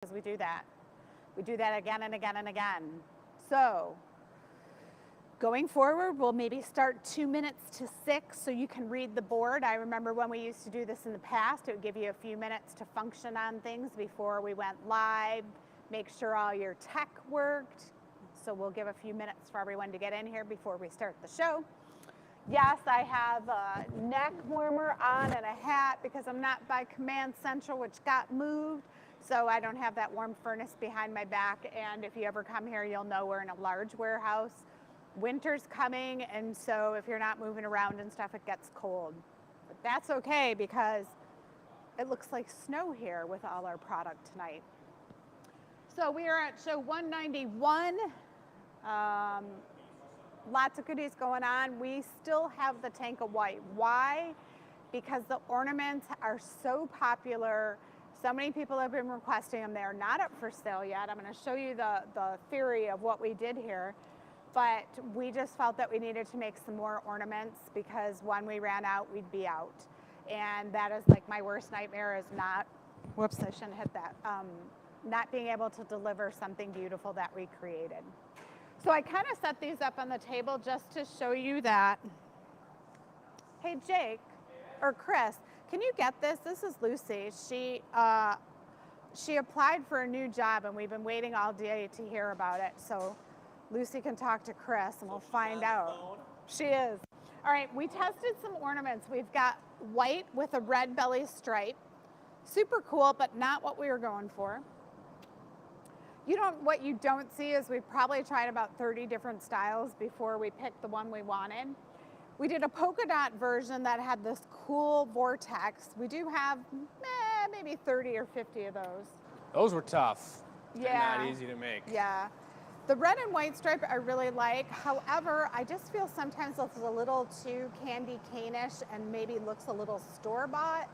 because we do that. We do that again and again and again. So going forward, we'll maybe start 2 minutes to 6 so you can read the board. I remember when we used to do this in the past, it would give you a few minutes to function on things before we went live, make sure all your tech worked. So we'll give a few minutes for everyone to get in here before we start the show. Yes, I have a neck warmer on and a hat because I'm not by Command Central, which got moved. So I don't have that warm furnace behind my back. And if you ever come here, you'll know we're in a large warehouse. Winter's coming, and so if you're not moving around and stuff, it gets cold. But that's okay because it looks like snow here with all our product tonight. So we are at show 191. Lots of goodies going on. We still have the tank of white. Why? Because the ornaments are so popular. So many people have been requesting them. They're not up for sale yet. I'm going to show you the theory of what we did here. But we just felt that we needed to make some more ornaments because when we ran out, we'd be out. And that is like my worst nightmare is not, whoops, I shouldn't hit that, not being able to deliver something beautiful that we created. So I kind of set these up on the table just to show you that. Hey, Jake, or Chris, can you get this? This is Lucy. She applied for a new job and we've been waiting all day to hear about it. So Lucy can talk to Chris and we'll find out. She is. All right, we tested some ornaments. We've got white with a red belly stripe. Super cool, but not what we were going for. What you don't see is we probably tried about 30 different styles before we picked the one we wanted. We did a polka dot version that had this cool vortex. We do have maybe 30 or 50 of those. Those were tough. Yeah. They're not easy to make. Yeah. The red and white stripe I really like. However, I just feel sometimes it's a little too candy cane-ish and maybe looks a little store-bought.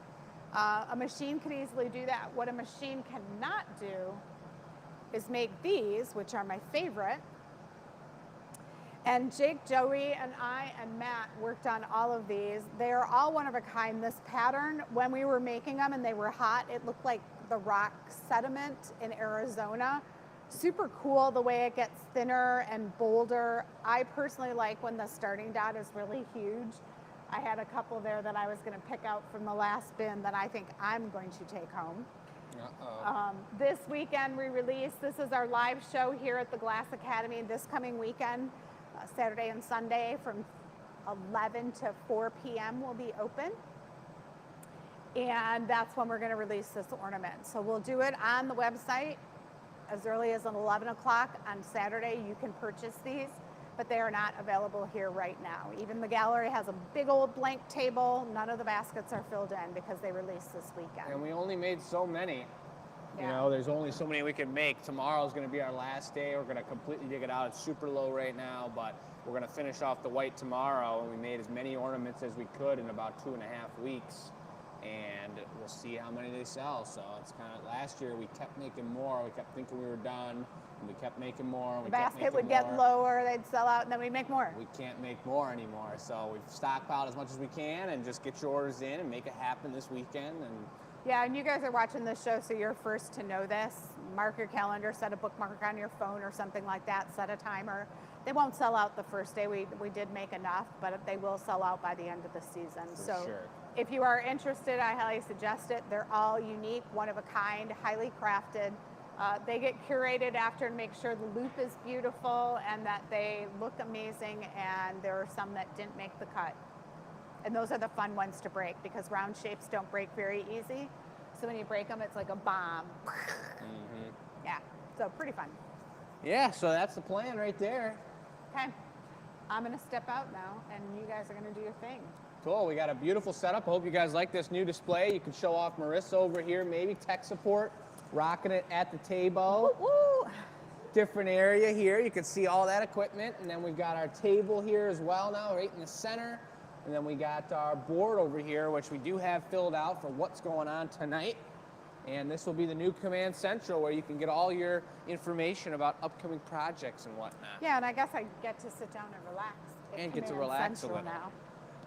A machine could easily do that. What a machine cannot do is make these, which are my favorite. And Jake, Joey, and I, and Matt worked on all of these. They are all one of a kind. This pattern, when we were making them and they were hot, it looked like the rock sediment in Arizona. Super cool the way it gets thinner and bolder. I personally like when the starting dot is really huge. I had a couple there that I was going to pick out from the last bin that I think I'm going to take home. This weekend we released, this is our live show here at the Glass Academy this coming weekend, Saturday and Sunday from 11 to 4 p.m. will be open. And that's when we're going to release this ornament. So we'll do it on the website as early as 11 o'clock on Saturday. You can purchase these, but they are not available here right now. Even the gallery has a big old blank table. None of the baskets are filled in because they released this weekend. And we only made so many. Yeah. You know, there's only so many we can make. Tomorrow's going to be our last day. We're going to completely dig it out. It's super low right now, but we're going to finish off the white tomorrow. And we made as many ornaments as we could in about 2.5 weeks. And we'll see how many they sell. So it's kind of, last year we kept making more. We kept thinking we were done, and we kept making more. The basket would get lower, they'd sell out, and then we'd make more. We can't make more anymore. So we've stockpiled as much as we can and just get your orders in and make it happen this weekend. And yeah, and you guys are watching this show, so you're first to know this. Mark your calendar, set a bookmark on your phone or something like that, set a timer. They won't sell out the first day. We did make enough, but they will sell out by the end of the season. For sure. If you are interested, I highly suggest it. They're all unique, one of a kind, highly crafted. They get curated after to make sure the loop is beautiful and that they look amazing, and there are some that didn't make the cut. And those are the fun ones to break because round shapes don't break very easy. So when you break them, it's like a bomb. Mm-hmm. Yeah, so pretty fun. Yeah, so that's the plan right there. Okay, I'm gonna step out now and you guys are gonna do your thing. Cool, we got a beautiful setup. I hope you guys like this new display. You can show off Marissa over here, maybe tech support, rocking it at the table. Woo, woo. Different area here. You can see all that equipment. And then we've got our table here as well now, right in the center. And then we got our board over here, which we do have filled out for what's going on tonight. And this will be the new Command Central where you can get all your information about upcoming projects and whatnot. Yeah, and I guess I get to sit down and relax. And get to relax a little. Now.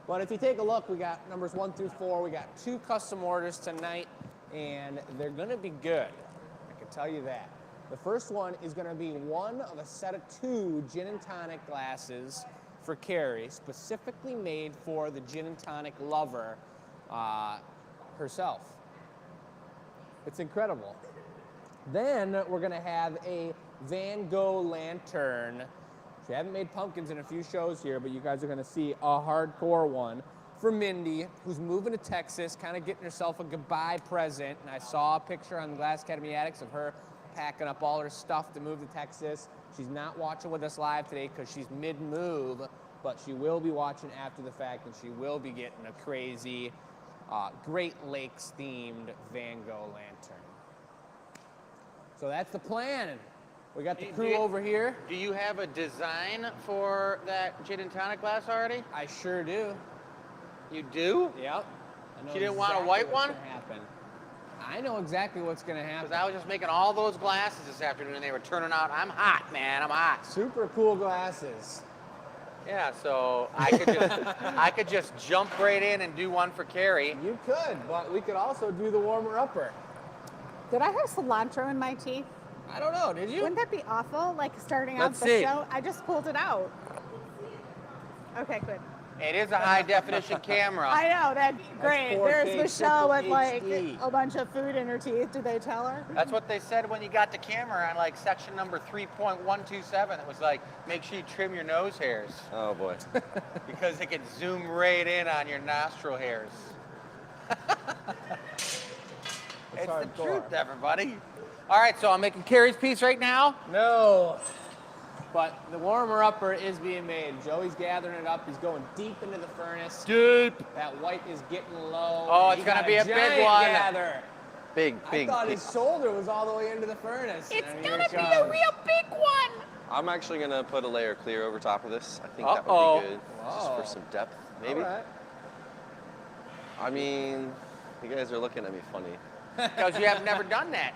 But if you take a look, we got numbers 1 through 4. We got 2 custom orders tonight, and they're going to be good. I can tell you that. The first one is going to be one of a set of 2 gin and tonic glasses for Carrie, specifically made for the gin and tonic lover herself. It's incredible. Then we're going to have a Van Gogh lantern. We haven't made pumpkins in a few shows here, but you guys are going to see a hardcore one for Mindy, who's moving to Texas, kind of getting herself a goodbye present. And I saw a picture on the Glass Academy Attics of her packing up all her stuff to move to Texas. She's not watching with us live today because she's mid-move, but she will be watching after the fact, and she will be getting a crazy Great Lakes-themed Van Gogh lantern. So that's the plan. We got the crew over here. Do you have a design for that gin and tonic glass already? I sure do. You do? Yep. You didn't want a white one? I know exactly what's going to happen. Because I was just making all those glasses this afternoon, and they were turning out. I'm hot, man. I'm hot. Super cool glasses. Yeah, so I could just jump right in and do one for Carrie. You could, but we could also do the warmer-upper. Did I have cilantro in my teeth? I don't know, did you? Wouldn't that be awful? Like starting Let's off the see. show? I just pulled it out. Okay, good. It is a high-definition camera. I know, that's great. 4K There's Michelle with triple like HD. a bunch of food in her teeth. Did they tell her? That's what they said when you got the camera on like section number 3.127. It was like, make sure you trim your nose hairs. Oh boy. Because it can zoom right in on your nostril hairs. It's the hardcore. truth, everybody. All right, so I'm making Carrie's piece right now. No. But the warmer-upper is being made. Joey's gathering it up. He's going deep into the furnace. Dude. That white is getting low. Oh, it's He gonna got be a big giant one. Gather. Big. I thought his shoulder was all the way into the furnace. It's And here gonna it be a comes. real big one. I'm actually gonna put a layer clear over top of this. I think that Uh-oh. would be good. Just Whoa. for some depth, maybe. All right. I mean, you guys are looking at me funny. Because you have never done that.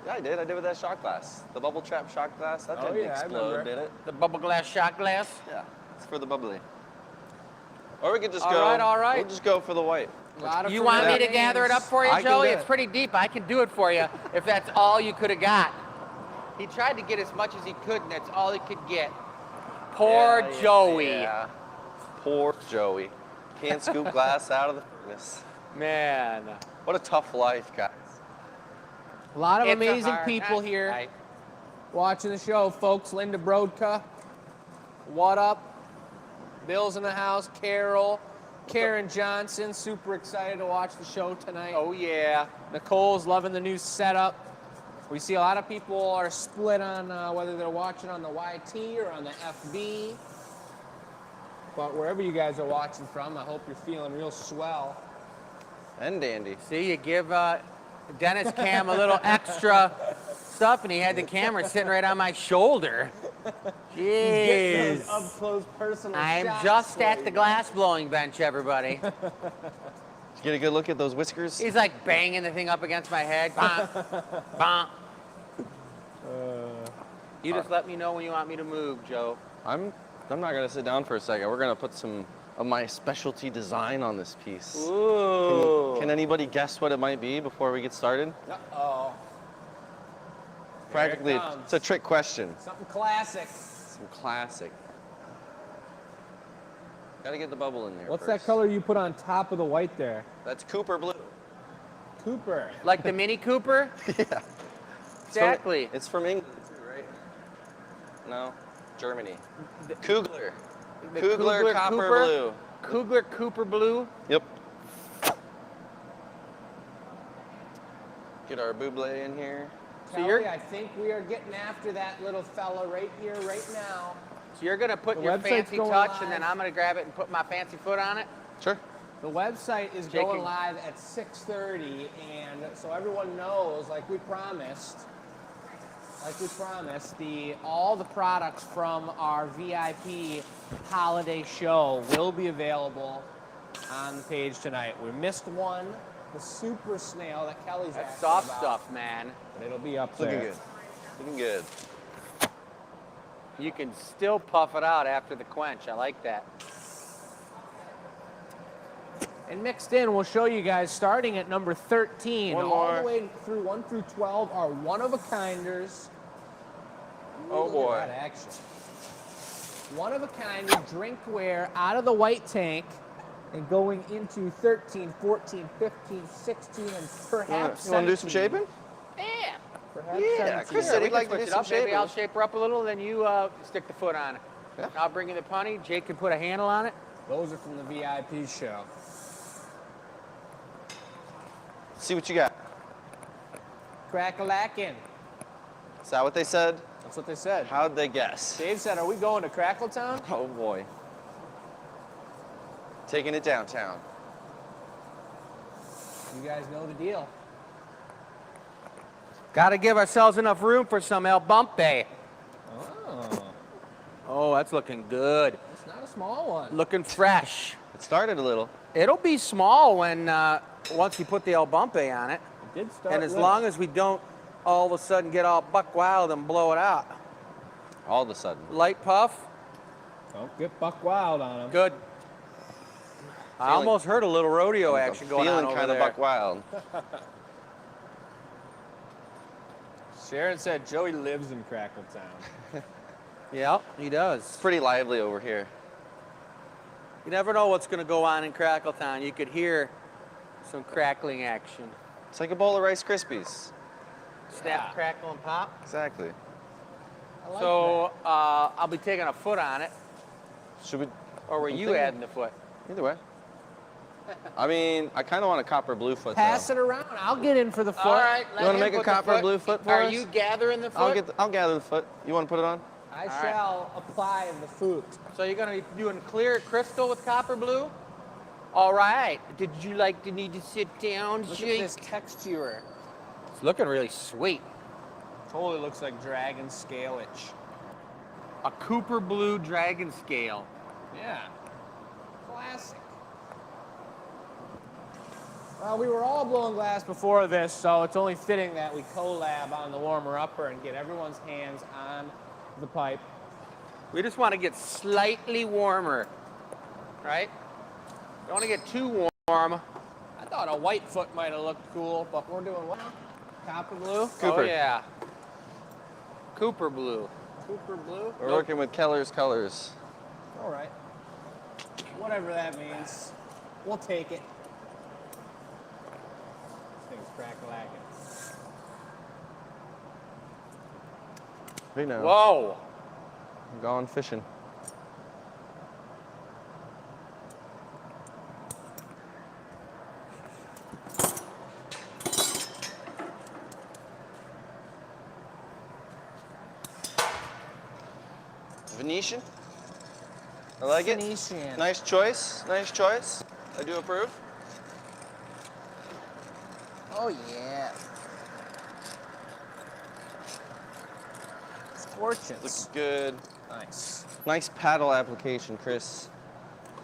Yeah, I did. I did with that shot glass. The bubble trap shot glass. That Oh, didn't yeah, I explode, remember. did it? The bubble glass shot glass. Yeah. It's for the bubbly. Or we could just All go. right, all right. We'll just go for the white. A lot of You want me to familiar gather it up names. for you, I can Joey? do It's it. pretty deep. I can do it for you if that's all you could have got. He tried to get as much as he could, and that's all he could get. Poor Yeah, Joey. Yeah. Poor Joey. Can't scoop glass out of the furnace. Man. What a tough life, guys. A lot of It's a amazing hard people night. here watching the show, folks. Linda Brodka, what up? Bill's in the house. Carol, Karen Johnson, super excited to watch the show tonight. Oh, yeah. Nicole's loving the new setup. We see a lot of people are split on whether they're watching on the YT or on the FB. But wherever you guys are watching from, I hope you're feeling real swell. And dandy. See, you give Dennis Cam a little extra stuff, and he had the camera sitting right on my shoulder. Get Jeez. those up-close personal I'm shots just for at you. the glass blowing bench, everybody. Did you get a good look at those whiskers? He's like banging the thing up against my head. Bonk, bonk. You just let me know when you want me to move, Joe. I'm not gonna sit down for a second. We're gonna put some of my specialty design on this piece. Ooh. Can anybody guess what it might be before we get started? Uh-oh. Practically, Here it comes. it's a trick question. Something classic. Some classic. Gotta get the bubble in there. What's first. that color you put on top of the white there? That's Cooper blue. Cooper. Like the Mini Cooper? Yeah. Exactly. It's from England too, right? No, Germany. Kugler. The Kugler Copper Cooper? Blue. Kugler Cooper Blue? Yep. Get our buble in here. So Kelly, you're- I think we are getting after that little fella right here, right now. So you're going to put The your website's fancy going touch, live. and then I'm going to grab it and put my fancy foot on it? Sure. The website is Shaking. going live at 6:30, and so everyone knows, like we promised, all the products from our VIP holiday show will be available on the page tonight. We missed one, the super snail that Kelly's That's asking soft about, stuff, man. but it'll be up Looking there. good. Looking good. You can still puff it out after the quench. I like that. And mixed in, we'll show you guys starting at number 13. One all more. the way through 1 through 12 are one-of-a-kinders. Oh, Look boy. at that action. One-of-a-kind drinkware out of the white tank and going into 13, 14, 15, 16, and perhaps You want to do some 17. shaping? Yeah. Perhaps Yeah, 17. Chris Sure, said we he'd can like to switch do it some up. Maybe I'll shaping. shape her up a little, then you stick the foot on it. Yeah. I'll bring you the punny. Jake can put a handle on it. Those are from the VIP show. See what you got. Crack-a-lackin'. Is that what they said? That's what they said. How'd they guess? Dave said, are we going to Crackletown? Oh boy. Taking it downtown. You guys know the deal. Got to give ourselves enough room for some El Bumpe. Oh, Oh, that's looking good. it's not a small one. Looking fresh. It started a little. It'll be small when once you put the El Bumpe on it. It did start And as little. long as we don't all of a sudden get all buck wild and blow it out. All of a sudden. Light puff, Don't get buck wild on them. good. I Feeling- almost heard a little rodeo action going on Feeling over kind of there. buck wild. Sharon said Joey lives in Crackletown. Yep, he does. It's pretty lively over here. You never know what's going to go on in Crackletown. You could hear some crackling action. It's like a bowl of Rice Krispies. Snap, Yeah. crackle, and pop. Exactly. I like So I'll be taking a foot on it, Should we? or were I'm you thinking- adding the foot? Either way. I mean, I kind of want a copper blue foot. Pass though. it around. I'll get in for the foot. All right, let You wanna him make a put the copper foot. blue foot for Are us? you gathering the foot? I'll gather the foot. You want to put it on? I right. shall apply the foot. So you're going to be doing clear crystal with copper blue? All right. Did you like to need to sit down, Look Jake? at this texture. It's looking really sweet. Totally looks like dragon scalage. A Cooper blue dragon scale. Yeah. Classic. Well, we were all blowing glass before this, so it's only fitting that we collab on the warmer-upper and get everyone's hands on the pipe. We just want to get slightly warmer, right? Don't want to get too warm. I thought a white foot might have looked cool, but we're doing what? Copper blue? Cooper. Oh, yeah. Cooper blue. Cooper blue? We're working with Keller's colors. All right. Whatever that means. We'll take it. This thing's crack-a-lacking. We know. Whoa. I'm going fishing. Venetian. I like it. Venetian. Nice choice. Nice choice. I do approve. Oh, yeah. Fortunes. Looks good. Nice. Nice paddle application, Chris.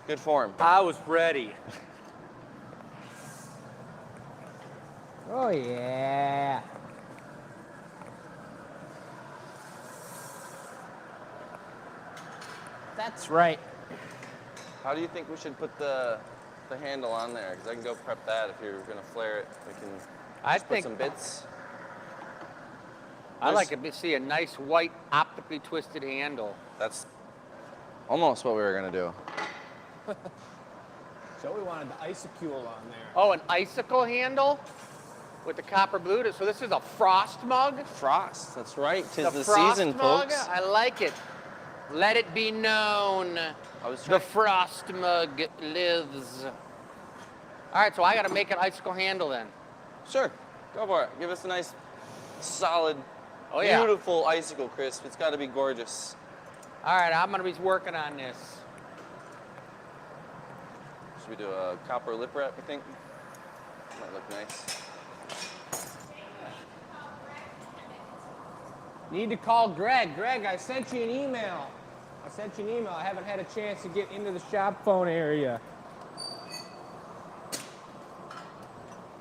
Good form. I was ready. Oh, yeah. That's right. How do you think we should put the handle on there? Because I can go prep that if you're going to flare it. We can I just put think some bits. I like to see a nice white optically twisted handle. That's almost what we were going to do. Joey wanted the icicule on there. Oh, an icicle handle with the copper blue. So this is a frost mug. Frost, that's right. Tis the frost season, mug. folks. I like it. Let it be known. I was The trying. frost mug lives. All right, so I got to make an icicle handle then. Sure, go for it. Give us a nice, solid, Oh, yeah. beautiful icicle, Chris. It's got to be gorgeous. All right, I'm going to be working on this. Should we do a copper lip wrap, you think? Might look nice. Need to call Greg. Greg, I sent you an email. I haven't had a chance to get into the shop phone area.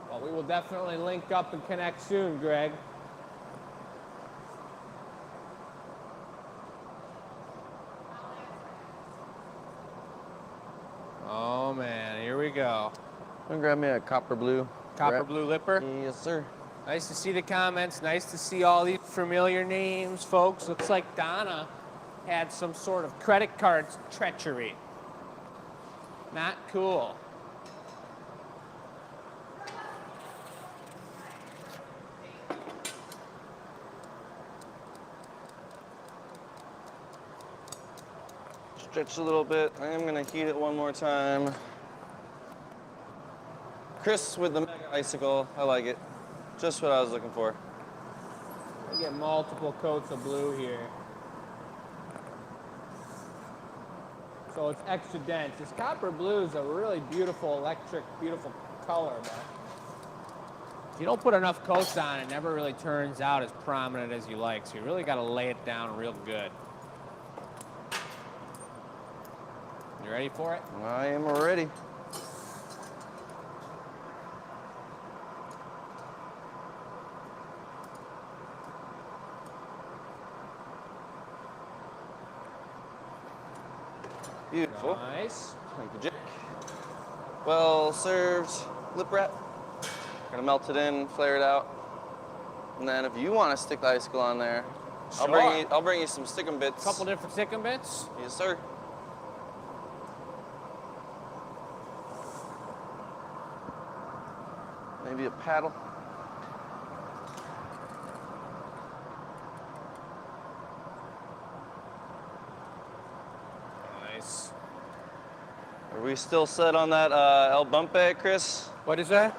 Well, we will definitely link up and connect soon, Greg. Oh man, here we go. Gonna grab me a copper blue. Copper wrap. blue lipper. Yes, sir. Nice to see the comments. Nice to see all these familiar names, folks. Looks like Donna had some sort of credit card treachery. Not cool. Stretch a little bit. I am gonna heat it one more time. Chris with the mega icicle. I like it. Just what I was looking for. I get multiple coats of blue here. So it's extra dense. This copper blue is a really beautiful electric, beautiful color, but if you don't put enough coats on, it never really turns out as prominent as you like. So you really got to lay it down real good. You ready for it? I am ready. Beautiful. Nice. Thank you, Jake. Well served lip wrap. Gonna melt it in, flare it out. And then if you want to stick the icicle on there, I'll bring you some stickum bits. Couple different stickum bits. Yes, sir. Maybe a paddle. Nice. Are we still set on that El Bumpe, Chris? What is that?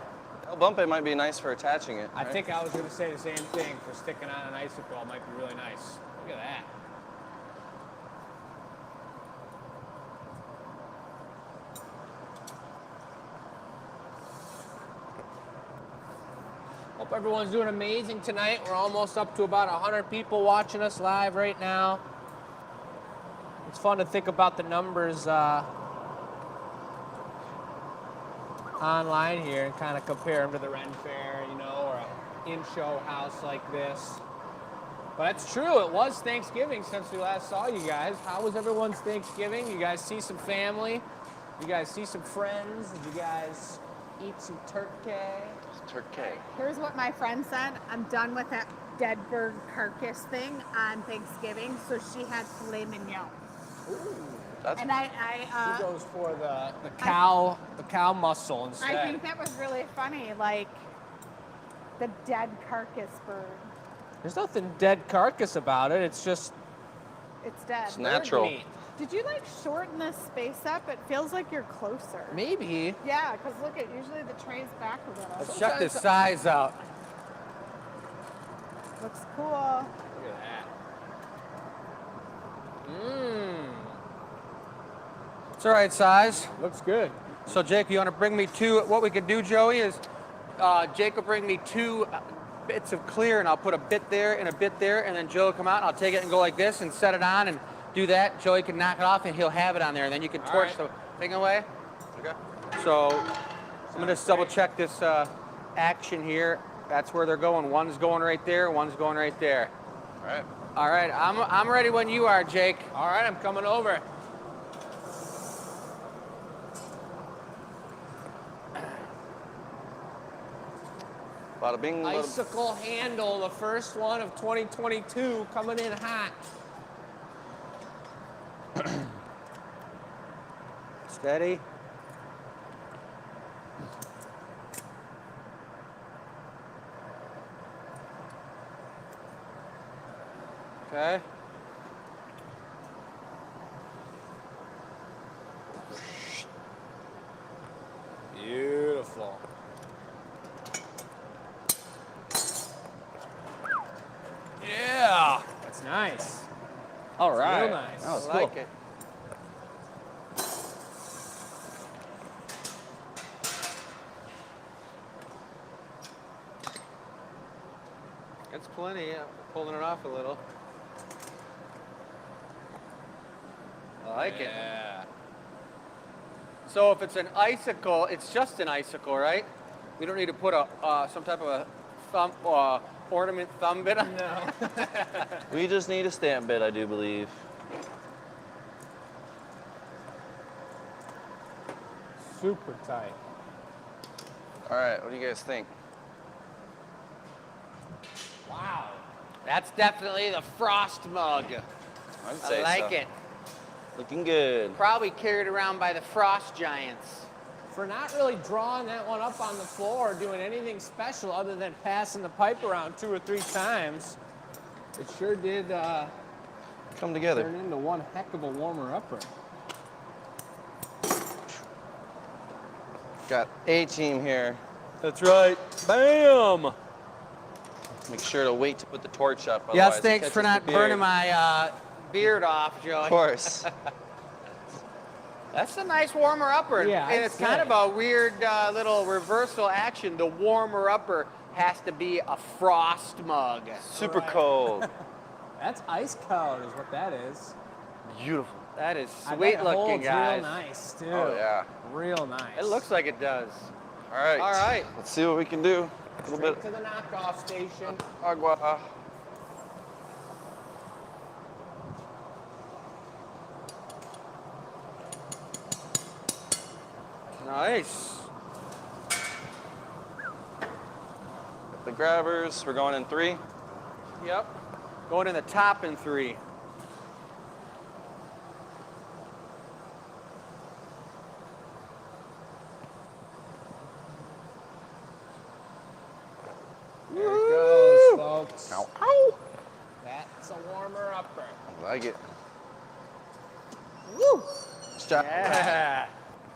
El Bumpe might be nice for attaching it. I right? think I was going to say the same thing for sticking on an icicle. It might be really nice. Look at that. Hope everyone's doing amazing tonight. We're almost up to about 100 people watching us live right now. It's fun to think about the numbers online here and kind of compare them to the Ren Fair, you know, or an in-show house like this. But it's true, it was Thanksgiving since we last saw you guys. How was everyone's Thanksgiving? You guys see some family? You guys see some friends? Did you guys eat some turkey? Turkey. Here's what my friend said. I'm done with that dead bird carcass thing on Thanksgiving. So she had filet mignon. That's And I He goes for the cow muscle instead. I think that was really funny, like the dead carcass bird. There's nothing dead carcass about it. It's just It's dead. It's natural. meat. Did you like shorten this space up? It feels like you're closer. Maybe. Yeah, because look at usually the tray's back a little. Let's check this size out. Looks cool. Look at that. Mmm. It's all right size. Looks good. So Jake, you want to bring me two? What we could do, Joey, is Jake will bring me two bits of clear, and I'll put a bit there and a bit there, and then Joe will come out, and I'll take it and go like this and set it on and do that. Joey can knock it off, and he'll have it on there, and then you can torch right. the thing away. okay. So I'm gonna just double check this action here. That's where they're going. One's going right there. One's going right there. All right. All right, I'm ready when you are, Jake. All right, I'm coming over. Bada bing, bada Icicle handle, the first one of 2022, coming in hot. Steady. Okay. Beautiful. Yeah, that's nice. All right. Real nice. That was I cool. like it. It's plenty. Yeah. Pulling it off a little. I like it. Yeah. So if it's an icicle, it's just an icicle, right? We don't need to put a some type of a thumb ornament thumb bit on. No. We just need a stamp bit, I do believe. Super tight. All right, what do you guys think? Wow. That's definitely the frost mug. I'd I say like so. it. Looking good. Probably carried around by the frost giants. For not really drawing that one up on the floor or doing anything special other than passing the pipe around 2 or 3 times, it sure did Come together. turn into one heck of a warmer-upper. Got A-team here. That's right. Bam! Make sure to wait to put the torch up. Yes, otherwise it thanks for catches not the beard. burning my beard off, Joey. Of course. That's a nice warmer-upper. Yeah, and I'd it's kind say. of a weird little reversal action. The warmer-upper has to be a frost mug. Super cold. That's ice cold is what that is. Beautiful. That is I bet sweet it looking, holds guys. real nice, too. Oh, yeah. Real nice. It looks like it does. All right. All right. Let's see what we can do. A little Straight bit to the knockoff station. agua. Nice. The grabbers. We're going in 3. Yep. Going in the top in 3. There it goes, folks. Ow. Ow. That's a warmer-upper. I like it. Woo! Nice job. Yeah.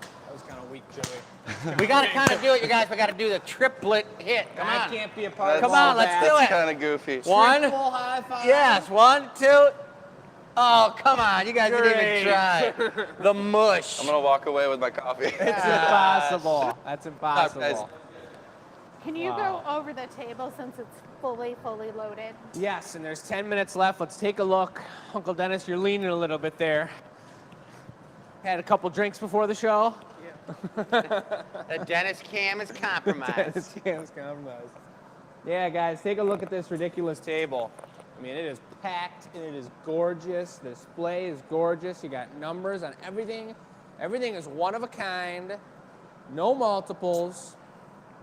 That was kind of weak, Joey. We got to kind of do it, you guys. We got to do the triplet hit. Come I on. can't be a part Come of all on, let's that. do it. Kind of goofy. One. Triple high five. Yes, 1, 2. Oh, come on. You guys didn't Great. even try. The mush. I'm gonna walk away with my coffee. It's impossible. That's impossible. guys. Can you Wow. go over the table since it's fully loaded? Yes, and there's 10 minutes left. Let's take a look. Uncle Dennis, you're leaning a little bit there. Had a couple drinks before the show. The Dennis cam is compromised. Yeah, guys, take a look at this ridiculous table. I mean, it is packed and it is gorgeous. The display is gorgeous. You got numbers on everything. Everything is one of a kind. No multiples.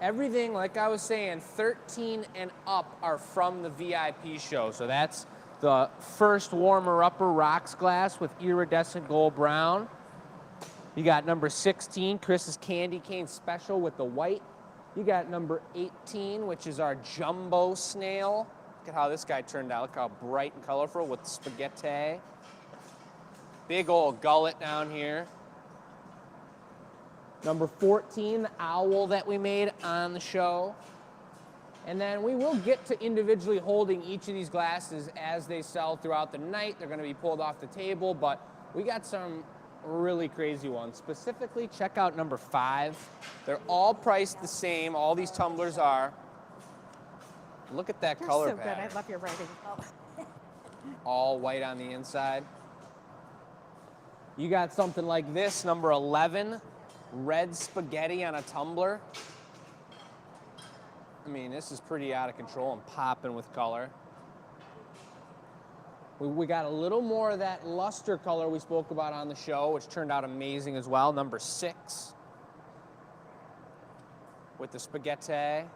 Everything, like I was saying, 13 and up are from the VIP show. So that's the first warmer-upper rocks glass with iridescent gold brown. You got number 16, Chris's Candy Cane Special with the white. You got number 18, which is our jumbo snail. Look at how this guy turned out. Look how bright and colorful with the spaghetti. Big old gullet down here. Number 14, the owl that we made on the show. And then we will get to individually holding each of these glasses as they sell throughout the night. They're going to be pulled off the table, but we got some really crazy ones. Specifically, check out number 5. They're all priced the same. All these tumblers are. Look at that You're color so good. pattern. I love your writing. All white on the inside. You got something like this, number 11, red spaghetti on a tumbler. I mean, this is pretty out of control and popping with color. We got a little more of that luster color we spoke about on the show, which turned out amazing as well. Number 6 with the spaghetti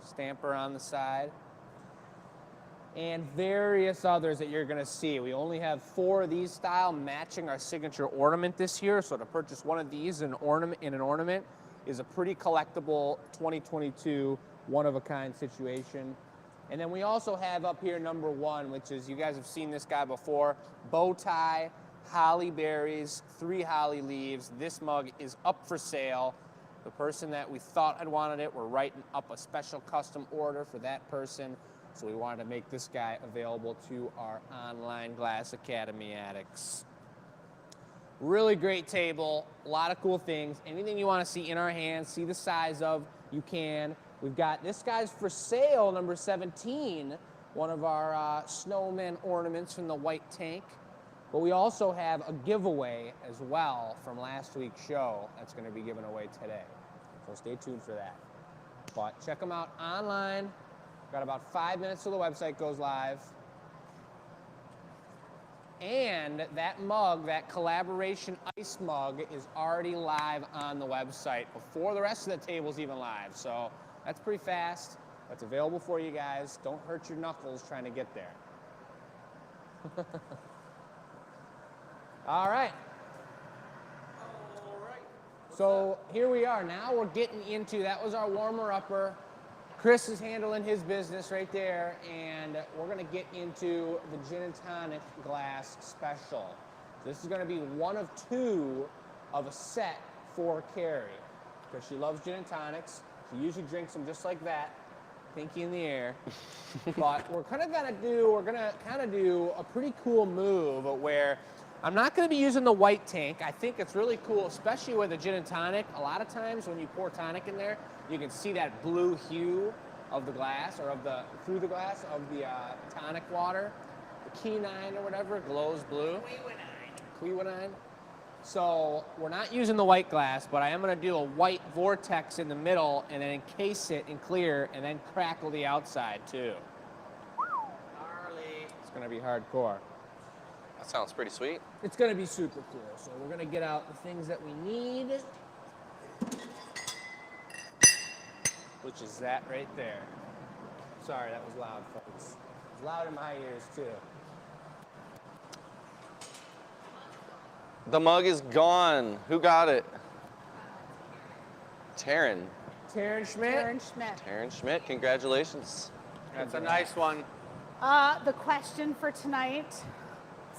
stamper on the side. And various others that you're gonna see. We only have 4 of these style matching our signature ornament this year. So to purchase one of these in an ornament is a pretty collectible 2022 one-of-a-kind situation. And then we also have up here number 1, which is, you guys have seen this guy before, bow tie, holly berries, 3 holly leaves. This mug is up for sale. The person that we thought had wanted it, we're writing up a special custom order for that person. So we wanted to make this guy available to our online Glass Academy addicts. Really great table, a lot of cool things. Anything you want to see in our hands, see the size of, you can. We've got this guy's for sale, number 17, one of our snowman ornaments from the white tank. But we also have a giveaway as well from last week's show that's going to be given away today. So stay tuned for that. But check them out online. Got about 5 minutes till the website goes live. And that mug, that collaboration ice mug, is already live on the website before the rest of the table's even live. So that's pretty fast. That's available for you guys. Don't hurt your knuckles trying to get there. All right. So here we are. Now we're getting into, that was our warmer-upper. Chris is handling his business right there, and we're gonna get into the gin and tonic glass special. This is gonna be one of two of a set for Carrie, because she loves gin and tonics. She usually drinks them just like that, pinky in the air. But we're gonna do a pretty cool move where I'm not gonna be using the white tank. I think it's really cool, especially with a gin and tonic. A lot of times when you pour tonic in there, you can see that blue hue of the glass, or through the glass of the tonic water. The quinine or whatever glows blue. Quinine. So we're not using the white glass, but I am gonna do a white vortex in the middle and then encase it in clear and then crackle the outside too. Gnarly. It's gonna be hardcore. That sounds pretty sweet. It's gonna be super cool. So we're gonna get out the things that we need, which is that right there. Sorry, that was loud, folks. It was loud in my ears too. The mug is gone. Who got it? Taryn. Taryn Schmidt. Darren Schmidt. Taryn Schmidt, congratulations. That's a nice one. The question for tonight.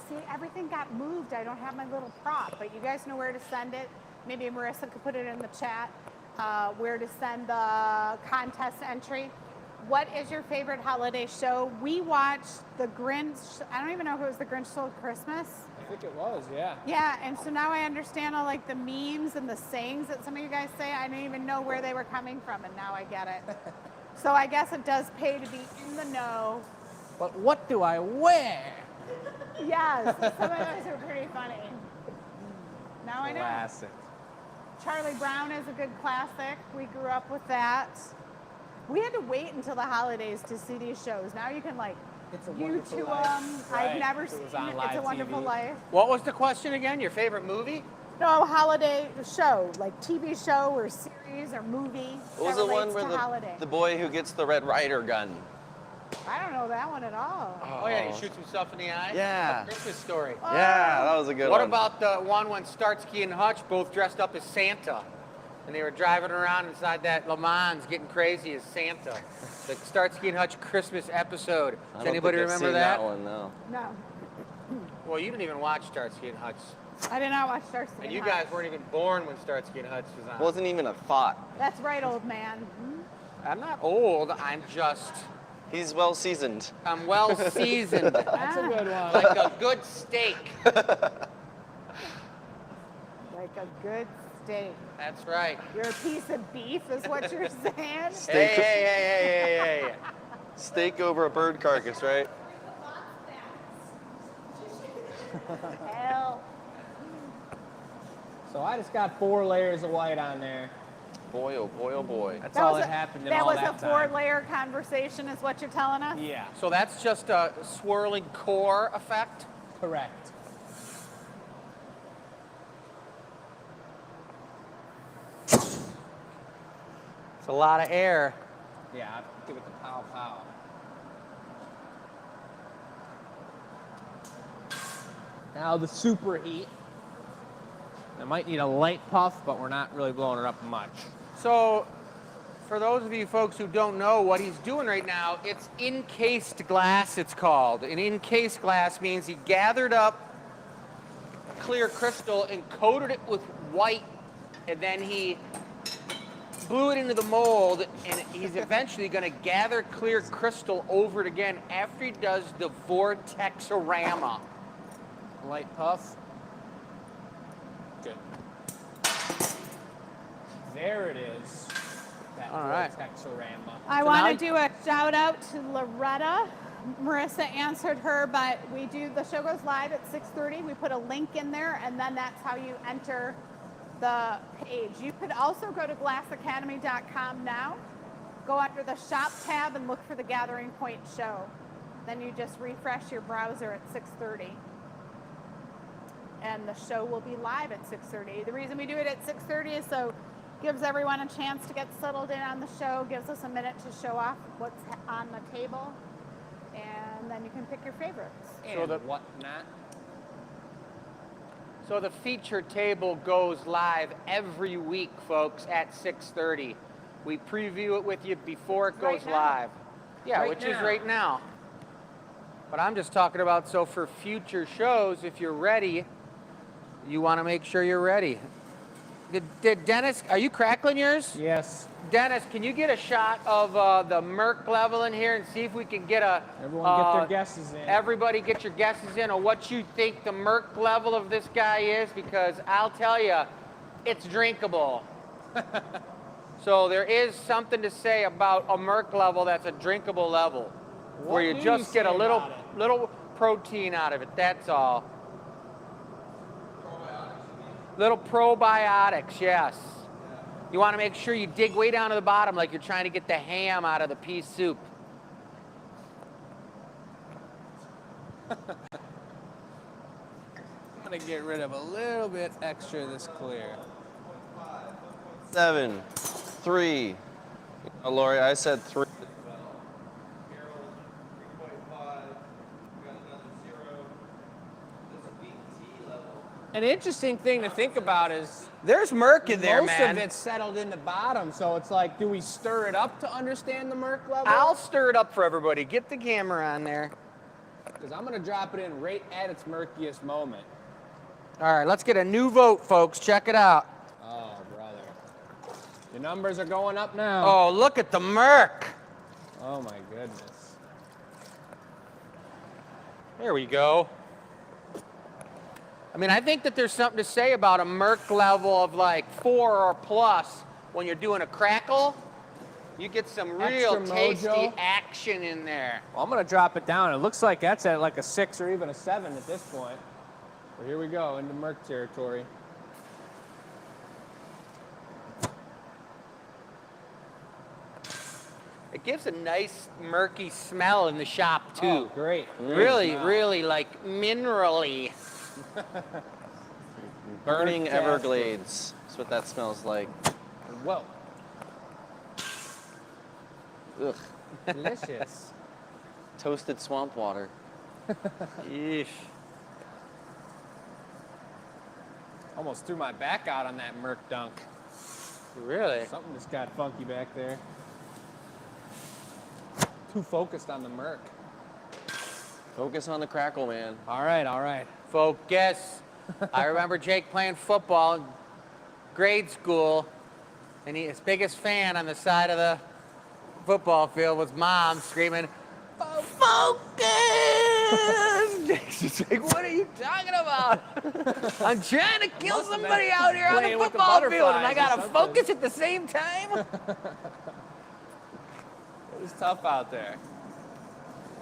See, everything got moved. I don't have my little prop, but you guys know where to send it. Maybe Marissa could put it in the chat. Where to send the contest entry. What is your favorite holiday show? We watched The Grinch. I don't even know if it was The Grinch Stole Christmas. I think it was, yeah. Yeah, and so now I understand all like the memes and the sayings that some of you guys say. I didn't even know where they were coming from, and now I get it. So I guess it does pay to be in the know. But what do I wear? Yes, some of those are pretty funny. Now I know. Classic. Charlie Brown is a good classic. We grew up with that. We had to wait until the holidays to see these shows. Now you can like It's a YouTube Wonderful them. Life. I've Right. never It was seen on it. live It's a Wonderful TV. Life. What was the question again? Your favorite movie? No, holiday show, like TV show or series or movie. What was that the one relates where to holiday. the boy who gets the Red Ryder gun? I don't know that one at all. Oh yeah, he shoots himself in the eye. Yeah. Christmas Story. Yeah, that was a good What one. about the one when Starsky and Hutch both dressed up as Santa? And they were driving around inside that Le Mans getting crazy as Santa. The Starsky and Hutch Christmas episode. I Does don't anybody think I've remember seen that? one, no. No, Well, you didn't even watch Starsky and Hutch. I did not watch Starsky And and you Hutch. guys weren't even born when Starsky and Hutch was on. Wasn't even a thought. That's right, old man. I'm not old, I'm He's well seasoned. I'm well seasoned. That's a good one. Like a good steak. Like a good steak. That's right. You're a piece of beef, is what you're saying? Hey. Steak over a bird carcass, right? Hell. So I just got 4 layers of white on there. Boy, oh boy, oh boy. That's all that happened in all that That was a time. 4-layer conversation, is what you're telling us? Yeah, So that's just a swirling core effect? correct. It's a lot of air. Yeah, I'll give it the pow pow. Now the super heat. I might need a light puff, but we're not really blowing it up much. So, for those of you folks who don't know what he's doing right now, it's encased glass, it's called. An encased glass means he gathered up clear crystal and coated it with white, and then he blew it into the mold, and he's eventually going to gather clear crystal over it again after he does the vortexorama. Light puff. Good. There it is. That All right. vortexorama. I So want now to do a shout out to Loretta. Marissa answered her, but the show goes live at 6:30. We put a link in there, and then that's how you enter the page. You could also go to glassacademy.com now, go under the shop tab and look for the Gathering Point show. Then you just refresh your browser at 6:30. and the show will be live at 6:30. The reason we do it at 6:30 is so gives everyone a chance to get settled in on the show, gives us a minute to show off what's on the table, and then you can pick your favorites. And whatnot. So the feature table goes live every week, folks, at 6:30. We preview it with you before it goes Right now. live. Yeah, Right which is now. right now. But I'm just talking about, so for future shows, if you're ready, you want to make sure you're ready. Did Dennis, are you crackling yours? Yes. Dennis, can you get a shot of the Merc level in here and see if we can get a... Everyone get their guesses in. Everybody get your guesses in on what you think the Merc level of this guy is, because I'll tell you, it's drinkable. So there is something to say about a Merc level that's a drinkable level, where you do just you get a say little, about it? little protein out of it, that's all. Little probiotics, yes. You want to make sure you dig way down to the bottom like you're trying to get the ham out of the pea soup. I'm gonna get rid of a little bit extra of this clear. 7, 3. Oh, Lori, I said 3. An interesting thing to think about is There's Merc in there, most man. of it's settled in the bottom, so it's like, do we stir it up to understand the Merc level? I'll stir it up for everybody. Get the camera on there. Because I'm gonna drop it in right at its murkiest moment. All right, let's get a new vote, folks. Check it out. Oh, brother. The numbers are going up now. Oh, look at the Merc. Oh my goodness. There we go. I mean, I think that there's something to say about a Merc level of like 4 or plus when you're doing a crackle. You get some real Extra tasty mojo. action in there. Well, I'm gonna drop it down. It looks like that's at like a 6 or even a 7 at this point. But here we go into Merc territory. It gives a nice murky smell in the shop too. Oh, great. Really, Smell. really like minerally. Burning Fantastic. Everglades. That's what that smells like. Whoa. Ugh. Delicious. Toasted swamp water. Yeesh. Almost threw my back out on that Merc dunk. Really? Something just got funky back there. Too focused on the Merc. Focus on the crackle, man. All right, all right. Focus. I remember Jake playing football in grade school, and his biggest fan on the side of the football field was Mom screaming, "Focus!" Jake's just like, "What are you talking about? I'm trying to kill Must have been somebody out here on playing the with the football field, and I butterflies or gotta something." focus at the same time." It's tough out there.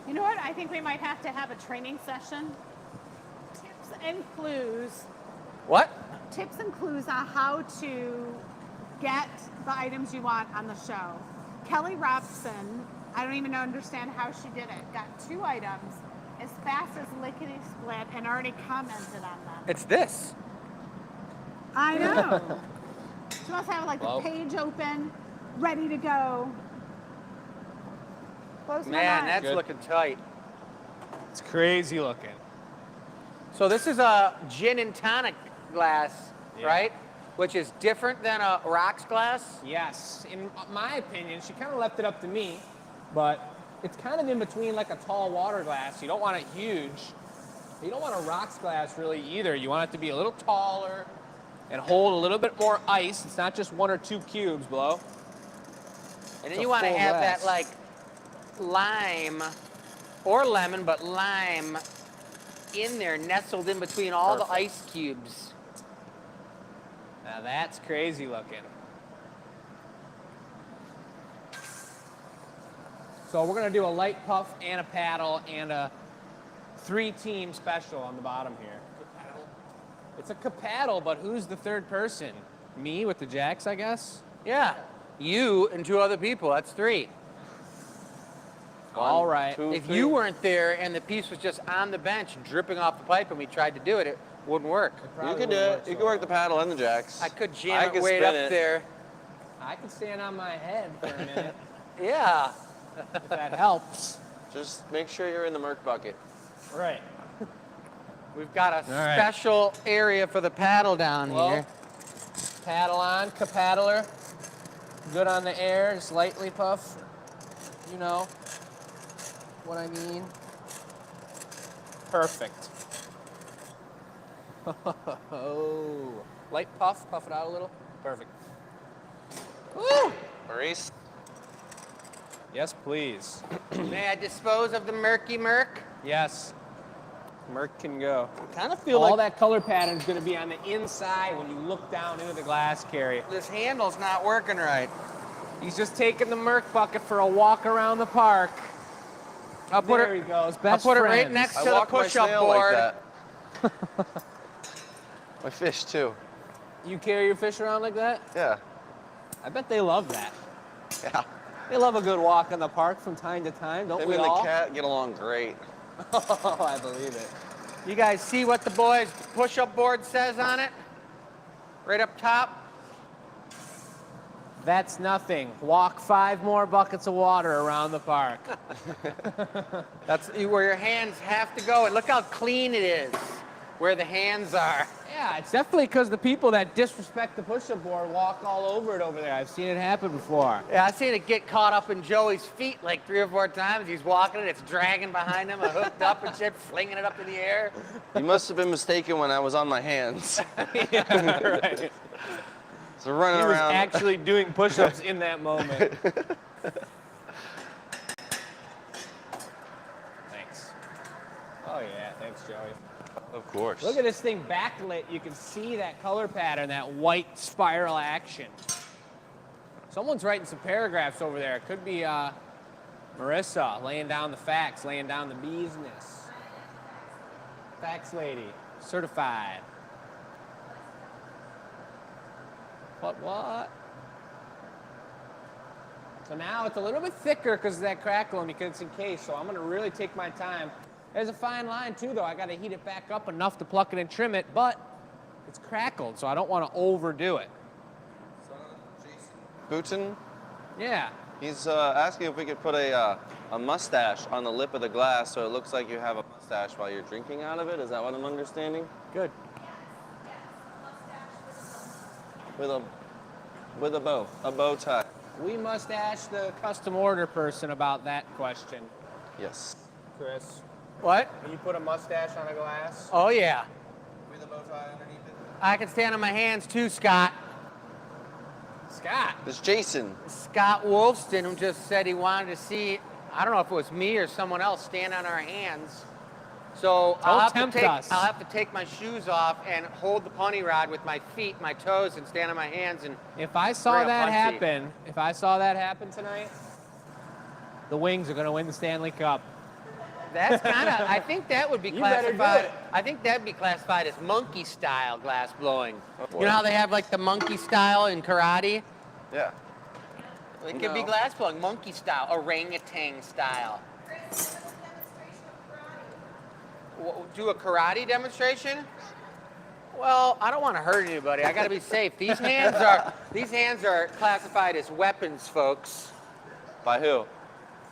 You know what? I think we might have to have a training session. Tips and clues. What? Tips and clues on how to get the items you want on the show. Kelly Robson, I don't even understand how she did it, got 2 items as fast as lickety split and already commented on them. It's this. I know. She must have like Well. the page open, ready to go. Blows my Man, mind. that's Good. looking tight. It's crazy looking. So this is a gin and tonic glass, Yeah. right? Which is different than a rocks glass. Yes, in my opinion, she kind of left it up to me, but it's kind of in between like a tall water glass. You don't want it huge. You don't want a rocks glass really either. You want it to be a little taller and hold a little bit more ice. It's not just 1 or 2 cubes, Blow. And then It's you a want to full have glass. that like lime or lemon, but lime in there, nestled in between all the Perfect. ice cubes. Now that's crazy looking. So we're gonna do a light puff and a paddle and a 3-team special on the bottom here. It's a capaddle, but who's the third person? Me with the jacks, I guess? Yeah, you and 2 other people. That's 3. All right. Two, If three. you weren't there and the piece was just on the bench dripping off the pipe and we tried to do it, it wouldn't work. You could do it. You could work the paddle and the jacks. I could I jam it could way spin up it. there. I can stand on my head for a minute, Yeah. if that helps. Just make sure you're in the Merc bucket. Right. We've got a right. special area for the paddle down Well, here. paddle on, paddler. Good on the air, just lightly puff. You know what I mean? Perfect. Oh, light puff it out a little. Perfect. Woo! Maurice? Yes, please. May I dispose of the murky Merc? Yes. Merc can go. Kind of feel All like that color pattern is going to be on the inside when you look down into the glass carry. this handle's not working right. He's just taking the Merc bucket for a walk around the park. I'll put There it. he goes. I'll Best put it right friends. next I to the walk my push-up snail board. like that. My fish too. You carry your fish around like that? Yeah. I bet they love that. Yeah. They love a good walk in the park from time to time, don't Him we and the all? cat get along great. Oh, I believe it. You guys see what the boys' push-up board says on it? Right up top. That's nothing. Walk 5 more buckets of water around the park. That's where your hands have to go. And look how clean it is, where the hands are. Yeah, it's definitely because the people that disrespect the push-up board walk all over it over there. I've seen it happen before. Yeah, I've seen it get caught up in Joey's feet like 3 or 4 times. He's walking it, it's dragging behind him, hooked up and shit, flinging it up in the air. You must have been mistaken when I was on my hands. Yeah, right. So running He was around. actually doing push-ups in that moment. Thanks. Oh yeah, thanks, Joey. Of course. Look at this thing backlit. You can see that color pattern, that white spiral action. Someone's writing some paragraphs over there. It could be Marissa laying down the facts, laying down the business. Facts lady, certified. What? So now it's a little bit thicker because of that crackle and because it's encased, so I'm gonna really take my time. There's a fine line too though. I gotta heat it back up enough to pluck it and trim it, but it's crackled, so I don't wanna overdo it. Bootin, Yeah. he's asking if we could put a mustache on the lip of the glass so it looks like you have a mustache while you're drinking out of it. Is that what I'm understanding? Good. With a bow tie. We must ask the custom order person about that question. Yes. Chris, What? can you put a mustache on a glass? Oh, yeah. With a bow tie underneath it. I can stand on my hands too, Scott. Scott. It's Jason. Scott Wolfston, who just said he wanted to see, I don't know if it was me or someone else, stand on our hands. So I'll tempt us. have to take my shoes off and hold the punny rod with my feet, my toes, and stand on my hands. And If I saw Bring a that punchy. happen, tonight, the Wings are gonna win the Stanley Cup. that's kind of, I think that would be You better do classified. it. I think that'd be classified as monkey style glass blowing. boy. You know how they have like the monkey style in karate? Yeah. It could be No. glass blowing, monkey style, orangutan style. Do a karate demonstration? Well, I don't want to hurt anybody. I got to be safe. These hands are classified as weapons, folks. By who?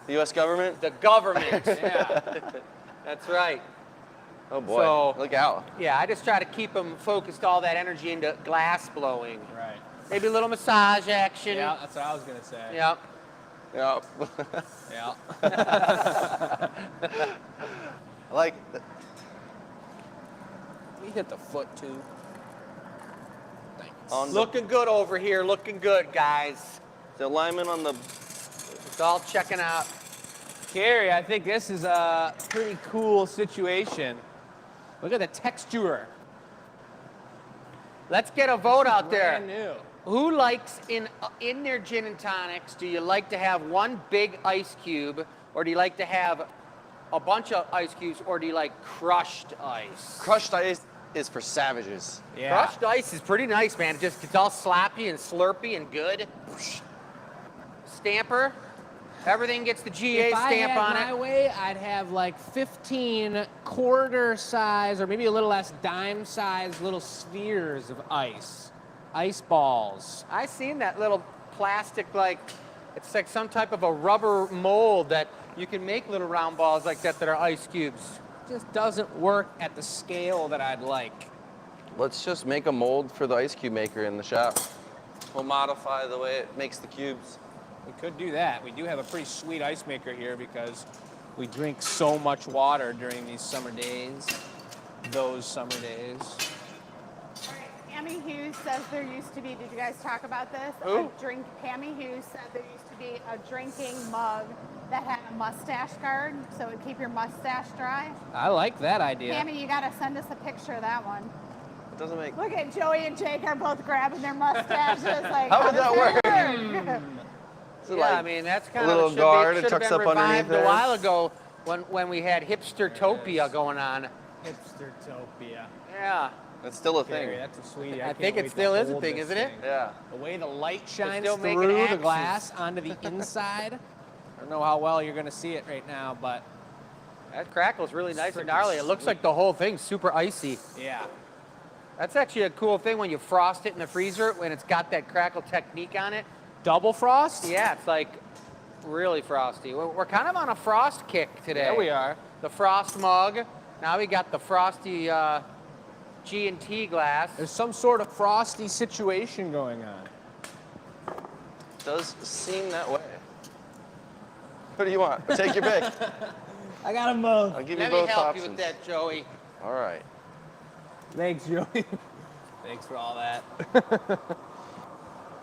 The U.S. government? The government. Yeah. That's right. Oh boy. So- Look out. Yeah, I just try to keep them focused, all that energy into glass blowing. Right. Maybe a little massage action. Yeah, that's what I was gonna say. Yep. Yeah. Yeah. I like. We hit the foot too. Thanks. On the, Looking good over here. Looking good, guys. the alignment on the. It's all checking out. Carrie, I think this is a pretty cool situation. Look at the texture. Let's get a vote out Brand there. new. Who likes in their gin and tonics? Do you like to have one big ice cube, or do you like to have a bunch of ice cubes, or do you like crushed ice? Crushed ice is for savages. Yeah. Crushed ice is pretty nice, man. It just gets all sloppy and slurpy and good. Stamper. Everything gets the GA If I stamp had on my it. way, I'd have like 15 quarter size or maybe a little less dime size little spheres of ice balls. I seen that little plastic, like, it's like some type of a rubber mold that you can make little round balls like that are ice cubes. Just doesn't work at the scale that I'd like. Let's just make a mold for the ice cube maker in the shop. We'll modify the way it makes the cubes. We could do that. We do have a pretty sweet ice maker here because we drink so much water during these summer days. Those summer days. Pammy Hughes says there used to be, did you guys talk about this? Who? Pammy Hughes said there used to be a drinking mug that had a mustache guard, so it would keep your mustache dry. I like that idea. Pammy, you gotta send us a picture of that one. It doesn't make. Look at Joey and Jake are both grabbing their mustaches. Like, How would does that work? Is it Yeah, like I mean, that's kind a little of guard it should have tucks been up underneath revived there? a while ago when we had hipstertopia going on. Hipstertopia. Yeah. It's still a Gary, thing. that's a sweetie. I can't think it wait to still is a hold thing, this isn't it? Yeah. The way the light shines still making through the axes. glass onto the inside. I don't know how well you're going to see it right now, but That crackle's really nice and Freaking gnarly. It looks sweet. like the whole thing's super icy. yeah. That's actually a cool thing when you frost it in the freezer when it's got that crackle technique on it. Double frost? Yeah, it's like really frosty. We're kind of on a frost kick today. Yeah, we are. The frost mug. Now we got the frosty G&T glass. There's some sort of frosty situation going on. Does seem that way. What do you want? Take your pick. I got them both. I'll give you Let me both help options. you with that, Joey. All right. Thanks, Joey. Thanks for all that.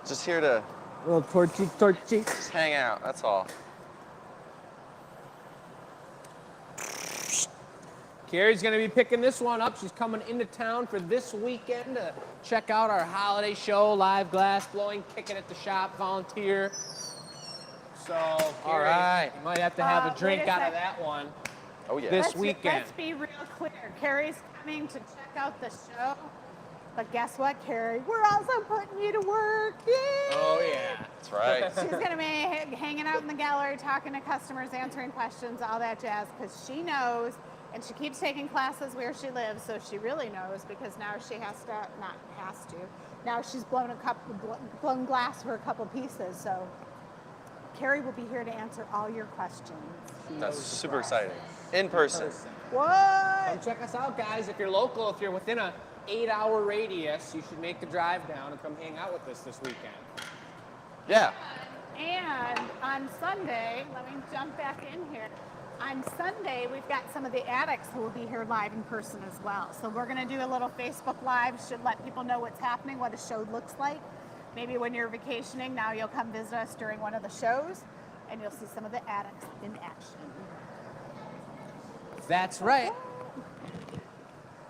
Just here to Little torchy. just hang out. That's all. Carrie's going to be picking this one up. She's coming into town for this weekend to check out our holiday show, live glass blowing, kicking at the shop, volunteer. So, Carrie, right. you might have to have a Wait drink a out of sec. that one. Oh yeah. This weekend. Let's be real clear. Carrie's coming to check out the show. But guess what, Carrie? We're also putting you to work. Yay! Oh, yeah. That's right. She's going to be hanging out in the gallery, talking to customers, answering questions, all that jazz, because she knows, and she keeps taking classes where she lives, so she really knows, because now she has to, not has to, now she's blown glass for a couple pieces, so Carrie will be here to answer all your questions. That's super exciting. In person. What? Come check us out, guys. If you're local, if you're within a 8-hour radius, you should make the drive down and come hang out with us this weekend. Yeah. And on Sunday, let me jump back in here. On Sunday, we've got some of the addicts who will be here live in person as well. So we're going to do a little Facebook Live, should let people know what's happening, what a show looks like. Maybe when you're vacationing, now you'll come visit us during one of the shows, and you'll see some of the addicts in action. That's right.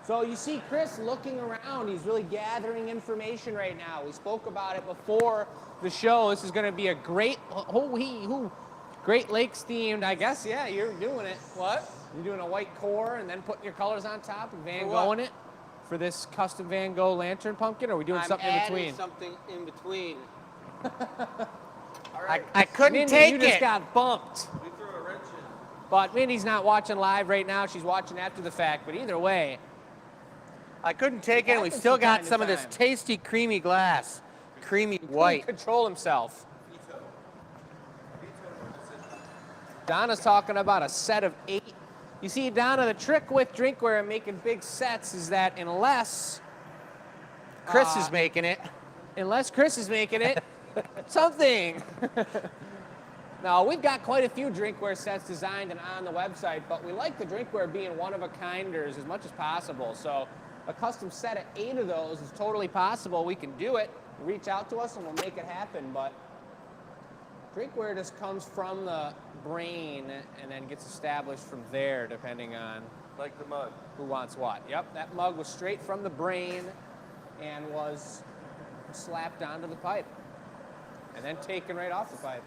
So you see Chris looking around. He's really gathering information right now. We spoke about it before the show. This is going to be a great, Great Lakes themed, I guess. Yeah, you're doing it. What? You're doing a white core and then putting your colors on top and Van For what? Goghing it for this custom Van Gogh lantern pumpkin. Or are we doing I'm something in adding between? something in between. I couldn't Mindy, take you it. just just got bumped. We threw a wrench in. But Mindy's not watching live right now. She's watching after the fact. But either way, I couldn't take it, and we happens still from got time to some of this time. tasty, creamy glass. Creamy couldn't white. control himself. Donna's talking about a set of 8. You see, Donna, the trick with drinkware and making big sets is that unless Chris is making it. Chris is making it, something. Now, we've got quite a few drinkware sets designed and on the website, but we like the drinkware being one-of-a-kinders as much as possible. So a custom set of 8 of those is totally possible. We can do it. Reach out to us and we'll make it happen. But drinkware just comes from the brain and then gets established from there, depending on Like the mug. who wants what. Yep, that mug was straight from the brain and was slapped onto the pipe and then taken right off the pipe.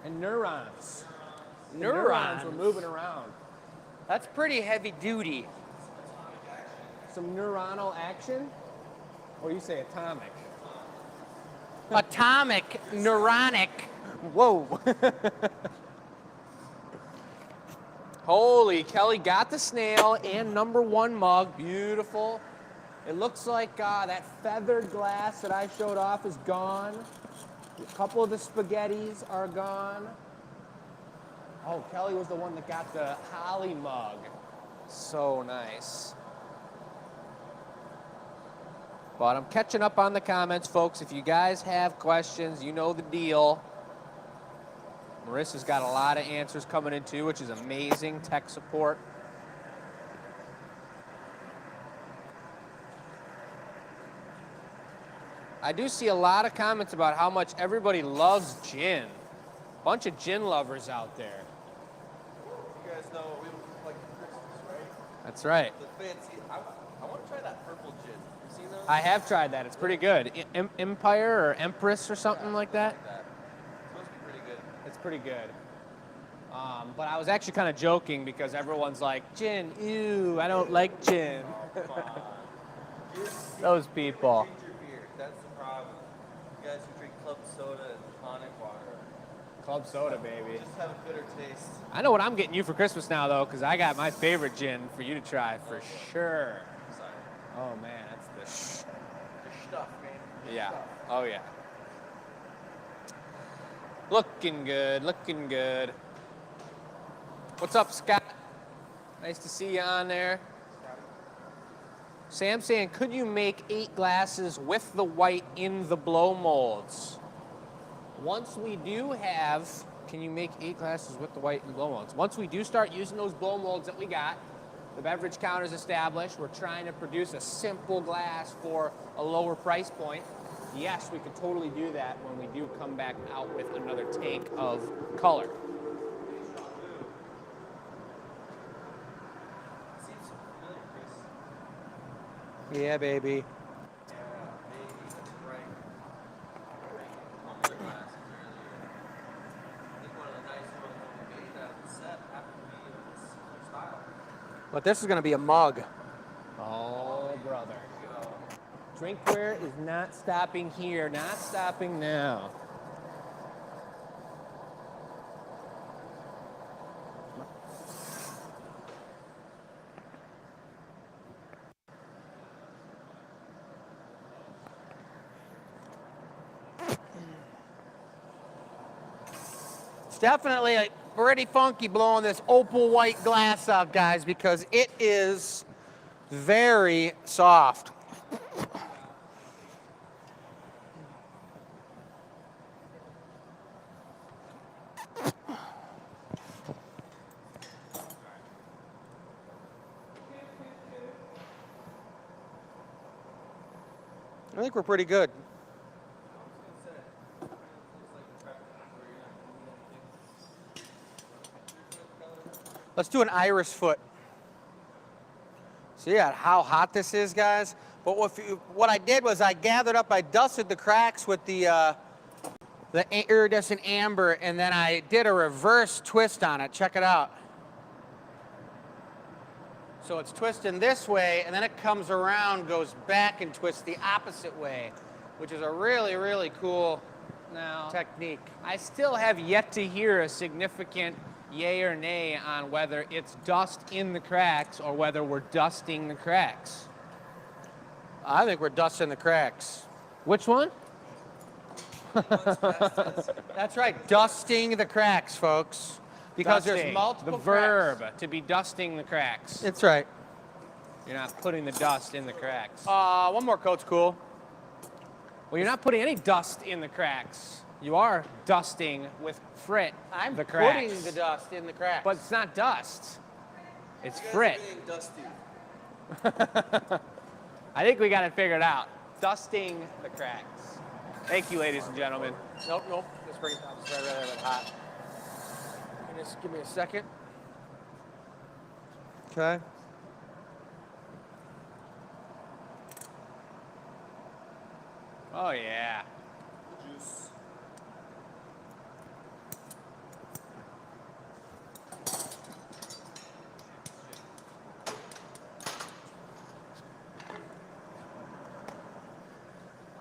And neurons. Neurons were moving around. That's pretty heavy duty. Some neuronal action, or you say atomic. atomic, neuronic. Whoa. Holy, Kelly got the snail and #1 mug. Beautiful. It looks like that feathered glass that I showed off is gone. A couple of the spaghettis are gone. Oh, Kelly was the one that got the holly mug. So nice. But I'm catching up on the comments, folks. If you guys have questions, you know the deal. Marissa's got a lot of answers coming in too, which is amazing. Tech support. I do see a lot of comments about how much everybody loves gin. Bunch of gin lovers out there. You guys know what we like for Christmas, right? That's right. The fancy. I want to try that purple gin. You seen those? I have tried that. It's pretty good. Empire or Empress or something like that. It's supposed to be pretty good. It's pretty good. But I was actually kind of joking because everyone's like, gin, ew, I don't like gin. Come on. Those people. Ginger beer. That's the problem. You guys who drink club soda and tonic water. Club soda, baby. Just have a bitter taste. I know what I'm getting you for Christmas now, though, because I got my favorite gin for you to try for sure. Sorry. Oh, man, that's The stuff, man. yeah. Oh, yeah. Looking good, looking good. What's up, Scott? Nice to see you on there. Sam saying, could you make 8 glasses with the white in the blow molds? Once we do have, can you make 8 glasses with the white in the blow molds? Once we do start using those blow molds that we got, the beverage counter is established, we're trying to produce a simple glass for a lower price point. Yes, we could totally do that when we do come back out with another tank of color. Seems familiar, Chris. Yeah, baby. Yeah, maybe. That's right. On the glasses earlier. I think one of the nice ones that we made out of the set happened to be in this style. But this is going to be a mug. Oh, brother. Drinkware is not stopping here, not stopping now. It's definitely pretty funky blowing this opal white glass up, guys, because it is very soft. I think we're pretty good. Let's do an iris foot. See how hot this is, guys? But what I did was I gathered up, I dusted the cracks with the iridescent amber, and then I did a reverse twist on it. Check it out. So it's twisting this way, and then it comes around, goes back and twists the opposite way, which is a really, really cool technique. I still have yet to hear a significant yay or nay on whether it's dust in the cracks or whether we're dusting the cracks. I think we're dusting the cracks. Which one? That's right, dusting the cracks, folks. Because Dusting, there's multiple the verb cracks. to be dusting the cracks. That's right. You're not putting the dust in the cracks. One more coat's cool. Well, you're not putting any dust in the cracks. You are dusting with frit I'm the cracks. putting the dust in the cracks. But it's not dust. It's You guys frit. are being dusty. I think we got it figured out. Dusting the cracks. Thank you, ladies and gentlemen. Nope. Let's bring it down. It's right hot. Just give me a second. Okay. Oh, yeah. Juice.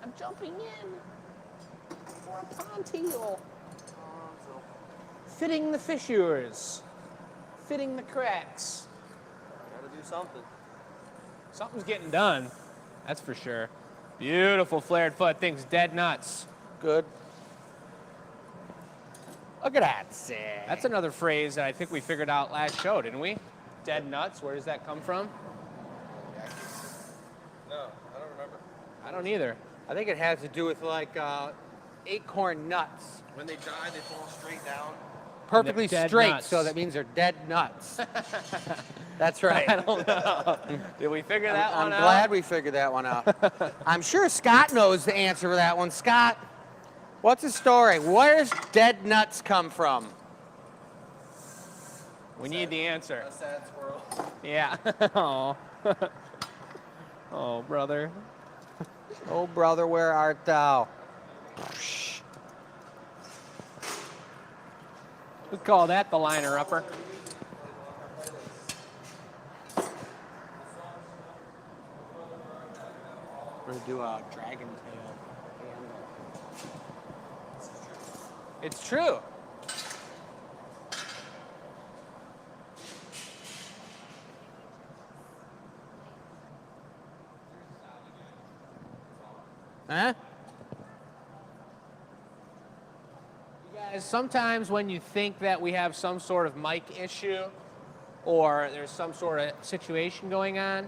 I'm jumping in. Pontile. Fitting the fissures. Fitting the cracks. Gotta do something. Something's getting done. That's for sure. Beautiful flared foot. Thing's dead nuts. Good. Look at that. That's another phrase that I think we figured out last show, didn't we? Dead nuts. Where does that come from? No, I don't remember. I don't either. I think it has to do with like acorn nuts. When they die, they fall straight down. Perfectly Dead straight, nuts. so that means they're dead nuts. That's right. I don't know. Did we figure that I'm one out? glad we figured that one out. I'm sure Scott knows the answer for that one. Scott, what's the story? Where's dead nuts come from? We need the answer. A sad squirrel. Yeah. Oh. Oh, brother. Oh, brother, where art thou? We call that the liner upper. We're gonna do a dragon tail handle. It's true. Huh? You guys, sometimes when you think that we have some sort of mic issue or there's some sort of situation going on,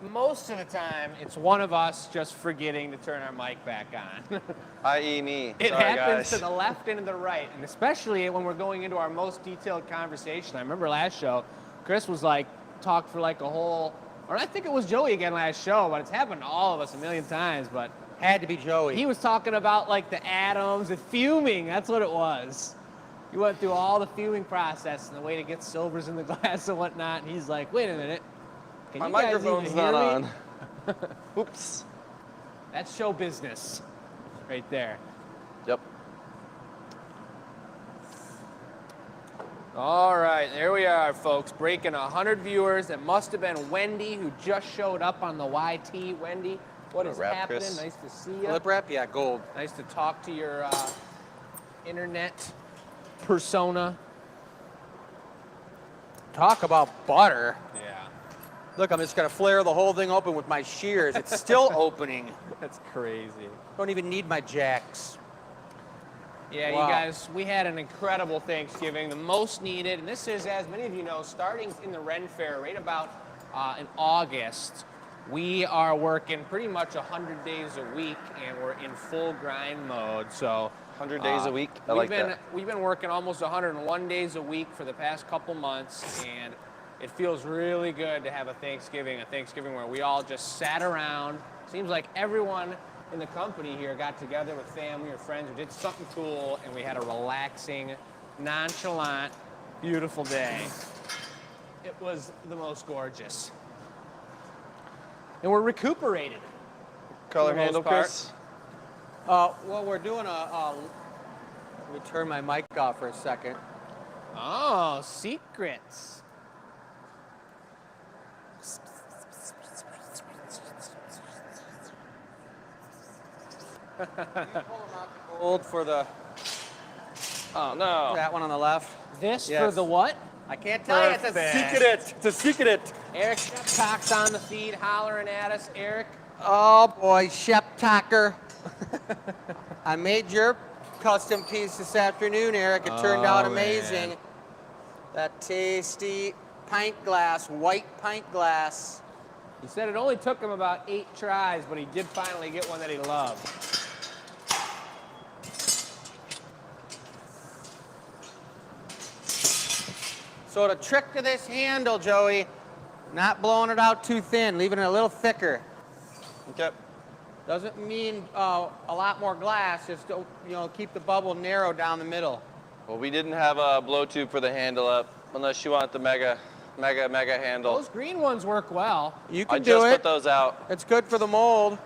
most of the time it's one of us just forgetting to turn our mic back on. I.e. me. It Sorry, happens guys. to the left and to the right, and especially when we're going into our most detailed conversation. I remember last show, Chris was like, talked for like a whole, or I think it was Joey again last show, but it's happened to all of us a million times, but Had to be Joey. he was talking about like the atoms and fuming. That's what it was. He went through all the fuming process and the way to get silvers in the glass and whatnot. And he's like, wait a minute. Can My you guys microphone's even hear not me? on. Oops. That's show business right there. Yep. All right, there we are, folks. Breaking 100 viewers. It must have been Wendy who just showed up on the YT. Wendy, what is Wrap, happening? Chris. Nice to see you. Lip wrap? Yeah, gold. Nice to talk to your internet persona. Talk about butter. Yeah. Look, I'm just gonna flare the whole thing open with my shears. It's still opening. That's crazy. Don't even need my jacks. Yeah, Wow. you guys, we had an incredible Thanksgiving, the most needed, and this is, as many of you know, starting in the Ren Fair right about in August. We are working pretty much 100 days a week, and we're in full grind mode. So 100 days a week. I like that. We've been working almost 101 days a week for the past couple months, and it feels really good to have a Thanksgiving where we all just sat around. Seems like everyone in the company here got together with family or friends who did something cool, and we had a relaxing, nonchalant, beautiful day. It was the most gorgeous. And we're recuperated. Color for the most handle, part. Chris. Well, we're doing let me turn my mic off for a second. Oh, secrets. Gold for the Oh, no. that one on the left. This for Yes. the what? I can't tell you. It's a Perfect. secret. It's a secret. Eric Shepcock's on the feed hollering at us. Eric, Oh boy, Shep Tucker. I made your custom piece this afternoon, Eric. It turned out Oh, amazing. man. That tasty pint glass, white pint glass. he said it only took him about 8 tries, but he did finally get one that he loved. So the trick to this handle, Joey, not blowing it out too thin, leaving it a little thicker. Okay. Doesn't mean a lot more glass, just to, keep the bubble narrow down the middle. Well, we didn't have a blow tube for the handle up, unless you want the mega handle. Those green ones work well. You I can just do put it. those out. It's good for the mold.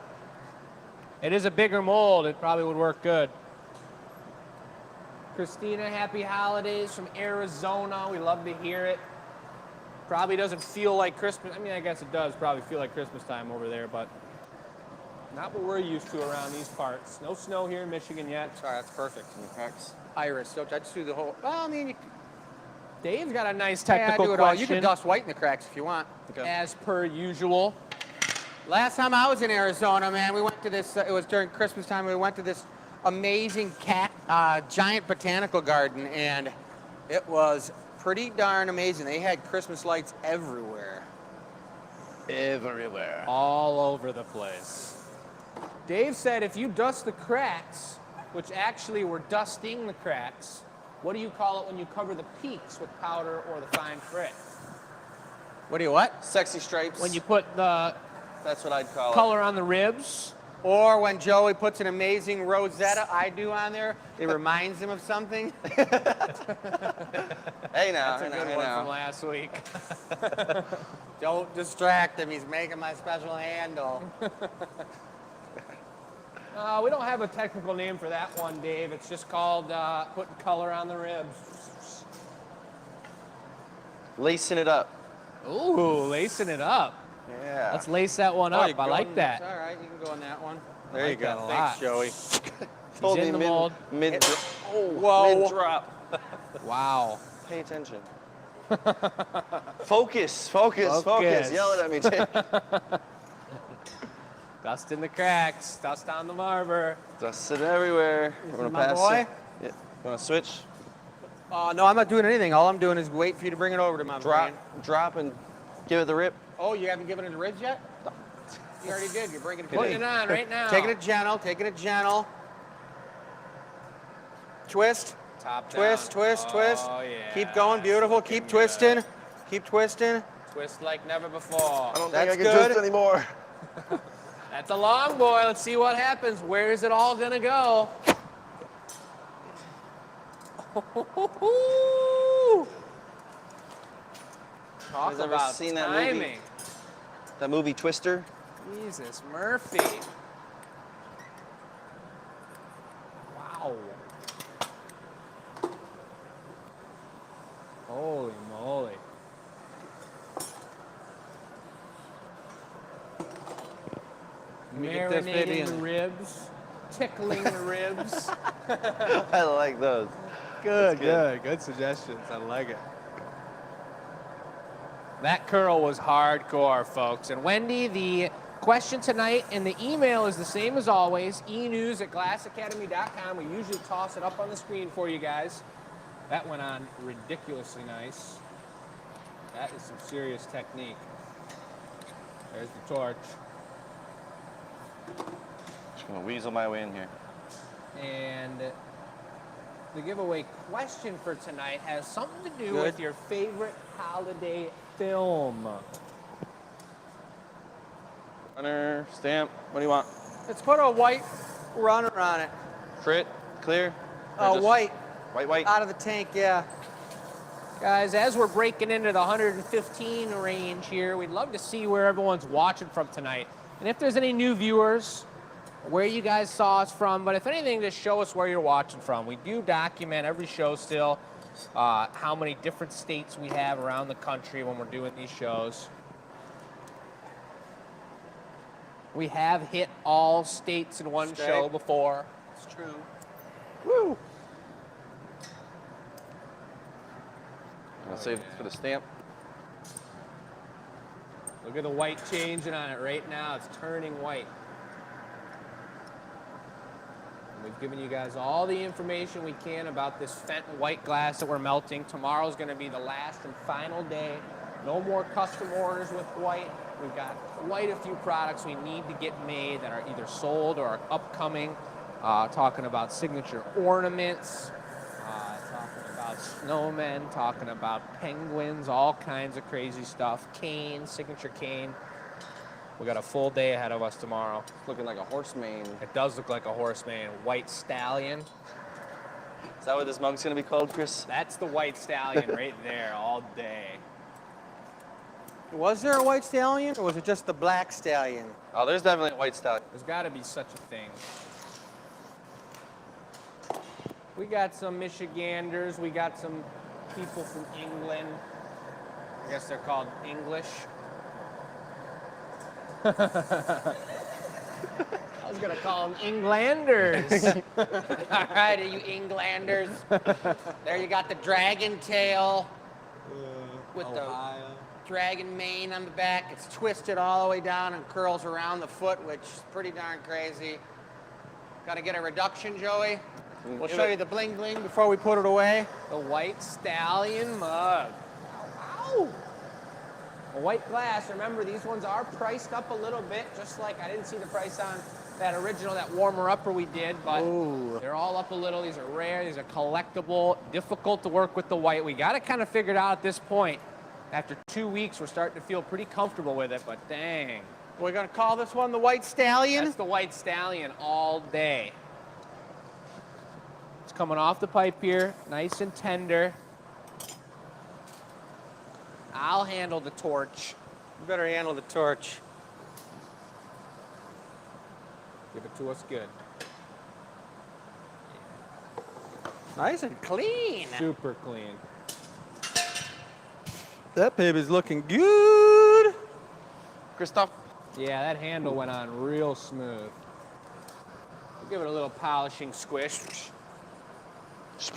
It is a bigger mold. It probably would work good. Christina, happy holidays from Arizona. We love to hear it. Probably doesn't feel like Christmas. I mean, I guess it does probably feel like Christmas time over there, but Not what we're used to around these parts. No snow here in Michigan yet. Sorry, that's perfect. Any cracks? Iris, so I just do the whole. Well, I mean, Dave's got a nice yeah, I technical do it all. question. You can dust white in the cracks if you want. Okay. As per usual. Last time I was in Arizona, man, we went to this. It was during Christmas time. We went to this amazing giant botanical garden, and it was pretty darn amazing. They had Christmas lights everywhere. Everywhere. All over the place. Dave said if you dust the cracks, which actually we're dusting the cracks, what do you call it when you cover the peaks with powder or the fine frit? What do you what? Sexy stripes. When you put the That's what I'd call color on the ribs? Or when Joey puts an amazing Rosetta I do on there, it reminds him of something. it. Hey now, That's a hey now, good hey one now. from last week. Don't distract him. He's making my special handle. We don't have a technical name for that one, Dave. It's just called putting color on the ribs. Lacing it up. Ooh, lacing it up. Yeah. Let's lace that one Oh, up. you're I like going- that. All right, you can go on that one. There you like that go. a lot. Thanks, Joey. Told in me the mold. mid Whoa. drop. Wow. Pay attention. Focus. Yell it at me, Jake. Dust in the cracks. Dust on the marber. Dust it everywhere. We're gonna my pass boy? it. Yeah. You wanna switch? No, I'm not doing anything. All I'm doing is wait for you to bring it over to my brain. Drop and give it the rip. Oh, you haven't given it a ribs yet? You already did. You're bringing it to Putting me. it on right now. Taking it gentle. Taking it gentle. Twist. Top down. Twist, twist, twist. Oh, yeah. Keep going, beautiful. Keep Looking twisting. good. Keep twisting. Twist like never before. I don't That's think I can good. twist anymore. That's a long boy. Let's see what happens. Where is it all gonna go? Talk Has ever about seen that timing. movie? That movie Twister? Jesus, Murphy. Wow. Holy moly. Let me get this baby Marinating the in. ribs, tickling the ribs. I like those. Good, good. good suggestions. I like it. That curl was hardcore, folks. And Wendy, the question tonight and the email is the same as always, enews@glassacademy.com. We usually toss it up on the screen for you guys. That went on ridiculously nice. That is some serious technique. There's the torch. Just gonna weasel my way in here. And the giveaway question for tonight has something to do Good. with your favorite holiday film. Runner, stamp. What do you want? Let's put a white runner on it. Crit, clear. Or just White. White. Out of the tank, yeah. Guys, as we're breaking into the 115 range here, we'd love to see where everyone's watching from tonight. And if there's any new viewers, where you guys saw us from, but if anything, just show us where you're watching from. We do document every show still, how many different states we have around the country when we're doing these shows. We have hit all states in one Straight. show before. It's true. Woo! I'll save this for the stamp. Look at the white changing on it right now. It's turning white. And we've given you guys all the information we can about this Fenton white glass that we're melting. Tomorrow's going to be the last and final day. No more custom orders with white. We've got quite a few products we need to get made that are either sold or are upcoming. Talking about signature ornaments, talking about snowmen, talking about penguins, all kinds of crazy stuff. Cane, signature cane. We got a full day ahead of us tomorrow. Looking like a horse mane. It does look like a horse mane. White stallion. Is that what this mug's gonna be called, Chris? That's the white stallion right there all day. Was there a white stallion, or was it just the black stallion? Oh, there's definitely a white stallion. There's got to be such a thing. We got some Michiganders. We got some people from England. I guess they're called English. I was gonna call them Englanders. All right, you Englanders. There you got the dragon tail with the dragon mane on the back. It's twisted all the way down and curls around the foot, which is pretty darn crazy. Got to get a reduction, Joey. We'll show you the bling bling before we put it away. The white stallion mug. Ow! A white glass. Remember, these ones are priced up a little bit, just like I didn't see the price on that original, that warmer upper we did, but they're all up a little. These are rare. These are collectible. Difficult to work with the white. We got it kind of figured out at this point. After 2 weeks, we're starting to feel pretty comfortable with it, but dang. We're going to call this one the White Stallion. That's the white stallion all day. It's coming off the pipe here, nice and tender. I'll handle the torch. You better handle the torch. Give it to us good. Nice and clean. Super clean. That baby's looking good. Christoph. Yeah, that handle went on real smooth. We'll give it a little polishing squish. He's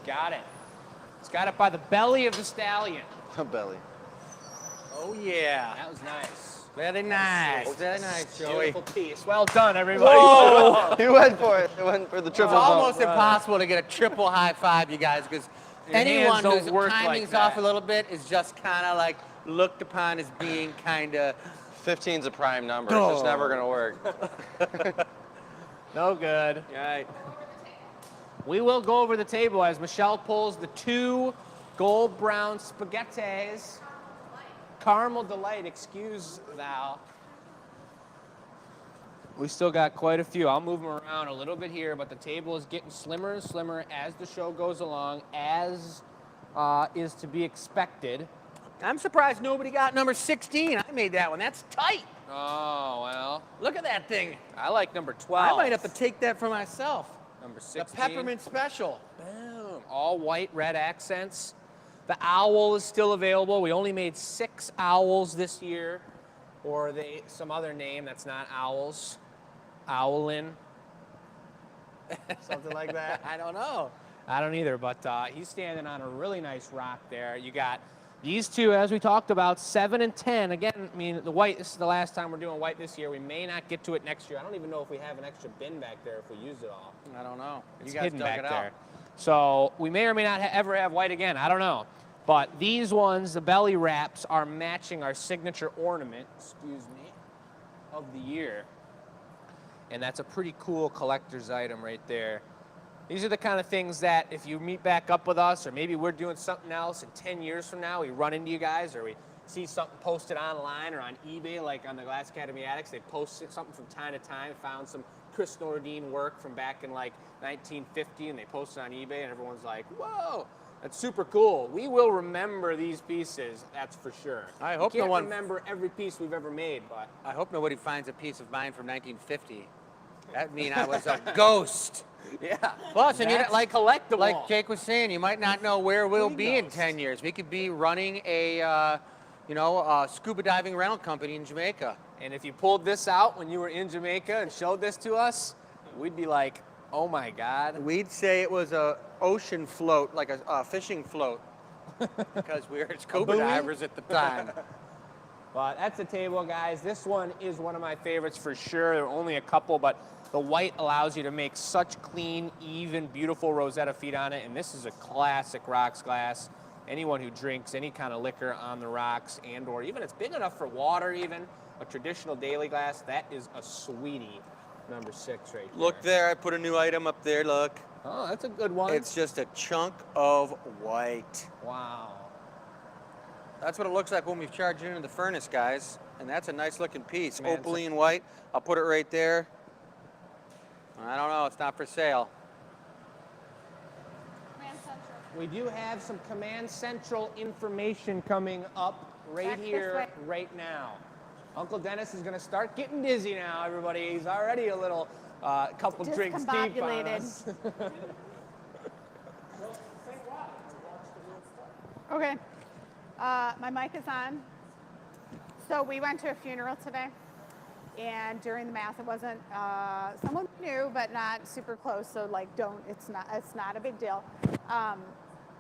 got it. He's got it by the belly of the stallion. Belly. Oh, yeah. That was nice. Very nice. Very nice, Joey. Beautiful piece. Well done, everybody. Whoa. He went for it. He went for the triple It's bump. almost impossible to get a triple high five, you guys, because Your anyone hands don't whose work timing's like off that. a little bit is just kind of like looked upon as being kind of 15's a prime number. It's just never going to work. No good. right. We will go over the table as Michelle pulls the 2 gold brown spaghettis. Caramel delight, excuse thou. We still got quite a few. I'll move them around a little bit here, but the table is getting slimmer and slimmer as the show goes along, as is to be expected. I'm surprised nobody got number 16. I made that one. That's tight. Oh, well. Look at that thing. I like number 12. I might have to take that for myself. Number The 16. peppermint special. Boom. All white, red accents. The owl is still available. We only made 6 owls this year, or some other name that's not owls. Owlin. Something like that. I don't know. I don't either, but he's standing on a really nice rock there. You got these 2, as we talked about, 7 and 10. Again, I mean, the white, this is the last time we're doing white this year. We may not get to it next year. I don't even know if we have an extra bin back there if we use it all. I don't know. It's You guys hidden dug back it out. there. So we may or may not ever have white again. I don't know. But these ones, the belly wraps, are matching our signature ornament, of the year. And that's a pretty cool collector's item right there. These are the kind of things that if you meet back up with us, or maybe we're doing something else, and 10 years from now we run into you guys, or we see something posted online or on eBay, like on the Glass Academy Addicts, they post something from time to time, found some Chris Nordine work from back in like 1950, and they post it on eBay, and everyone's like, whoa, that's super cool. We will remember these pieces, that's for sure. I hope we can't no one remember every piece we've ever made, but I hope nobody finds a piece of mine from 1950. That'd mean I was a ghost. yeah. Plus, and you know, That's like collectible. Like Jake was saying, you might not know where we'll be in Ghost. 10 years. We could be running a, a scuba diving rental company in Jamaica. And if you pulled this out when you were in Jamaica and showed this to us, we'd be like, oh my God. We'd say it was a ocean float, like a fishing float, because we were scuba buoy? divers at the time. But that's the table, guys. This one is one of my favorites for sure. There are only a couple, but the white allows you to make such clean, even, beautiful Rosetta feet on it. And this is a classic rocks glass. Anyone who drinks any kind of liquor on the rocks, and or even it's big enough for water even, a traditional daily glass, that is a sweetie. Number 6 right there. Look there, I put a new item up there, look. Oh, that's a good one. It's just a chunk of white. Wow. That's what it looks like when we charge it into the furnace, guys. And that's a nice looking piece. Man, Opaline white. I'll put it right there. I don't know, it's not for sale. We do have some Command Central information coming up right Back this here, way. right now. Uncle Dennis is going to start getting dizzy now, everybody. He's already a little, couple drinks deep on Discombobulated. us. Okay. My mic is on. So we went to a funeral today, and during the mass, it wasn't someone new, but not super close. So like, it's not a big deal. But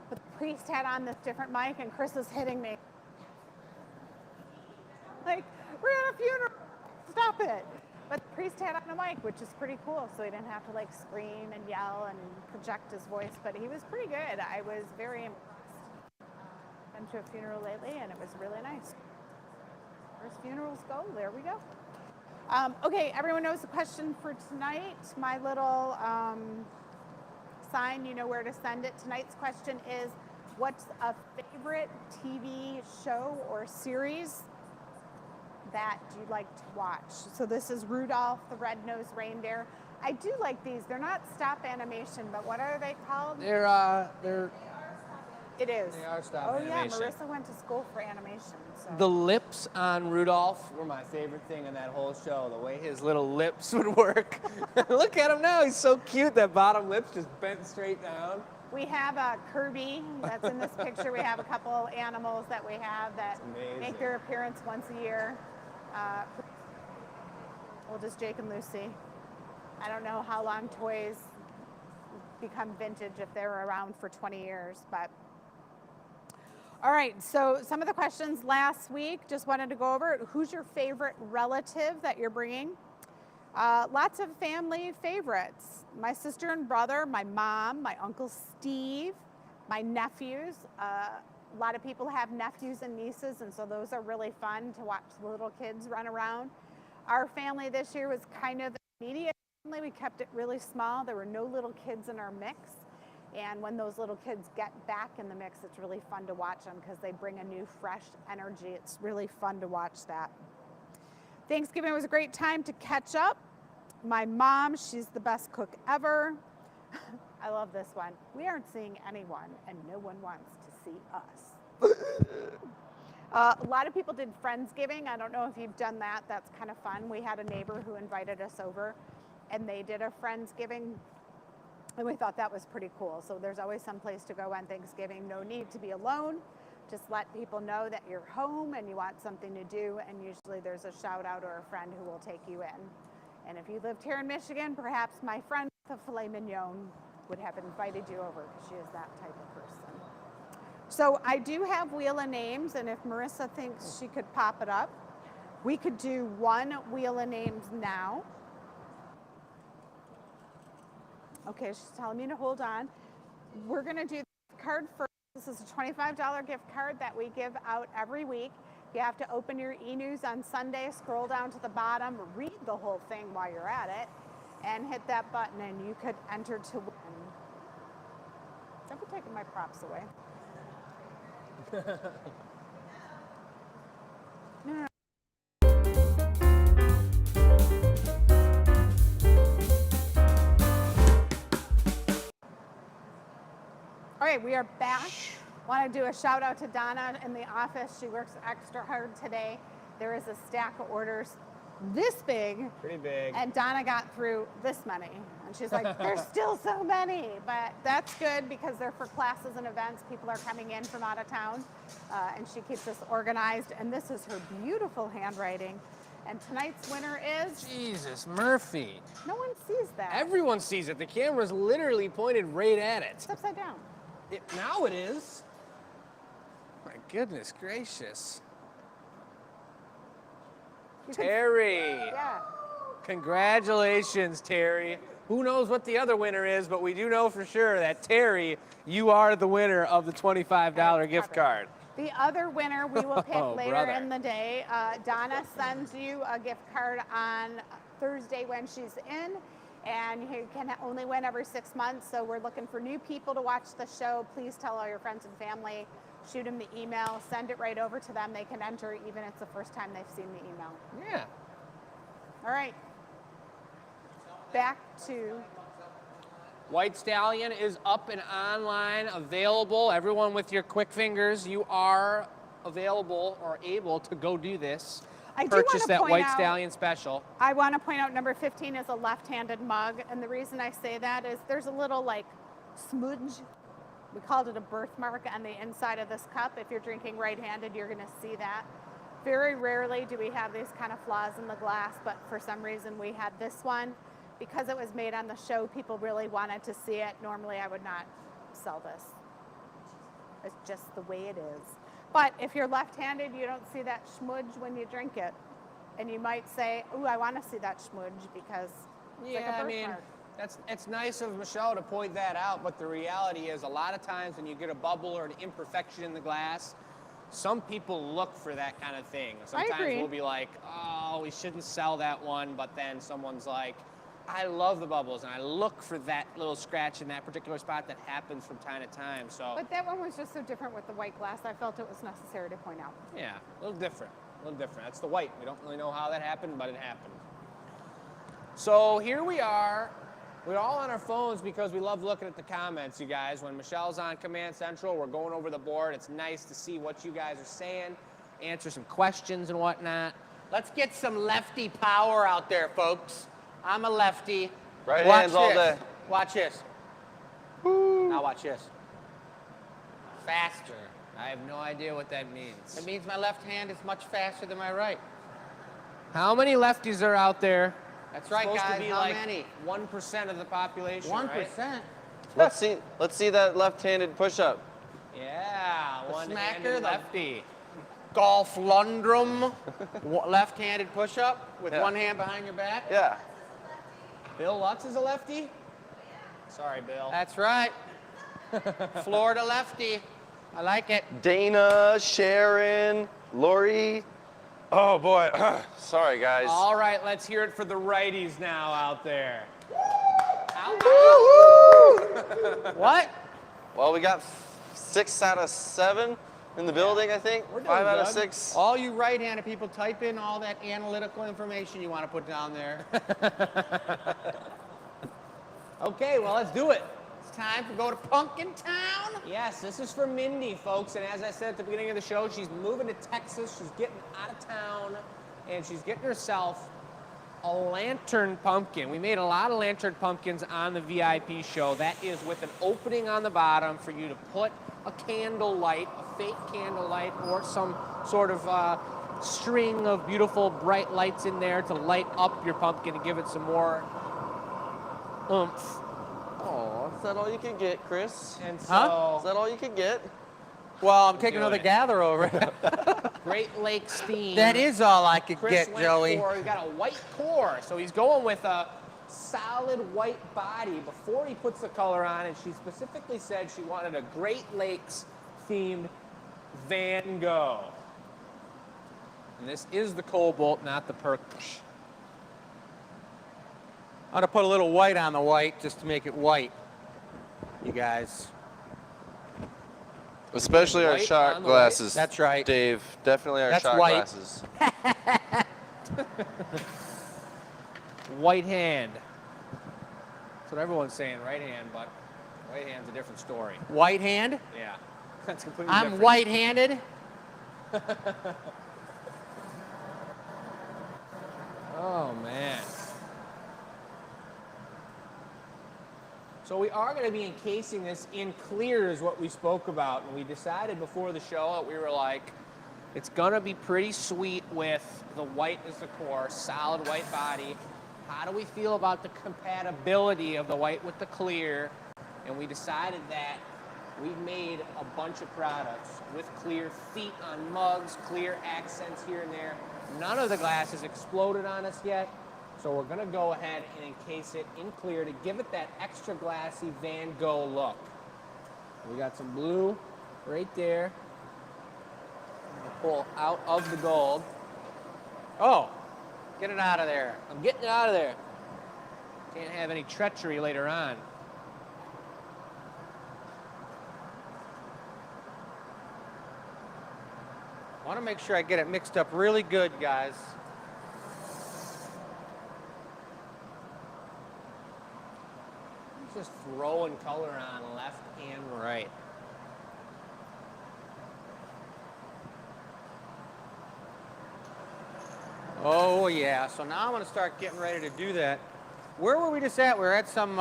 the priest had on this different mic, and Chris is hitting me. Like, we're at a funeral. Stop it. But the priest had on a mic, which is pretty cool. So he didn't have to like scream and yell and project his voice. But he was pretty good. I was very impressed. Been to a funeral lately, and it was really nice. As funerals go, there we go. Okay, everyone knows the question for tonight. My little sign, you know where to send it. Tonight's question is, what's a favorite TV show or series that you like to watch? So this is Rudolph the Red-Nosed Reindeer. I do like these. They're not stop animation, but what are they called? They're It is. They are stop Oh animation. yeah, Marissa went to school for animation. So. The lips on Rudolph were my favorite thing in that whole show. The way his little lips would work. Look at him now. He's so cute. That bottom lip's just bent straight down. We have a Kirby that's in this picture. We have a couple animals that we have that make their appearance once a year. Well, just Jake and Lucy. I don't know how long toys become vintage if they were around for 20 years, but. All right, so some of the questions last week, just wanted to go over. Who's your favorite relative that you're bringing? Lots of family favorites. My sister and brother, my mom, my Uncle Steve, my nephews. A lot of people have nephews and nieces, and so those are really fun to watch the little kids run around. Our family this year was kind of immediate family. We kept it really small. There were no little kids in our mix. And when those little kids get back in the mix, it's really fun to watch them because they bring a new, fresh energy. It's really fun to watch that. Thanksgiving was a great time to catch up. My mom, she's the best cook ever. I love this one. We aren't seeing anyone, and no one wants to see us. A lot of people did Friendsgiving. I don't know if you've done that. That's kind of fun. We had a neighbor who invited us over, and they did a Friendsgiving. And we thought that was pretty cool. So there's always some place to go on Thanksgiving. No need to be alone. Just let people know that you're home and you want something to do. And usually there's a shout out or a friend who will take you in. And if you lived here in Michigan, perhaps my friend, the filet mignon, would have invited you over because she is that type of person. So I do have Wheel of Names. And if Marissa thinks she could pop it up, we could do one Wheel of Names now. Okay, she's telling me to hold on. We're going to do the card first. This is a $25 gift card that we give out every week. You have to open your e-news on Sunday, scroll down to the bottom, read the whole thing while you're at it, and hit that button, and you could enter to win. Don't be taking my props away. No. All right, we are back. Want to do a shout out to Donna in the office. She works extra hard today. There is a stack of orders this big. Pretty big. And Donna got through this many. And she's like, there's still so many. But that's good because they're for classes and events. People are coming in from out of town. And she keeps us organized. And this is her beautiful handwriting. And tonight's winner is... Jesus, Murphy. No one sees that. Everyone sees it. The camera's literally pointed right at it. It's upside down. Now it is. My goodness gracious. Terry. Yeah. Congratulations, Terry. Who knows what the other winner is, but we do know for sure that Terry, you are the winner of the $25 gift card. The other winner we will pick later brother. in the day. Donna sends you a gift card on Thursday when she's in, and you can only win every 6 months. So we're looking for new people to watch the show. Please tell all your friends and family. Shoot them the email. Send it right over to them. They can enter even if it's the first time they've seen the email. Yeah. All right. Back to... White Stallion is up and online, available. Everyone with your quick fingers, you are available or able to go do this. Purchase that White Stallion special. I want to point out number 15 is a left-handed mug, and the reason I say that is there's a little like smudge we called it a birthmark on the inside of this cup. If you're drinking right-handed, you're gonna see that. Very rarely do we have these kind of flaws in the glass, but for some reason we had this one. Because it was made on the show, people really wanted to see it. Normally I would not sell this. It's just the way it is. But if you're left-handed, you don't see that schmudge when you drink it. And you might say, ooh, I want to see that schmudge because it's like a birthmark. It's nice of Michelle to point that out, but the reality is a lot of times when you get a bubble or an imperfection in the glass, some people look for that kind of thing. Sometimes we'll be like, oh, we shouldn't sell that one, but then someone's like, I love the bubbles, and I look for that little scratch in that particular spot that happens from time to time. So, but that one was just so different with the white glass. I felt it was necessary to point out. Yeah, a little different. That's the white. We don't really know how that happened, but it happened. So here we are. We're all on our phones because we love looking at the comments, you guys. When Michelle's on Command Central, we're going over the board. It's nice to see what you guys are saying, answer some questions and whatnot. Let's get some lefty power out there, folks. I'm a lefty. Right hands all day. Watch this. Now watch this. Faster. I have no idea what that means. It means my left hand is much faster than my right. How many lefties are out there? That's right, Supposed guys. to be How like many? 1% of the population, 1%. right? Let's see that left-handed push-up. Yeah, The one-handed smacker, the- lefty. Golf Lundrum. Left-handed push-up with Yeah. one hand behind your back. Yeah. Bill Lutz is a lefty? Sorry, Bill. That's right. Florida lefty. I like it. Dana, Sharon, Lori. Oh boy. Sorry, guys. All right, let's hear it for the righties now out there. What? Well, we got 6 out of 7 in the building, I think. We're doing 5 out of good. 6. All you right-handed people, type in all that analytical information you want to put down there. Okay, well, let's do it. It's time to go to Pumpkin Town. Yes, this is for Mindy, folks. And as I said at the beginning of the show, she's moving to Texas. She's getting out of town, and she's getting herself a lantern pumpkin. We made a lot of lantern pumpkins on the VIP show. That is with an opening on the bottom for you to put a candle light, a fake candle light, or some sort of string of beautiful bright lights in there to light up your pumpkin and give it some more oomph. Oh, is that all you could get, Chris? And so, Huh? Is that all you could get? Well, I'm taking doing another it. gather over. Great Lakes theme. That is all I could Chris get, went Joey. for, he got a white core, so he's going with a solid white body before he puts the color on, and she specifically said she wanted a Great Lakes themed Van Gogh. And this is the Cobalt, not the Perkish. I'm gonna put a little white on the white just to make it white, you guys. Especially our White shot on the glasses. That's right. Dave. Definitely our That's shot white. glasses. White hand. That's what everyone's saying, right hand, but right hand's a different story. White hand? Yeah, that's completely I'm different. white-handed. Oh, man. So we are going to be encasing this in clear is what we spoke about. And we decided before the show that we were like, it's going to be pretty sweet with the white as the core, solid white body. How do we feel about the compatibility of the white with the clear? And we decided that we've made a bunch of products with clear feet on mugs, clear accents here and there. None of the glass has exploded on us yet. So we're gonna go ahead and encase it in clear to give it that extra glassy Van Gogh look. We got some blue right there. We'll pull out of the gold. Oh, get it out of there. I'm getting it out of there. Can't have any treachery later on. I want to make sure I get it mixed up really good, guys. Just throwing color on left and right. Oh, yeah. So now I'm going to start getting ready to do that. Where were we just at? We were at some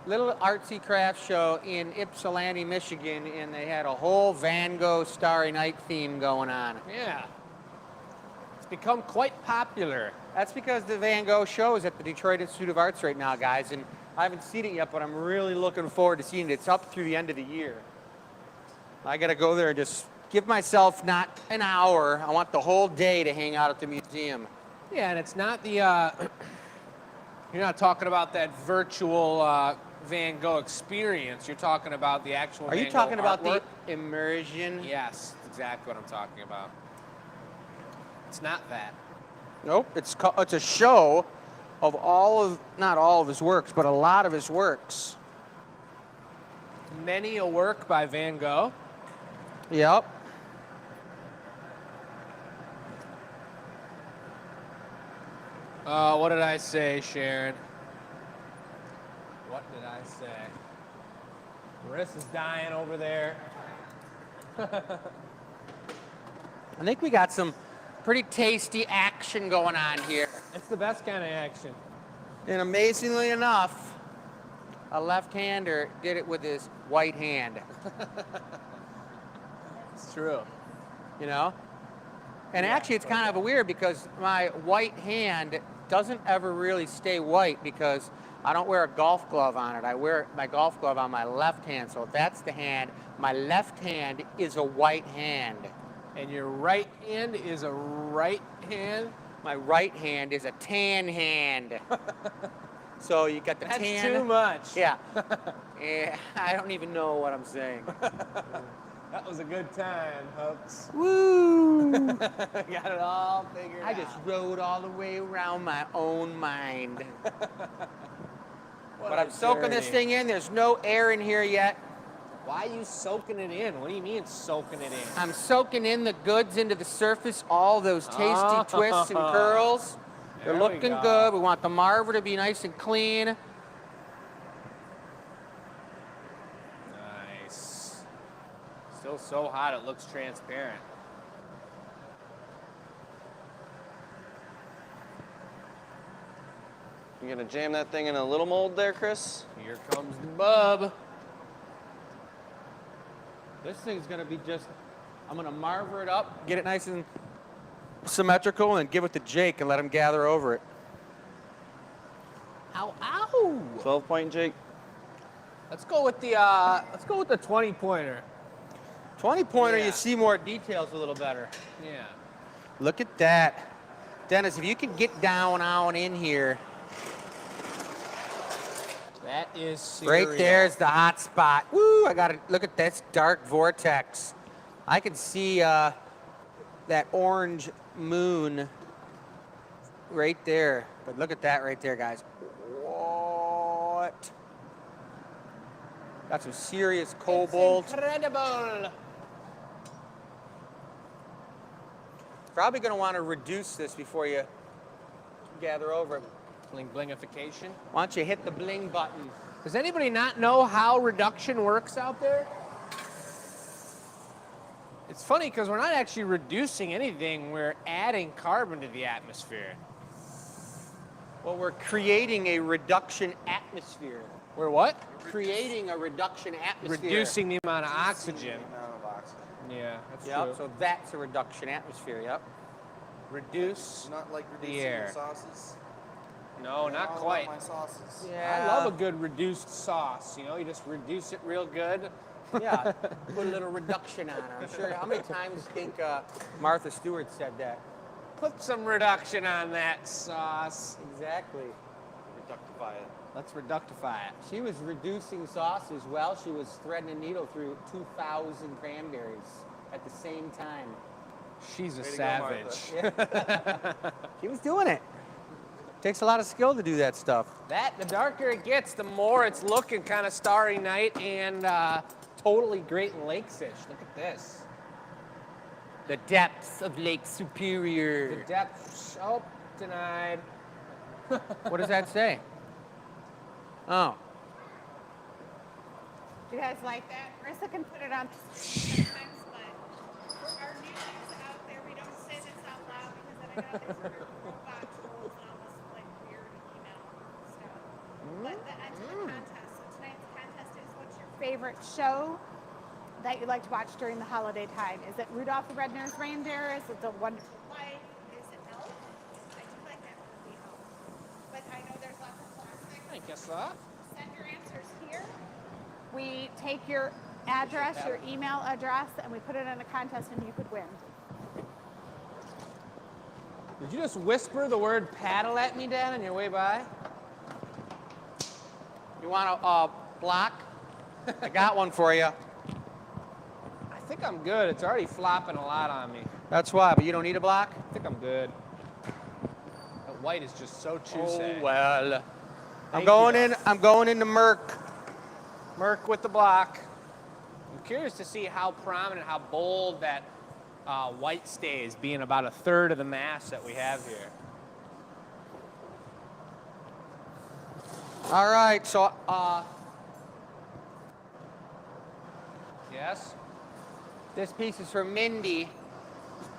little artsy craft show in Ypsilanti, Michigan, and they had a whole Van Gogh Starry Night theme going on. Yeah. It's become quite popular. That's because the Van Gogh show is at the Detroit Institute of Arts right now, guys, and I haven't seen it yet, but I'm really looking forward to seeing it. It's up through the end of the year. I got to go there and just give myself not an hour. I want the whole day to hang out at the museum. Yeah, and it's not the, you're not talking about that virtual Van Gogh experience. You're talking about the actual Are you Van talking Gogh about artwork. the immersion? Yes, that's exactly what I'm talking about. It's not that. Nope, it's a show of not all of his works, but a lot of his works. Many a work by Van Gogh. Yep. What did I say, Sharon? What did I say? Marissa's dying over there. I think we got some pretty tasty action going on here. It's the best kind of action. And amazingly enough, a left-hander did it with his white hand. It's true. You know? And actually, it's kind of weird because my white hand doesn't ever really stay white because I don't wear a golf glove on it. I wear my golf glove on my left hand, so that's the hand. My left hand is a white hand. And your right hand is a right hand? My right hand is a tan hand. So you got the That's tan. too much. Yeah. Yeah. I don't even know what I'm saying. That was a good time, folks. Woo! Got it all figured out. I just rode all the way around my own mind. But I'm soaking this thing in. There's no air in here yet. Why are you soaking it in? What do you mean soaking it in? I'm soaking in the goods into the surface, all those tasty twists and curls. They're There we looking go. good. We want the marver to be nice and clean. Nice. Still so hot it looks transparent. You gonna jam that thing in a little mold there, Chris? Here comes the bub. This thing's gonna be I'm gonna marver it up, get it nice and symmetrical, and give it to Jake and let him gather over it. Ow, ow. 12-point, Jake. Let's go with the 20-pointer. 20-pointer, Yeah. you see more details a little better. Yeah. Look at that. Dennis, if you can get down on in here. That is cereal. Right there's the hot spot. Woo, I got to look at this dark vortex. I can see that orange moon right there. But look at that right there, guys. What? Got some serious cobalt. It's incredible. Probably going to want to reduce this before you gather over it. Bling blingification. Why don't you hit the bling button? Does anybody not know how reduction works out there? It's funny because we're not actually reducing anything. We're adding carbon to the atmosphere. Well, we're creating a reduction atmosphere. We're what? Creating a reduction atmosphere. Reducing the amount of oxygen. Amount of oxygen. Yeah, that's Yep, true. so that's a reduction atmosphere, yep. Reduce Not like the reducing air. sauces. No, not All quite. about my sauces. Yeah. I love a good reduced sauce. You know, you just reduce it real good. Yeah, put a little reduction on it. I'm sure, how many times do you think Martha Stewart said that? Put some reduction on that sauce. Exactly. Reductify it. Let's reductify it. She was reducing sauces while she was threading a needle through 2,000 cranberries at the same time. She's a Way to go, savage. Martha. She was doing it. Takes a lot of skill to do that stuff. The darker it gets, the more it's looking kind of Starry Night and totally Great Lakes-ish. Look at this. The depths of Lake Superior. The depth, oh, denied. What does that say? Oh. Do you guys like that? Marissa can put it on sometimes, but for our newbies out there, we don't say this out loud because then I got these robot trolls and all this like weird email stuff. But the enter the contest, so favorite show that you like to watch during the holiday time? Is it Rudolph the Red-Nosed Reindeer? Is it The Wonderful Life? Is it Elf? I do like that movie, Elf. But I know there's lots of classics. I guess so. Send your answers here. We take your address, your email address, and we put it in a contest, and you could win. Did you just whisper the word paddle at me, Dad, on your way by? You want a block? I got one for you. I think I'm good. It's already flopping a lot on me. That's why, but you don't need a block? I think I'm good. That white is just so choosy. Oh, well. Thank you. I'm going into Merc. Merc with the block. I'm curious to see how prominent, how bold that white stays, being about a third of the mass that we have here. All right, so, Yes? this piece is for Mindy.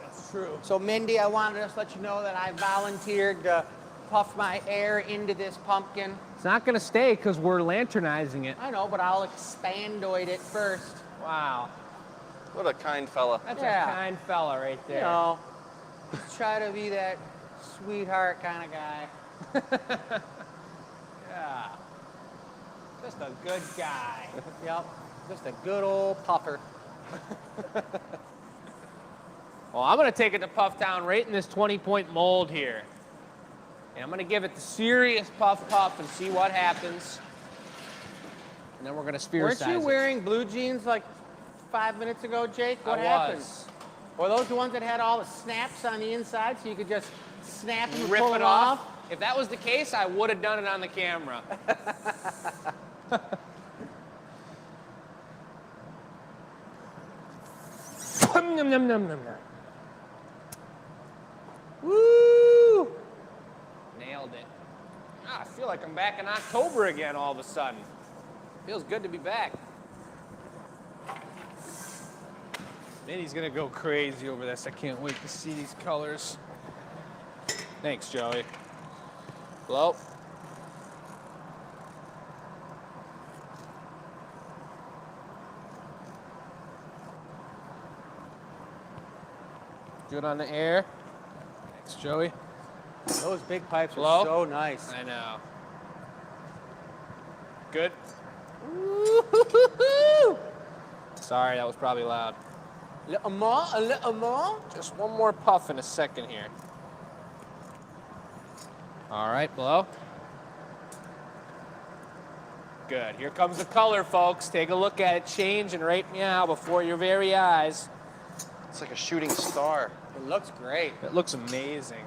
That's true. So, Mindy, I wanted to just let you know that I volunteered to puff my air into this pumpkin. It's not going to stay because we're lanternizing it. I know, but I'll expandoid it first. Wow. What a kind fella. That's Yeah. a kind fella right You there. know, try to be that sweetheart kind of guy. Yeah. Just a good guy. Yep, just a good old puffer. Well, I'm going to take it to Pufftown right in this 20-point mold here. And I'm going to give it the serious puff and see what happens. And then we're going to sphere Weren't size you it. wearing blue jeans like 5 minutes ago, Jake? What I happened? was. Were those the ones that had all the snaps on the inside so you could just snap and Rip pull it off. If that was the case, I would have done it on the camera. Nom, nom, nom, nom, nom. Woo! Nailed it. Ah, I feel like I'm back in October again all of a sudden. Feels good to be back. Minnie's gonna go crazy over this. I can't wait to see these colors. Thanks, Joey. Blow. Good on the air. Thanks, Joey. Those big pipes Blow. are so nice. I know. Good. Sorry, that was probably loud. A little more. Just one more puff in a second here. All right, blow. Good. Here comes the color, folks. Take a look at it changing right now before your very eyes. It's like a shooting star. It looks great. It looks amazing.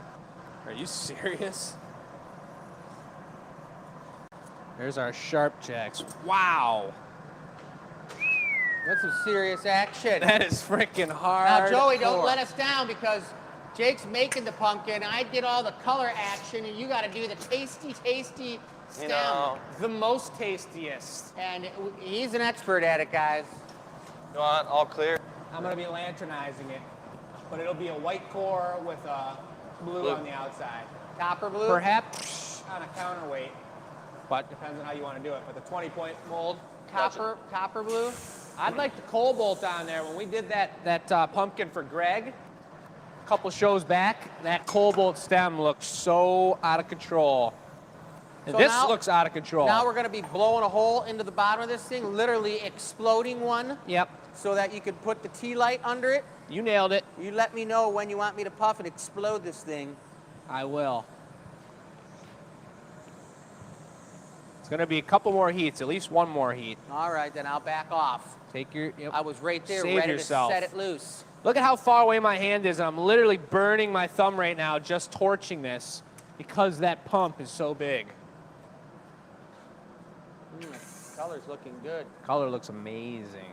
Are you serious? There's our sharp jacks. Wow. That's some serious action. That is freaking hard. Now, Joey, don't let us down because Jake's making the pumpkin. I did all the color action, and you got to do the tasty stem. You know, The most tastiest. And he's an expert at it, guys. you want all clear? I'm going to be lanternizing it, but it'll be a white core with a blue on the outside. Copper blue? Perhaps on a counterweight, but depends on how you want to do it. But the 20-point mold, Copper blue? I'd like the cobalt on there. When we did that pumpkin for Greg a couple shows back, that cobalt stem looked so out of control. And So this now- looks out of control. Now we're going to be blowing a hole into the bottom of this thing, literally exploding one, Yep, so that you could put the tea light under it. you nailed it. You let me know when you want me to puff and explode this thing. I will. It's going to be a couple more heats, at least one more heat. All right, then I'll back off. Take your. Yep. I was right there, Save ready yourself. to set it loose. Look at how far away my hand is. I'm literally burning my thumb right now just torching this because that pump is so big. Color's looking good. Color looks amazing.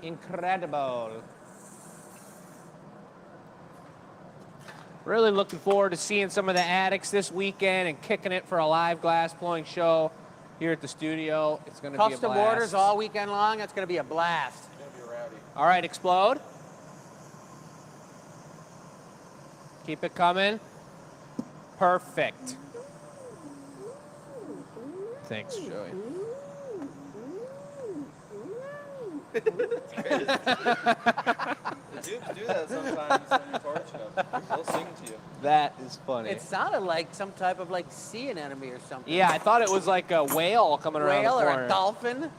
Incredible. Really looking forward to seeing some of the addicts this weekend and kicking it for a live glass blowing show here at the studio. It's going to be a blast. Custom orders all weekend long. That's going to be a blast. All right, explode. Keep it coming. Perfect. Thanks, Joey. The dupes do that sometimes when you torch them. They'll sing to you. That is funny. It sounded like some type of like sea anemone or something. Yeah, I thought it was like a whale coming around the Whale corner. or a dolphin.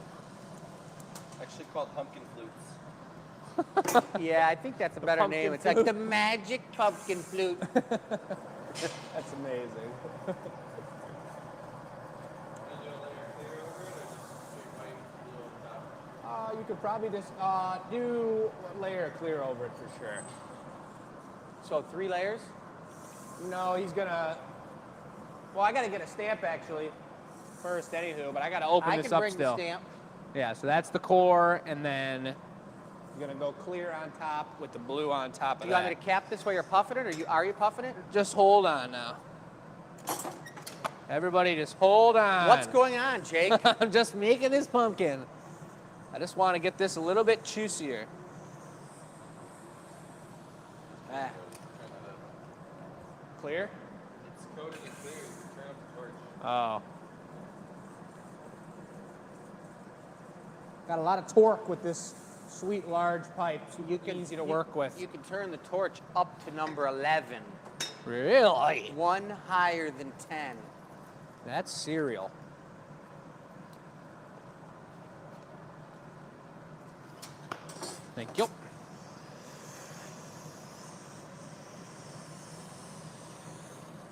Actually called pumpkin flutes. Yeah, I think that's a better pumpkin name. It's flute. like the magic pumpkin flute. That's amazing. You could probably just do a layer of clear over it for sure. So 3 layers? No, he's gonna. Well, I gotta get a stamp actually first, anywho. But I gotta open I this can up bring still. the stamp. Yeah, so that's the core, and then you're gonna go clear on top with the blue on top of Do you that. want me to cap this while you're puffing it, or are you puffing it? Just hold on now. Everybody, just hold on. What's going on, Jake? I'm just making this pumpkin. I just want to get this a little bit juicier. Ah. Clear? It's coated in clear. You can turn up the torch. Oh. Got a lot of torque with this sweet large pipe. Easy to work with. You can turn the torch up to number 11. Really? 1 higher than 10. That's cereal. Thank you.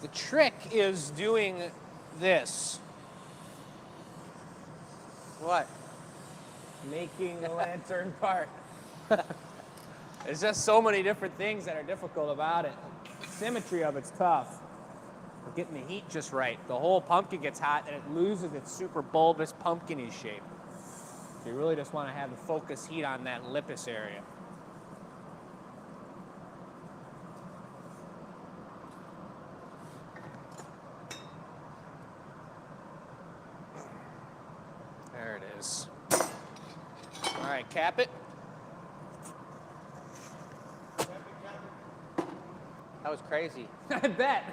The trick is doing this. What? Making the lantern part. There's just so many different things that are difficult about it. Symmetry of it's tough. But getting the heat just right. The whole pumpkin gets hot and it loses its super bulbous pumpkin-y shape. So you really just want to have the focus heat on that lipus area. There it is. All right, cap it. That was crazy. I bet.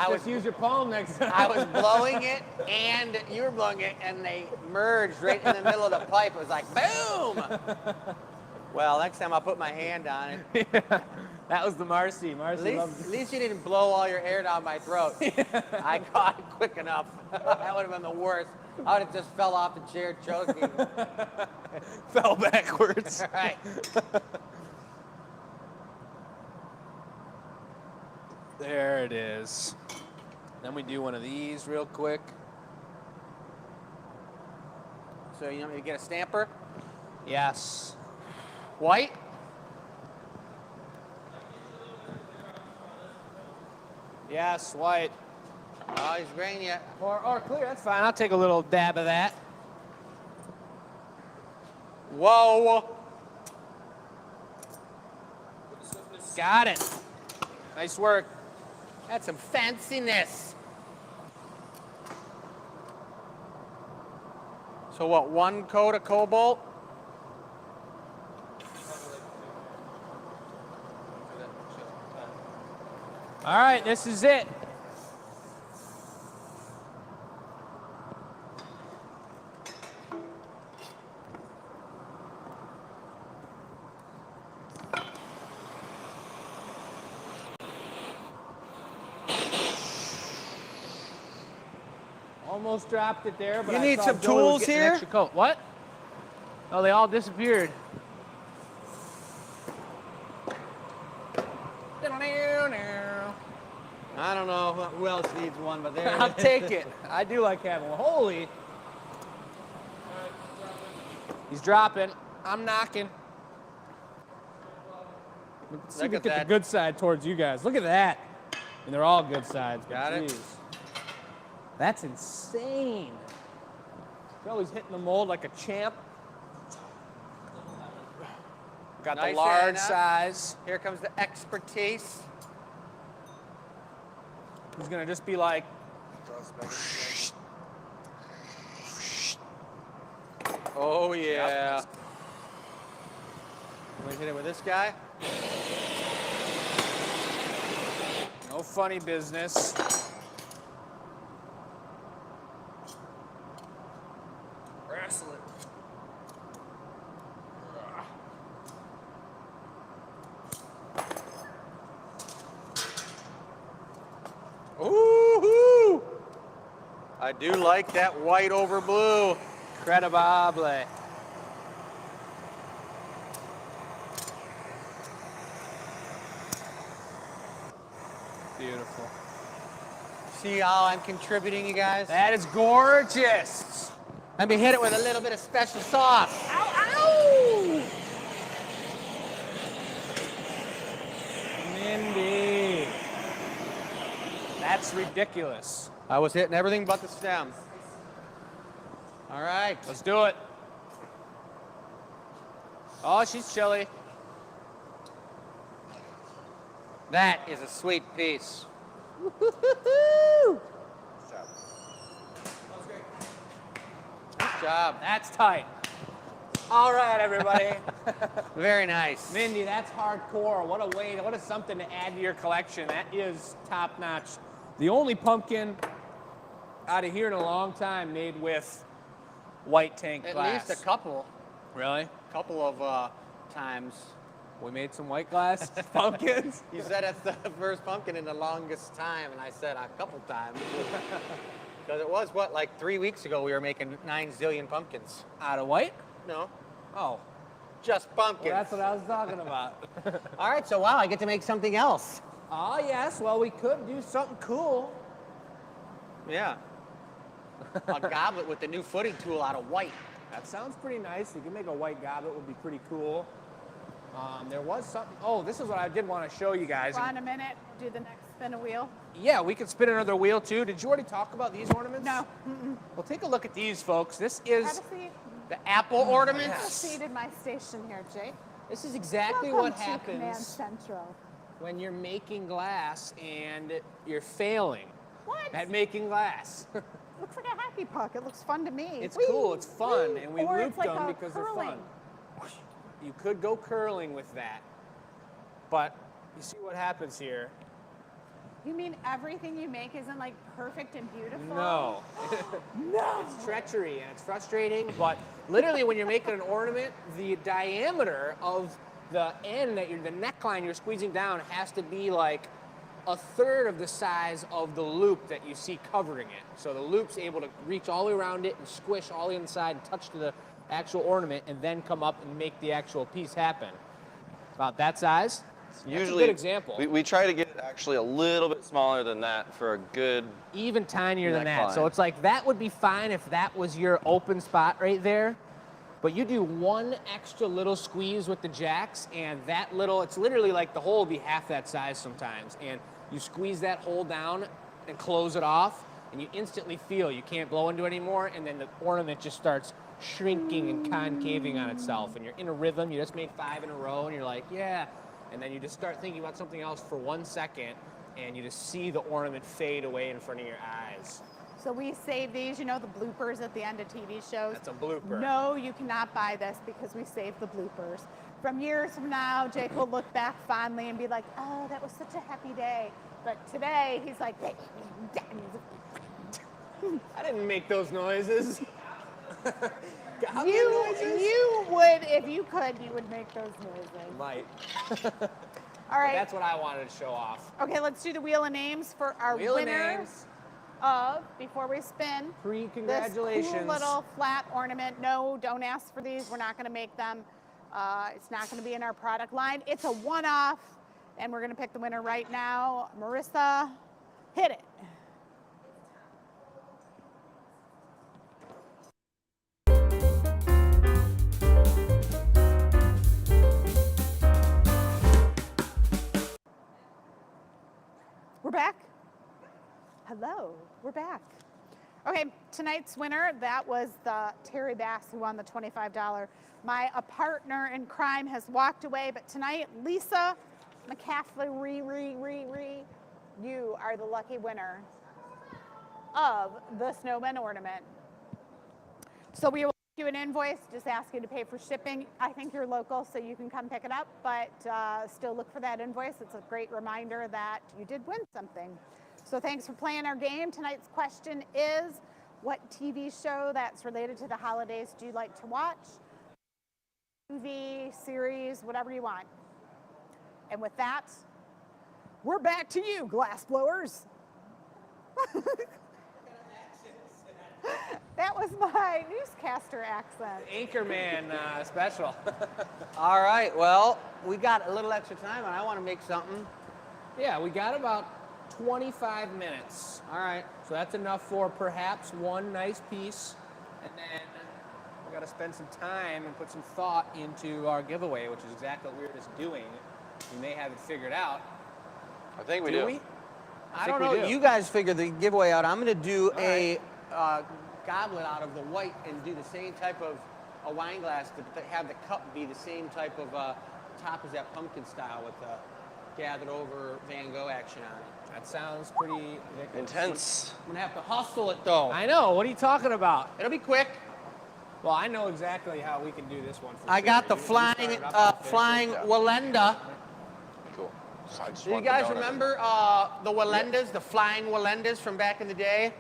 Just use your palm next time. I was blowing it and you were blowing it, and they merged right in the middle of the pipe. It was like, boom! Well, next time I'll put my hand on it. Yeah, that was the Marcy. Marcy At least you didn't blow all your air down my throat. I caught it quick enough. That would have been the worst. I would have just fell off the chair choking. Fell backwards. Right. There it is. Then we do one of these real quick. So you want me to get a stamper? Yes. White? Yes, white. Oh, he's bringing you. Or clear, that's fine. I'll take a little dab of that. Whoa! Got it. Nice work. That's some fanciness. So what, 1 coat of cobalt? All right, this is it. Almost dropped it there, but You I need saw some Joey was tools getting an here? extra coat. What? Oh, they all disappeared. I don't know who else needs one, but there. I'll take it. I do like having one. Holy. He's dropping. I'm knocking. Let's see if we Look get at the that. good side towards you guys. Look at that. And they're all good sides. but Got it. geez. That's insane. Joey's hitting the mold like a champ. Got Nice the large enough. size. Here comes the expertise. He's gonna just be like, Oh yeah. Want to hit it with this guy? no funny business. Wrestle it. Ooh! I do like that white over blue. Incredibile. Beautiful. See how I'm contributing, you guys? That is gorgeous. Let me hit it with a little bit of special sauce. Ow, ow! Mindy. That's ridiculous. I was hitting everything but the stem. All right. Let's do it. Oh, she's chilly. That is a sweet piece. Good job. That's tight. All right, everybody. Very nice. Mindy, that's hardcore. What a way, what is something to add to your collection. That is top notch. The only pumpkin out of here in a long time made with white tank At glass. least a couple Really? of times. We made some white glass pumpkins. You said it's the first pumpkin in the longest time, and I said a couple times. Because it was, what, like 3 weeks ago we were making 9 zillion pumpkins. Out of white? No, Oh, just pumpkins. well, that's what I was talking about. All right, so wow, I get to make something else. Oh, yes. Well, we could do something cool. Yeah. A goblet with the new footing tool out of white. That sounds pretty nice. You can make a white goblet, would be pretty cool. There was something. Oh, this is what I did want to show you guys. Hold on a minute. Do the next spin of wheel. Yeah, we could spin another wheel too. Did you already talk about these ornaments? No. Well, take a look at these, folks. This Have is a seat. The apple ornaments. Have a seat in my station here, Jake. this is exactly Welcome what to Command happens Central. when you're making glass and you're failing What? at making glass. Looks like a happy puck. It looks fun to me. It's Whee! cool. It's fun, Whee! and we Or looped it's like them a because they're curling. fun. You could go curling with that, but you see what happens here. You mean everything you make isn't like perfect and beautiful? No. No. It's treachery and it's frustrating, but literally when you're making an ornament, the diameter of the end that the neckline you're squeezing down has to be like a third of the size of the loop that you see covering it. So the loop's able to reach all the way around it and squish all the inside and touch to the actual ornament and then come up and make the actual piece happen. About that size. That's Usually, a good example. We try to get it actually a little bit smaller than that for a good. Even tinier than that. Neckline. So it's like that would be fine if that was your open spot right there. But you do one extra little squeeze with the jacks, and that little, it's literally like the hole will be half that size sometimes. And you squeeze that hole down and close it off, and you instantly feel you can't blow into it anymore, and then the ornament just starts shrinking and concaving on itself. And you're in a rhythm, you just made 5 in a row, and you're like, yeah. And then you just start thinking about something else for 1 second, and you just see the ornament fade away in front of your eyes. So we save these, you know, the bloopers at the end of TV shows. That's a blooper. No, you cannot buy this because we save the bloopers. From years from now, Jake will look back fondly and be like, oh, that was such a happy day. But today, he's like, I didn't make those noises. you would, if you could, you would make those noises. Might. All right. That's what I wanted to show off. Okay, let's do the wheel of names for our Wheel of winners names. of, before we spin, Congratulations. this cool little flat ornament. No, don't ask for these. We're not going to make them. It's not going to be in our product line. It's a one-off, and we're going to pick the winner right now. Marissa, hit it. We're back. Hello, we're back. Okay, tonight's winner, that was the Terry Bass who won the $25. My partner in crime has walked away, but tonight, Lisa McCaffrey, you are the lucky winner of the snowman ornament. So we will give you an invoice, just ask you to pay for shipping. I think you're local, so you can come pick it up, but still look for that invoice. It's a great reminder that you did win something. So thanks for playing our game. Tonight's question is, what TV show that's related to the holidays do you like to watch? Movie, series, whatever you want. And with that, we're back to you, glass blowers. That was my newscaster accent. Anchorman special. All right, well, we got a little extra time, and I want to make something. Yeah, we got about 25 minutes. All right. So that's enough for perhaps one nice piece. And then we got to spend some time and put some thought into our giveaway, which is exactly what we were just doing. You may have it figured out. I think we do. We? I think don't we know. do. You guys figure the giveaway out. I'm going to do All a goblet out of the white and do the same type of a wine glass to have the cup be the same type of top as that pumpkin style with the gathered over Van Gogh action on it. That sounds pretty Intense. I'm going to have to hustle it though. I know. What are you talking about? It'll be quick. Well, I know exactly how we can do this one. I got the flying Walenda. Cool. So I just Do you want the guys donut. remember the Walendas, the flying Walendas from back in the day?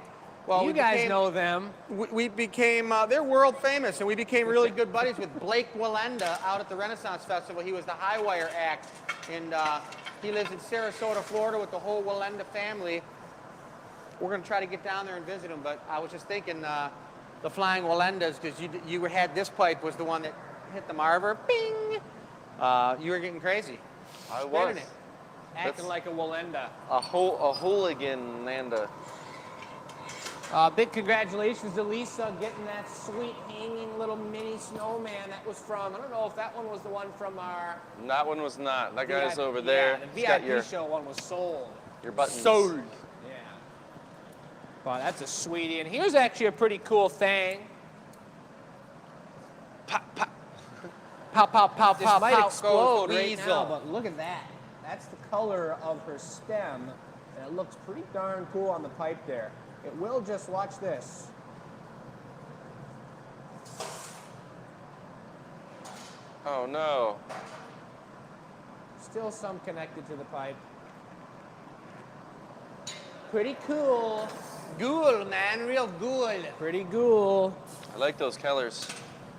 Well, You guys know them. We became, they're world famous, and we became really good buddies with Blake Walenda out at the Renaissance Festival. He was the high wire act, and he lives in Sarasota, Florida with the whole Walenda family. We're going to try to get down there and visit him, but I was just thinking the flying Walendas, because you had this pipe was the one that hit the Marver, bing! You were getting crazy. I Spinning was. it. Acting like a Walenda. A hooligan, Nanda. Big congratulations to Lisa getting that sweet hanging little mini snowman. That was from, I don't know if that one was the one from our That one was not. That guy's VIP over there. Yeah, the He's got VIP show one was sold. your buttons. Sold. Yeah. Wow, that's a sweetie. And here's actually a pretty cool thing. Pop, pop. Pow, pow, pow, This pow, might pow, explode goes right Weasel. now, but look at that. That's the color of her stem, and it looks pretty darn cool on the pipe there. It will just, watch this. Oh no. Still some connected to the pipe. Pretty cool. Ghoul, man, real ghoul. Pretty cool. I like those colors.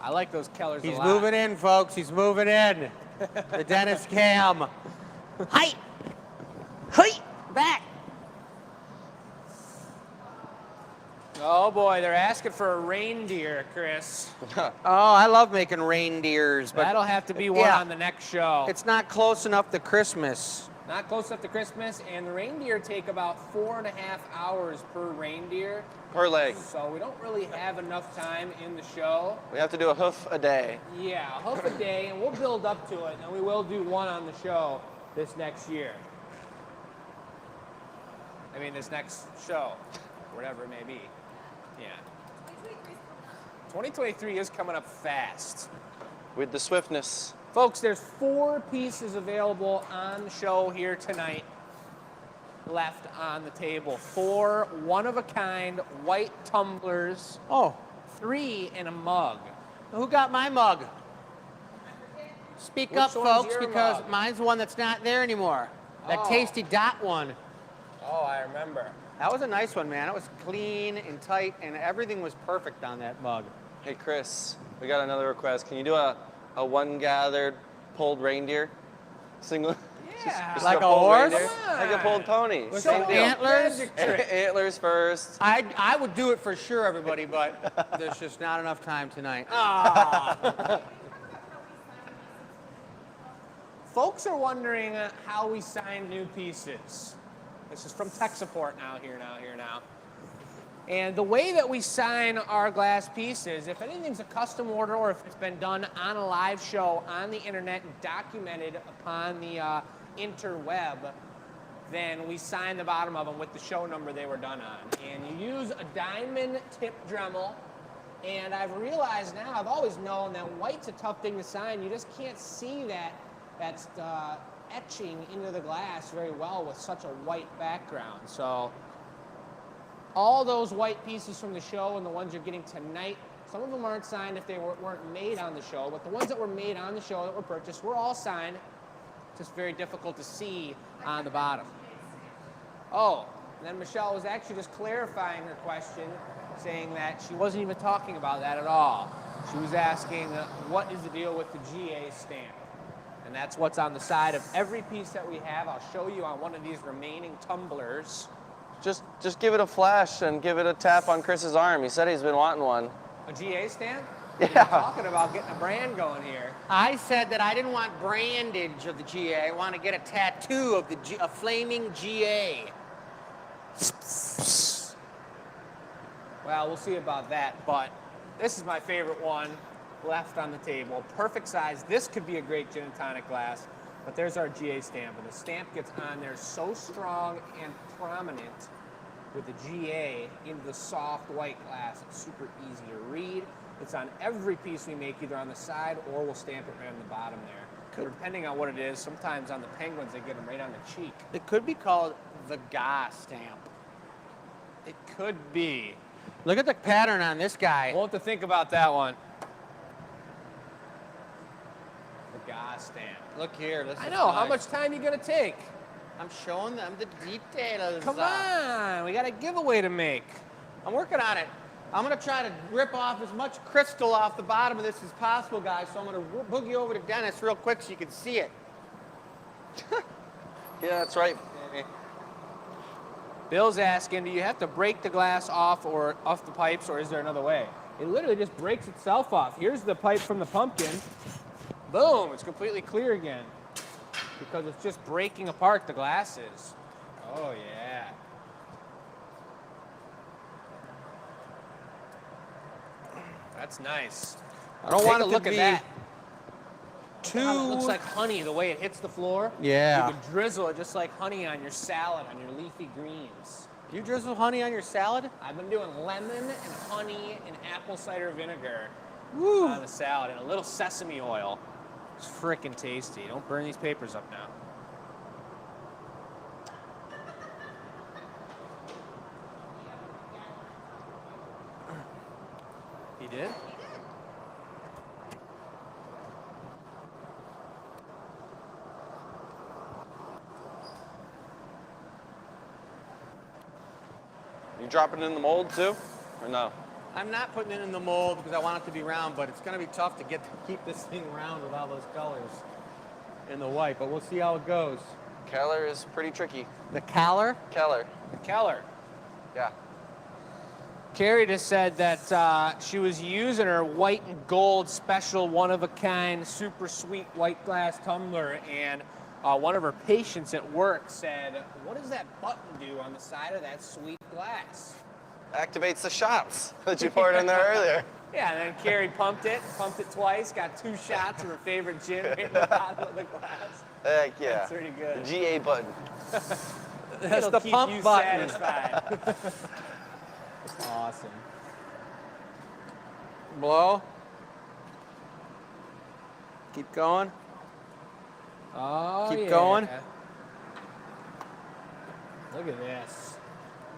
I like those colors He's a lot. moving in, folks. He's moving in. The Dennis Cam. Hi. Hi. Back. Oh boy, they're asking for a reindeer, Chris. Oh, I love making reindeers, but That'll have to be one yeah. on the next show. it's not close enough to Christmas. Not close enough to Christmas, and the reindeer take about 4.5 hours per reindeer. Per leg. So we don't really have enough time in the show. We have to do a hoof a day. Yeah, a hoof a day, and we'll build up to it, and we will do one on the show this next year. I mean, this next show, whatever it may be. Yeah. 2023 is coming up fast. With the swiftness. Folks, there's 4 pieces available on the show here tonight left on the table. 4 one-of-a-kind white tumblers, Oh, 3 in a mug. who got my mug? Speak Which up, one's folks, your because mug? mine's the one that's not there anymore. That Oh. tasty dot one. Oh, I remember. That was a nice one, man. It was clean and tight, and everything was perfect on that mug. Hey Chris, we got another request. Can you do a one gathered pulled reindeer? Single. Yeah. Like a pulled horse? reindeer? Come Like a on. pulled pony. With Same some deal. antlers? magic trick. Antlers first. I would do it for sure, everybody, but there's just not enough time tonight. Folks are wondering how we sign new pieces. This is from tech support now. And the way that we sign our glass pieces, if anything's a custom order or if it's been done on a live show on the internet and documented upon the interweb, then we sign the bottom of them with the show number they were done on. And you use a diamond tip Dremel. And I've realized now, I've always known that white's a tough thing to sign. You just can't see that's etching into the glass very well with such a white background. So all those white pieces from the show and the ones you're getting tonight, some of them aren't signed if they weren't made on the show, but the ones that were made on the show that were purchased were all signed. Just very difficult to see on the bottom. Oh, and then Michelle was actually just clarifying her question, saying that she wasn't even talking about that at all. She was asking, what is the deal with the GA stamp? And that's what's on the side of every piece that we have. I'll show you on one of these remaining tumblers. Just give it a flash and give it a tap on Chris's arm. He said he's been wanting one. A GA stand? Yeah. You're talking about getting a brand going here. I said that I didn't want brandage of the GA. I want to get a tattoo of a flaming GA. Well, we'll see about that, but this is my favorite one left on the table. Perfect size. This could be a great gin and tonic glass, but there's our GA stamp, and the stamp gets on there so strong and prominent with the GA into the soft white glass. It's super easy to read. It's on every piece we make, either on the side or we'll stamp it right on the bottom there. Depending on what it is, sometimes on the penguins, they get them right on the cheek. It could be called the GA stamp. It could be. Look at the pattern on this guy. We'll have to think about that one. The GA stamp. Look here. This I is know. How nice. much time you gonna take? I'm showing them the details. Come on, we got a giveaway to make. I'm working on it. I'm gonna try to rip off as much crystal off the bottom of this as possible, guys. So I'm gonna boogie over to Dennis real quick so you can see it. Yeah, that's right. Bill's asking, do you have to break the glass off the pipes, or is there another way? It literally just breaks itself off. Here's the pipe from the pumpkin. Boom, it's completely clear again. Because it's just breaking apart the glasses. Oh yeah. That's nice. I don't Take want a it look to at be that. too. It looks like honey the way it hits the floor. Yeah. You can drizzle it just like honey on your salad, on your leafy greens. Do you drizzle honey on your salad? I've been doing lemon and honey and apple cider vinegar Woo. on the salad and a little sesame oil. It's freaking tasty. Don't burn these papers up now. He did? You dropping it in the mold too, or no? I'm not putting it in the mold because I want it to be round, but it's going to be tough to keep this thing round with all those colors in the white, but we'll see how it goes. Keller is pretty tricky. The color? Keller. Keller. Yeah. Carrie just said that she was using her white and gold special one-of-a-kind super sweet white glass tumbler, and one of her patients at work said, what does that button do on the side of that sweet glass? Activates the shots that you poured in there earlier. Yeah, and then Carrie pumped it twice, got 2 shots of her favorite gin right in the bottom of the glass. Heck yeah. That's pretty good. The GA button. That's It'll the keep pump you button. satisfied. Awesome. Blow. Keep going. Oh, Keep yeah. going. Look at this.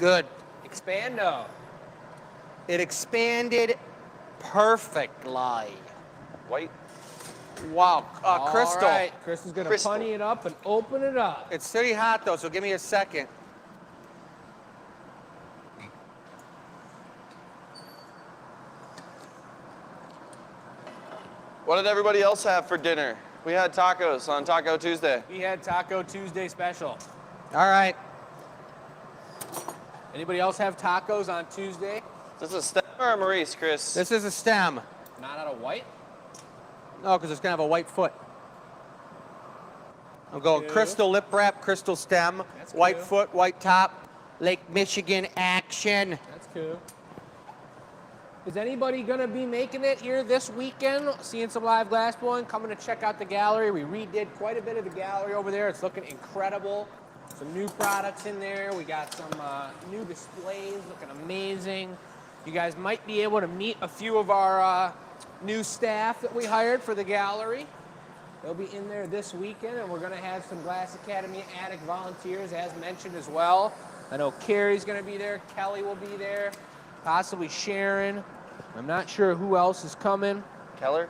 Good. Expando. It expanded perfectly. White. Wow. Crystal. All right, Chris is going to Crystal. punny it up and open it up. It's pretty hot though, so give me a second. What did everybody else have for dinner? We had tacos on Taco Tuesday. We had Taco Tuesday special. All right. Anybody else have tacos on Tuesday? Is this a Stella or a Maurice, Chris? This is a stem. Not out of white? No, because it's going to have a white foot. I'm going Cool. crystal lip wrap, crystal stem, That's white cool. foot, white top, Lake Michigan action. That's cool. Is anybody going to be making it here this weekend? Seeing some live glass blowing? Coming to check out the gallery. We redid quite a bit of the gallery over there. It's looking incredible. Some new products in there. We got some new displays looking amazing. You guys might be able to meet a few of our new staff that we hired for the gallery. They'll be in there this weekend, and we're going to have some Glass Academy Attic volunteers, as mentioned as well. I know Carrie's going to be there. Kelly will be there. Possibly Sharon. I'm not sure who else is coming. Keller?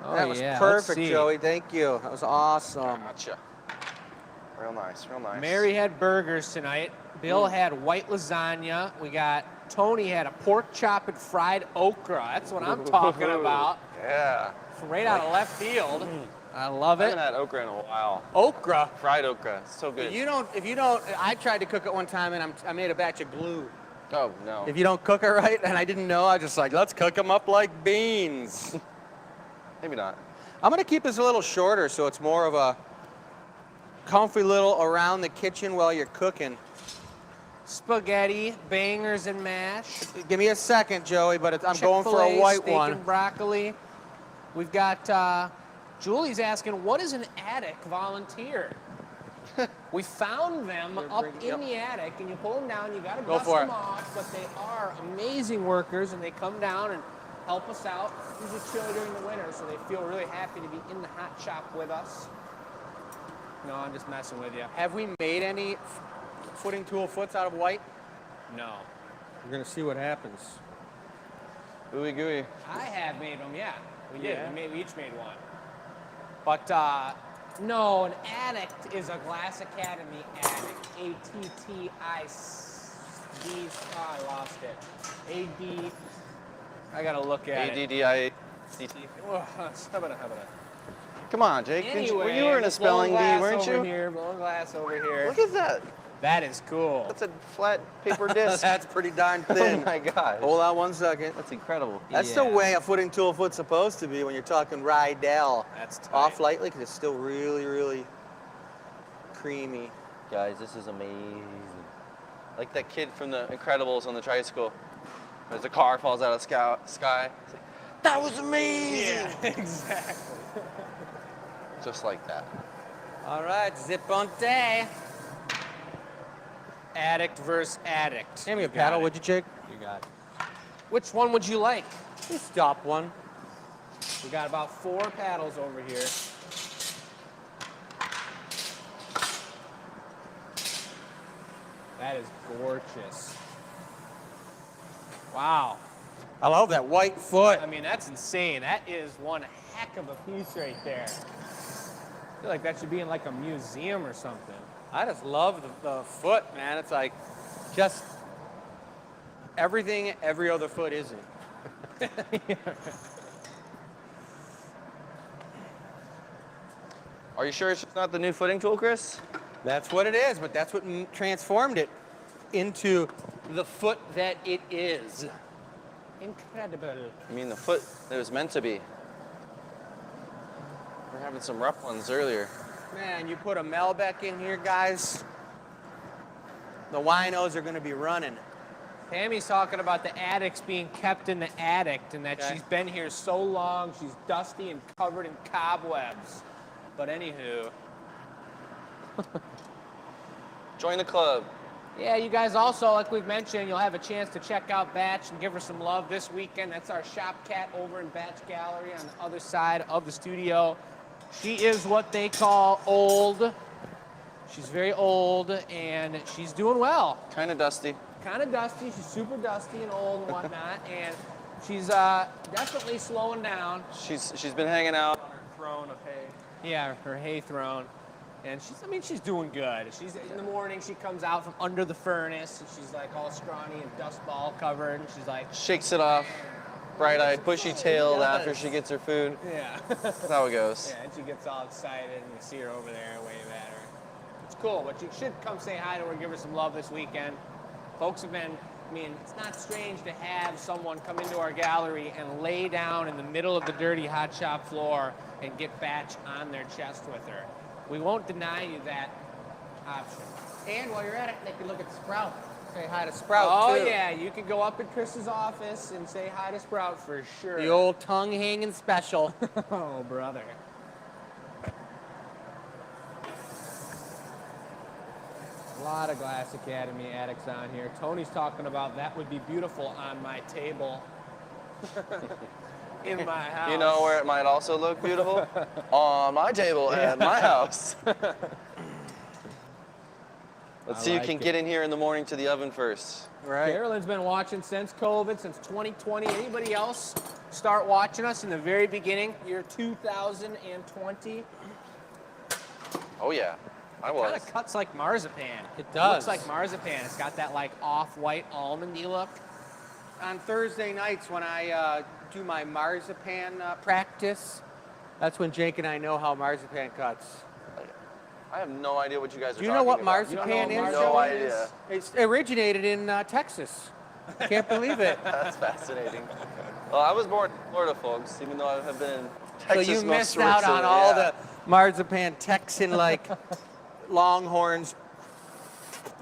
Oh, That was yeah, let's perfect, see. Joey. Thank you. That was awesome. Gotcha. Real nice, real nice. Mary had burgers tonight. Bill had white lasagna. We got Tony had a pork chop and fried okra. That's what I'm talking about. Yeah. Right out of left field. I love I it. haven't had okra in a while. Okra. Fried okra, it's so good. If you don't, I tried to cook it one time and I made a batch of glue. Oh no. If you don't cook it right, and I didn't know, I was just like, let's cook them up like beans. Maybe not. I'm gonna keep this a little shorter so it's more of a comfy little around the kitchen while you're cooking. Spaghetti, bangers and mash. Give me a second, Joey, but I'm going for a white steak one. And broccoli. We've got, Julie's asking, what is an attic volunteer? We found them up in the attic, and you pull them down, you gotta dust them off, but they are amazing workers, and they come down and help us out. It's usually chilly during the winter, so they feel really happy to be in the hot shop with us. No, I'm just messing with you. Have we made any footing tool foots out of white? No. We're gonna see what happens. Ooey gooey. I have made them, yeah. We did. Yeah. We each made one. But no, an addict is a Glass Academy addict. A-T-T-I-D. Oh, I lost it. A-D. I gotta look at it. A-D-D-I-C-T. Oh, how about it? Come on, Jake. Anyway, you were in a spelling bee, weren't over you? Here, blowing glass over here. Look at that. That is cool. That's a flat paper disc. That's pretty darn thin. Oh my gosh. Hold on one second. That's incredible. That's the way a footing tool foot's supposed to be when you're talking Rydell. That's tight. Off lightly because it's still really, really creamy. Guys, this is amazing. Like that kid from the Incredibles on the tricycle. As the car falls out of the sky. It's like, that was amazing. Yeah, exactly. Just like that. All right, Ziponte. Addict versus addict. Hand me a You got paddle, it. would you, Jake? You got it. Which one would you like? Just stop one. We got about 4 paddles over here. That is gorgeous. Wow. I love that white foot. I mean, that's insane. That is one heck of a piece right there. I feel like that should be in like a museum or something. I just love the foot, man. It's like just everything every other foot isn't. Are you sure it's just not the new footing tool, Chris? That's what it is, but that's what transformed it into the foot that it is. Incredible. I mean, the foot that it was meant to be. We're having some rough ones earlier. Man, you put a Melbeck in here, guys, the winos are going to be running. Tammy's talking about the addicts being kept in the attic and that she's been here so long, she's dusty and covered in cobwebs. But anywho. Join the club. Yeah, you guys also, like we've mentioned, you'll have a chance to check out Batch and give her some love this weekend. That's our shop cat over in Batch Gallery on the other side of the studio. She is what they call old. She's very old, and she's doing well. Kind of dusty. Kind of dusty. She's super dusty and old and whatnot, and she's definitely slowing down. She's been hanging out on her throne of hay. Yeah, her hay throne. And she's doing good. She's in the morning, she comes out from under the furnace, and she's like all scrawny and dust ball covered, and she's like, Shakes it off. Bright-eyed, bushy-tailed after she gets her food. yeah. That's how it goes. Yeah, and she gets all excited, and you see her over there, wave at her. It's cool, but you should come say hi to her, give her some love this weekend. Folks have been, it's not strange to have someone come into our gallery and lay down in the middle of the dirty hot shop floor and get Batch on their chest with her. We won't deny you that option. And while you're at it, they can look at Sprout. Say hi to Sprout, Oh, too. yeah, you can go up in Chris's office and say hi to Sprout for sure. The old tongue hanging special. Oh, brother. A lot of Glass Academy addicts on here. Tony's talking about that would be beautiful on my table. In my house. You know where it might also look beautiful? On my table at my house. Let's see who can get in here in the morning to the oven first. Right. Carolyn's been watching since COVID, since 2020. Anybody else start watching us in the very beginning, year 2020? Oh yeah, I was. Kind of cuts like marzipan. It does. Looks like marzipan. It's got that like off-white almondy look. On Thursday nights when I do my marzipan practice, That's when Jake and I know how marzipan cuts. I have no idea what you guys are Do you talking know what about. marzipan is? No Joey? idea. It originated in Texas. Can't believe it. That's fascinating. Well, I was born in Florida, folks, even though I have been in Texas So you most missed out on recently, all yeah. the marzipan Texan-like longhorns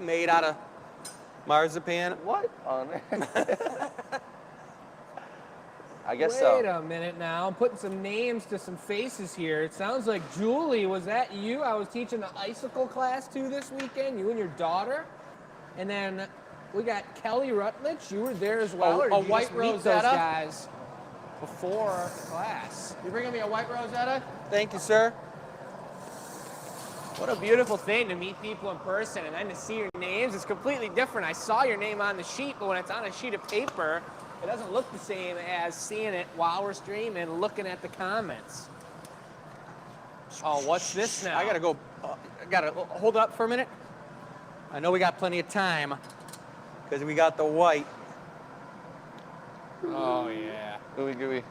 made out of marzipan. What on earth? I guess Wait so. a minute now. I'm putting some names to some faces here. It sounds like Julie, was that you? I was teaching the icicle class to this weekend, you and your daughter. And then we got Kelly Rutledge. You were there as well. Or A did you white just meet those Rosetta? guys before class? You bringing me a white Rosetta? Thank you, sir. What a beautiful thing to meet people in person and then to see your names. It's completely different. I saw your name on the sheet, but when it's on a sheet of paper, it doesn't look the same as seeing it while we're streaming, looking at the comments. Oh, what's this now? I gotta go. Gotta hold up for a minute. I know we got plenty of time because we got the white. Oh, yeah. Gooey, gooey.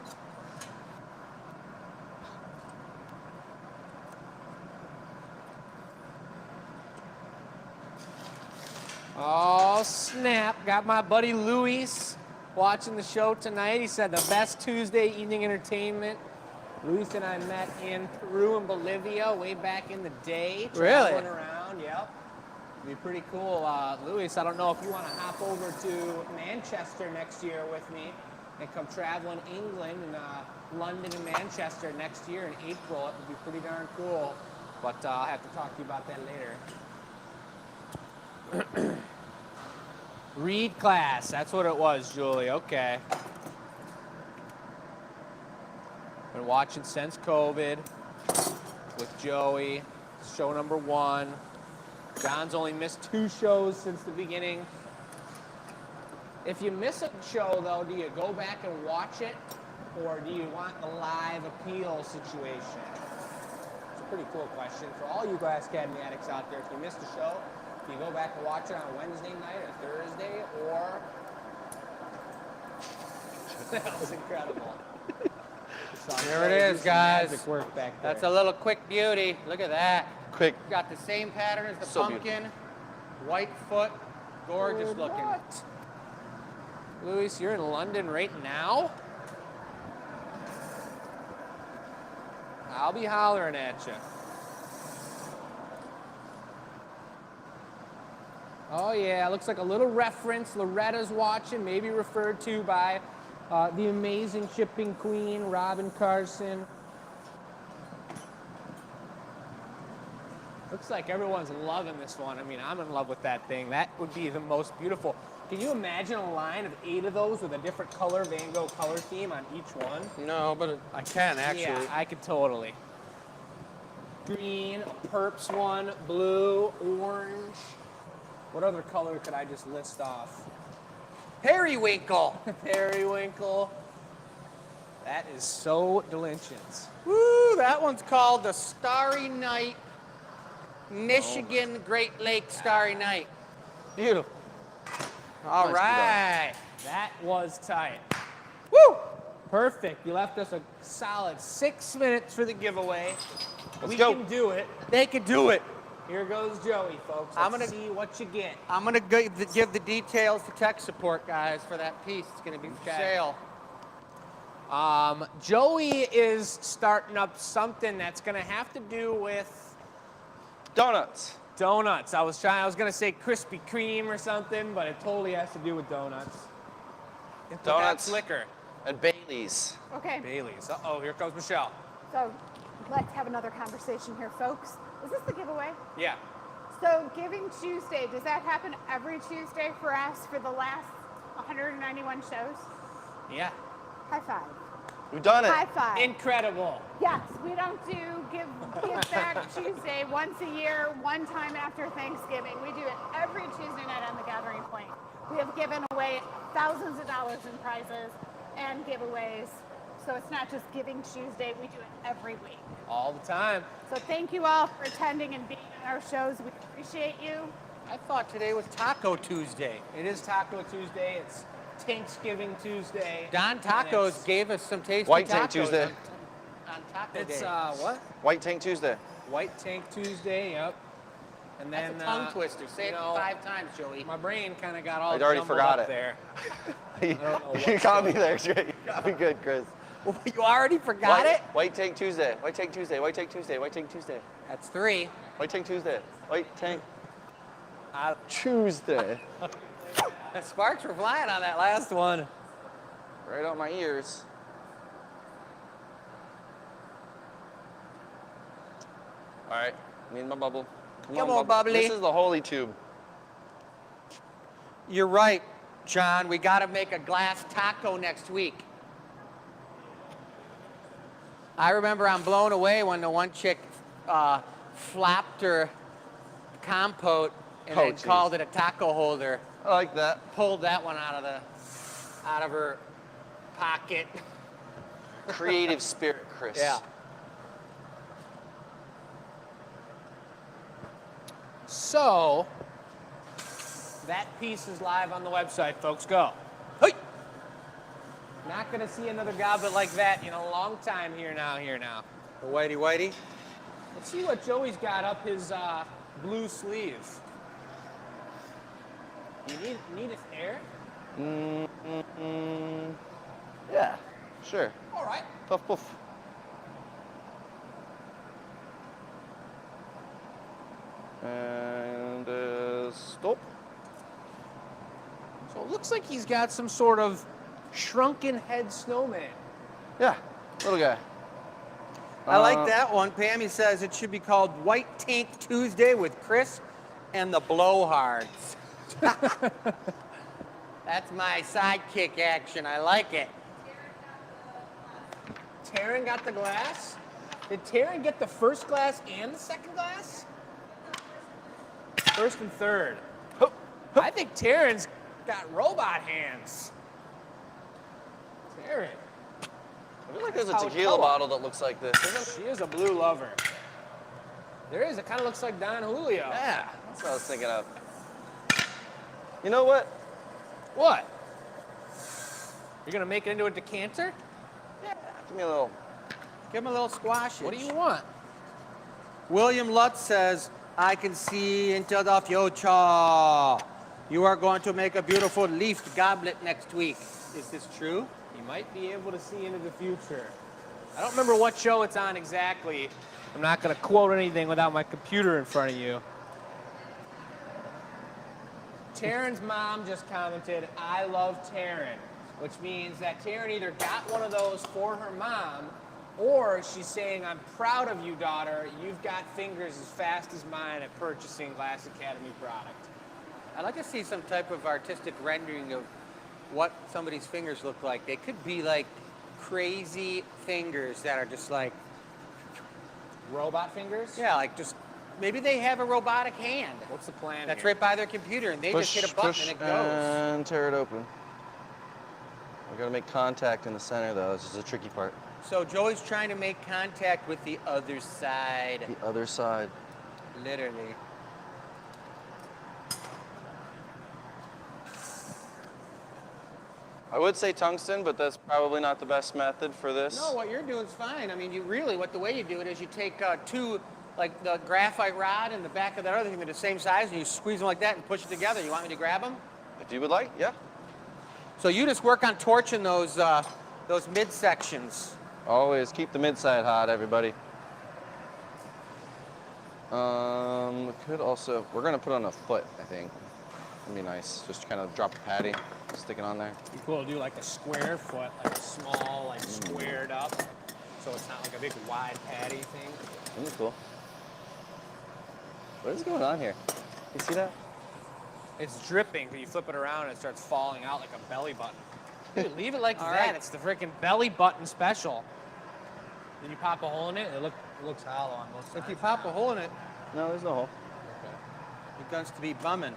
Oh, snap. Got my buddy Luis watching the show tonight. He said the best Tuesday evening entertainment. Luis and I met in Peru and Bolivia way back in the day. Really? Traveling around, yep. It'd be pretty cool. Luis, I don't know if you want to hop over to Manchester next year with me and come travel in England and London and Manchester next year in April. It would be pretty darn cool. But I'll have to talk to you about that later. Read class, that's what it was, Julie. Okay. Been watching since COVID with Joey. Show number 1. John's only missed 2 shows since the beginning. If you miss a show, though, do you go back and watch it, or do you want the live appeal situation? It's a pretty cool question for all you Glass Academy addicts out there. If you missed a show, do you go back and watch it on Wednesday night or Thursday, or... That was incredible. There it is, guys. Magic work back there. That's a little quick beauty. Look at that. Quick. Got the same pattern as the So pumpkin. White foot. Gorgeous looking. What? Luis, you're in London right now? I'll be hollering at you. Oh yeah, looks like a little reference. Loretta's watching, maybe referred to by the amazing shipping queen, Robin Carson. Looks like everyone's loving this one. I mean, I'm in love with that thing. That would be the most beautiful. Can you imagine a line of 8 of those with a different color, Van Gogh color theme on each one? No, but I can actually. Yeah, I could totally. Green, a Perps one, blue, orange. What other color could I just list off? Periwinkle. Periwinkle. That is so delicious. Woo, that one's called the Starry Night, Michigan Great Lake Starry Night. Beautiful. All Nice right. That was tight. Woo! Perfect. You left us a solid 6 minutes for the giveaway. Let's we go. can do it. They could do it. Here goes Joey, folks. I'm Let's gonna- see what you get. I'm going to give the details to tech support, guys, for that piece. It's going to be for Okay. sale. Joey is starting up something that's going to have to do with Donuts. donuts. I was gonna say Krispy Kreme or something, but it totally has to do with donuts. But Donuts. that's liquor. And Bailey's. Okay, Bailey's. Uh-oh, here comes Michelle. so let's have another conversation here, folks. Is this the giveaway? Yeah. So Giving Tuesday, does that happen every Tuesday for us for the last 191 shows? Yeah. High five. We've done it. High five. Incredible. Yes, we don't do give back Tuesday once a year, one time after Thanksgiving. We do it every Tuesday night on the Gathering Point. We have given away thousands of dollars in prizes and giveaways. So it's not just Giving Tuesday, we do it every week. All the time. So thank you all for attending and being on our shows. We appreciate you. I thought today was Taco Tuesday. It is Taco Tuesday. It's Thanksgiving Tuesday. Don and Tacos it's gave us some tasty White tacos. Tank Tuesday. on Taco It's Day? what? White Tank Tuesday. White Tank Tuesday. Yep. And That's then a tongue twister. Say you it know, 5 times, Joey. My brain kind of got all I'd already jumbled forgot up it. there. You don't know you what's got me going there, straight. You got me good, Chris. You already forgot it? White Tank Tuesday. White Tank Tuesday. White Tank Tuesday. White Tank Tuesday. That's 3. White Tank Tuesday. White Tank Tuesday. The sparks were flying on that last one. Right out my ears. All right, need my bubble. Come on, bubbly. This is the holy tube. You're right, John. We got to make a glass taco next week. I remember I'm blown away when the one chick flapped her compote and then geez. called it a taco holder. I like that. Pulled that one out of her pocket. Creative spirit, Chris. Yeah. So that piece is live on the website, folks. Go. Hey! Not gonna see another goblet like that in a long time here now. The whitey whitey. Let's see what Joey's got up his blue sleeve. You need air? Yeah, sure. All right. Puff, puff. And stop. So it looks like he's got some sort of shrunken head snowman. Yeah, little guy. I like that one. Pammy says it should be called White Tank Tuesday with Chris and the Blowhards. That's my sidekick action. I like it. Taryn got the glass. Did Taryn get the first glass and the second glass? First and third. I think Taryn's got robot hands. Taryn. I feel like there's a That's tequila how- bottle that looks like this, isn't She is a blue lover. There is. It kind of looks like Don Julio. Yeah, that's what I was thinking of. You know what? What? You're gonna make it into a decanter? Yeah, give me a little. Give him a little squash. What do you want? William Lutz says, I can see into the future. You are going to make a beautiful leafed goblet next week. Is this true? You might be able to see into the future. I don't remember what show it's on exactly. I'm not gonna quote anything without my computer in front of you. Taryn's mom just commented, I love Taryn, which means that Taryn either got one of those for her mom, or she's saying, I'm proud of you, daughter. You've got fingers as fast as mine at purchasing Glass Academy product. I'd like to see some type of artistic rendering of what somebody's fingers look like. They could be like crazy fingers that are just like, Robot fingers? yeah, like just, maybe they have a robotic hand. What's the plan That's here? right by their computer and they just hit a button and it goes. And tear it open. We gotta make contact in the center though. This is the tricky part. So Joey's trying to make contact with the other side, The other side. literally. I would say tungsten, but that's probably not the best method for this. No, what you're doing is fine. I mean, you really, the way you do it is you take two, like the graphite rod and the back of that other thing, they're the same size, and you squeeze them like that and push it together. You want me to grab them? If you would like, yeah. So you just work on torching those midsections. Always keep the mid side hot, everybody. We could also, we're gonna put on a foot, I think. That'd be nice. Just kind of drop a patty, stick it on there. Be cool to do like a square foot, like a small, like squared up, so it's not like a big wide patty thing. That'd be cool. What is going on here? You see that? It's dripping, but you flip it around and it starts falling out like a belly button. Dude, leave it like All that. right. It's the freaking belly button special. Then you pop a hole in it, it looks hollow on both sides. If you pop a hole in it, No, there's no hole. it gets to be bumming.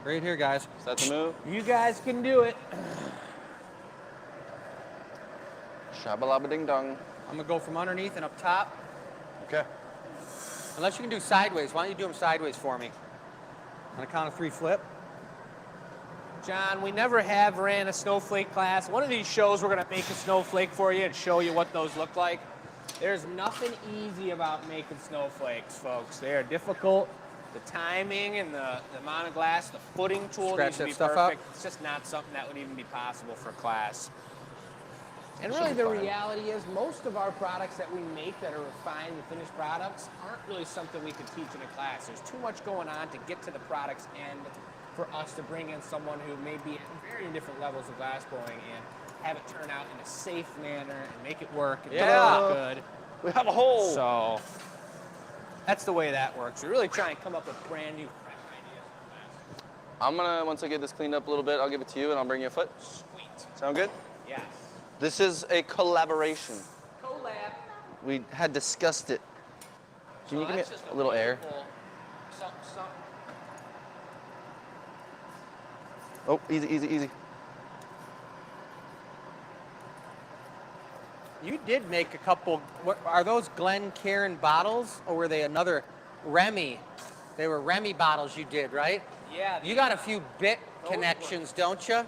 Right here, guys. Is that the move? You guys can do it. Shabba ding dong. I'm gonna go from underneath and up top. Okay. Unless you can do sideways. Why don't you do them sideways for me? On a count of 3, flip. John, we never have ran a snowflake class. One of these shows, we're gonna make a snowflake for you and show you what those look like. There's nothing easy about making snowflakes, folks. They are difficult. The timing and the amount of glass, the footing tool Scratch needs to that be stuff perfect. up. It's just not something that would even be possible for class. And Should really be the fine. reality is most of our products that we make that are refined and finished products aren't really something we could teach in a class. There's too much going on to get to the product's end for us to bring in someone who may be at very different levels of glass blowing and have it turn out in a safe manner and make it work and look good. We have a hole. So that's the way that works. We really try and come up with brand new, fresh ideas. I'm gonna, once I get this cleaned up a little bit, I'll give it to you and I'll bring you a foot. Sweet. Sound good? Yes. This is a collaboration. Collab. We had discussed it. Can you give me that's just a little air? beautiful something. Oh, easy, easy, easy. You did make a couple. What are those Glencairn bottles, or were they another Remy? They were Remy bottles you did, right? Yeah. You got a few bit connections, don't you?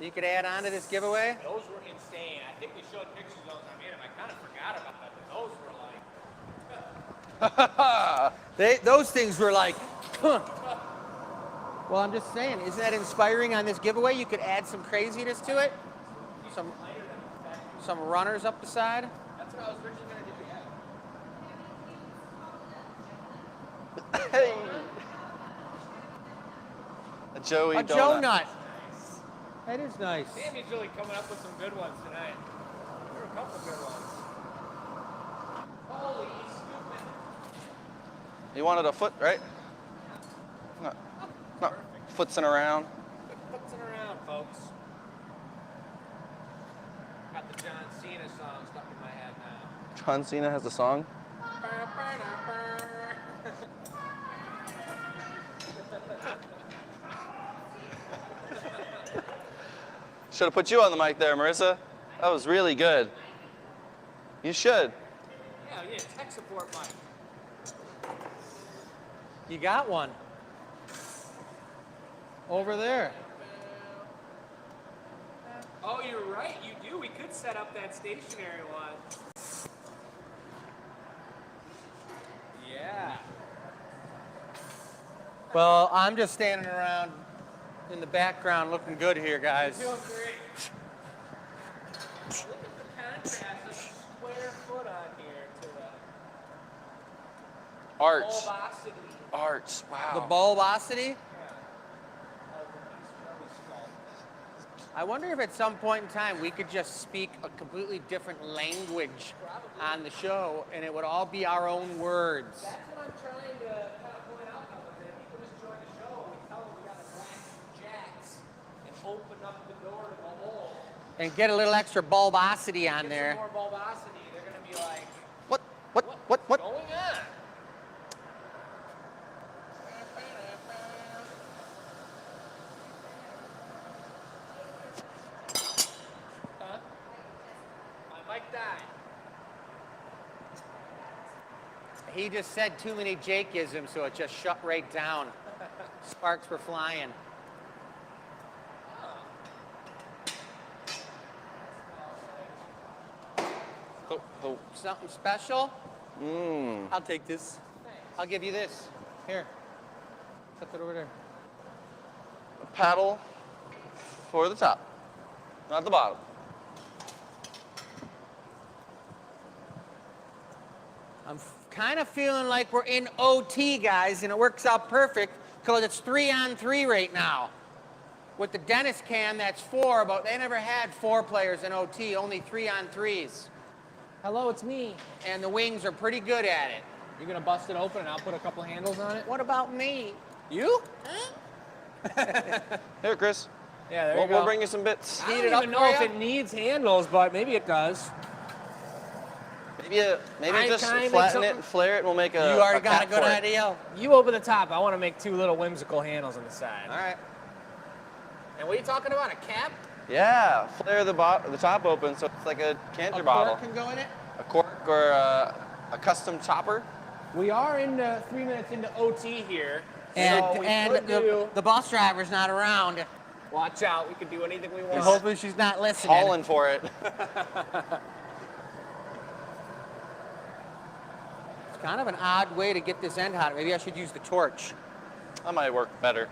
You could add on to this giveaway. Those were insane. I think we showed pictures of those. I made them. I kind of forgot about that, but those were like. Those things were like, huh. Well, I'm just saying, isn't that inspiring on this giveaway? You could add some craziness to it. Some runners up the side. That's what I was originally gonna do. Yeah. Hey. A Joey A donut. Joe nut. That is nice. Sammy's really coming up with some good ones tonight. There were a couple good ones. Holy stupid. You wanted a foot, right? No, footsing around. Putzing around, folks. Got the John Cena song stuck in my head now. John Cena has a song. Should have put you on the mic there, Marissa. That was really good. You should. Yeah, tech support mic. You got one. Over there. Oh, you're right. You do. We could set up that stationary one. Yeah. Well, I'm just standing around in the background looking good here, guys. Doing great. Look at the contrast of the square foot on here to the Art. bulbosity. Art. Wow. The bulbosity. I wonder if at some point in time we could just speak a completely different language on the show and it would all be our own words. That's what I'm trying to kind of point out. If people just join the show, we tell them we got a glass jacks and open up the door to the hole. And get a little extra bulbosity on Get there. some more bulbosity. They're going to be like, What what's going on? Huh? My mic died. He just said too many Jake-isms, so it just shut right down. Sparks were flying. Oh. Something special? Mmm. I'll take this. I'll give you this. Here. Set it over there. A paddle for the top, not the bottom. I'm kind of feeling like we're in OT, guys, and it works out perfect because it's 3-on-3 right now. With the Dennis cam, that's 4, but they never had 4 players in OT, only 3-on-3s. Hello, it's me. And the wings are pretty good at it. You're going to bust it open and I'll put a couple handles on it? What about me? You? Here, Chris. Yeah, there you go. We'll bring you some bits. I Heat don't it up even know for if ya? it needs handles, but maybe it does. Maybe just can I make flatten it something? and flare it, and we'll make a. You already got a cap good for it. idea. You open the top. I want to make 2 little whimsical handles on the side. All right. And what are you talking about? A cap? Yeah, flare the top open so it's like a canter A bottle. cork can go in it? A cork or a custom chopper. We are into 3 minutes into OT here. And, so we and could do, the bus driver's not around. watch out. We can do anything we want. And hopefully she's not listening. Hauling for it. kind of an odd way to get this end hot. Maybe I should use the torch. That might work better.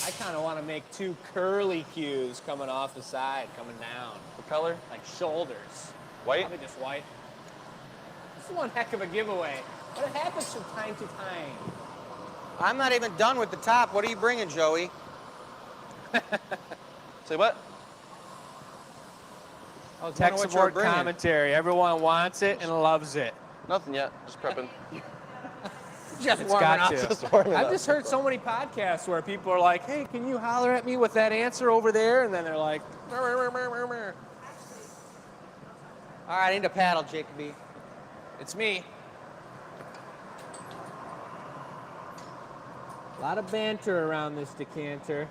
I kind of want to make 2 curly cues coming off the side, coming down. What color? Like shoulders. White? Probably just white. This is one heck of a giveaway. But it happens from time to time. I'm not even done with the top. What are you bringing, Joey? Say what? I was wondering Tech what you were support bringing. commentary. Everyone wants it and loves it. Nothing yet. Just prepping. Just It's warming got up. to. Just warming I've up. just heard so many podcasts where people are like, hey, can you holler at me with that answer over there? And then they're like, "Mer, mer, mer, mer, mer." All right, I need a paddle, Jacoby. It's me. A lot of banter around this decanter.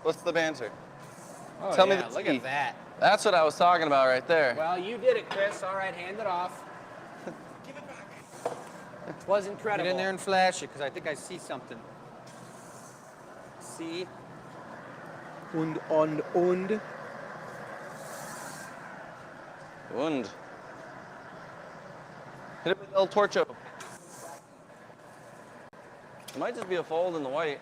What's the banter? Oh, Tell me yeah, the look tea. at that. That's what I was talking about right there. Well, you did it, Chris. All right, hand it off. Give it back. It was incredible. Get in there and flash it, because I think I see something. See? Und. Wound. Hit it with El Torcho. It might just be a fold in the white.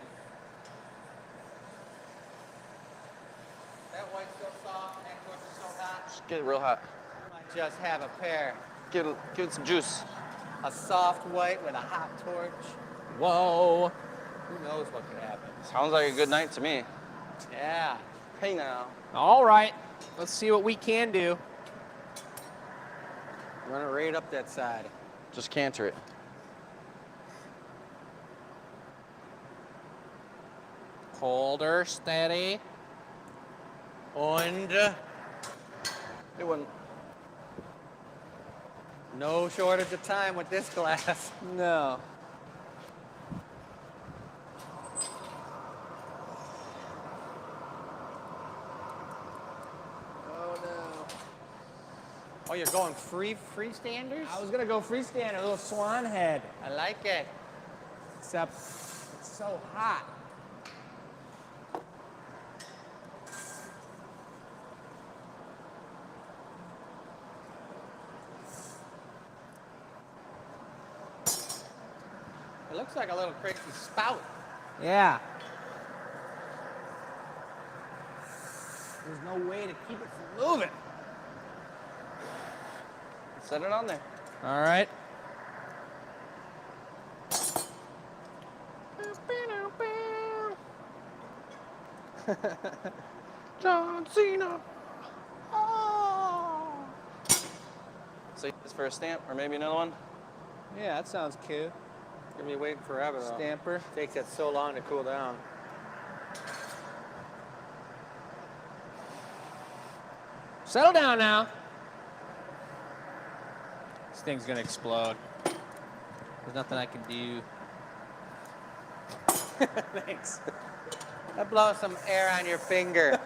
That white's so soft, and that torch is so hot. Just get it real hot. I might just have a pair. Give it some juice. A soft white with a hot torch. Whoa. Who knows what could happen? Sounds like a good night to me. Yeah. Hey now. All right. Let's see what we can do. Run it right up that side. Just canter it. Holder, steady. Und. It wouldn't. No shortage of time with this glass. No. Oh, no. Oh, you're going freestanders? I was going to go freestand, a little swan head. I like it. Except it's so hot. It looks like a little crazy spout. Yeah. There's no way to keep it from moving. Set it on there. All right. John Cena. Oh. So this for a stamp or maybe another one? Yeah, that sounds cute. Gonna be waiting forever though. Stamper. Takes that so long to cool down. Settle down now. This thing's gonna explode. There's nothing I can do. Thanks. That blows some air on your finger.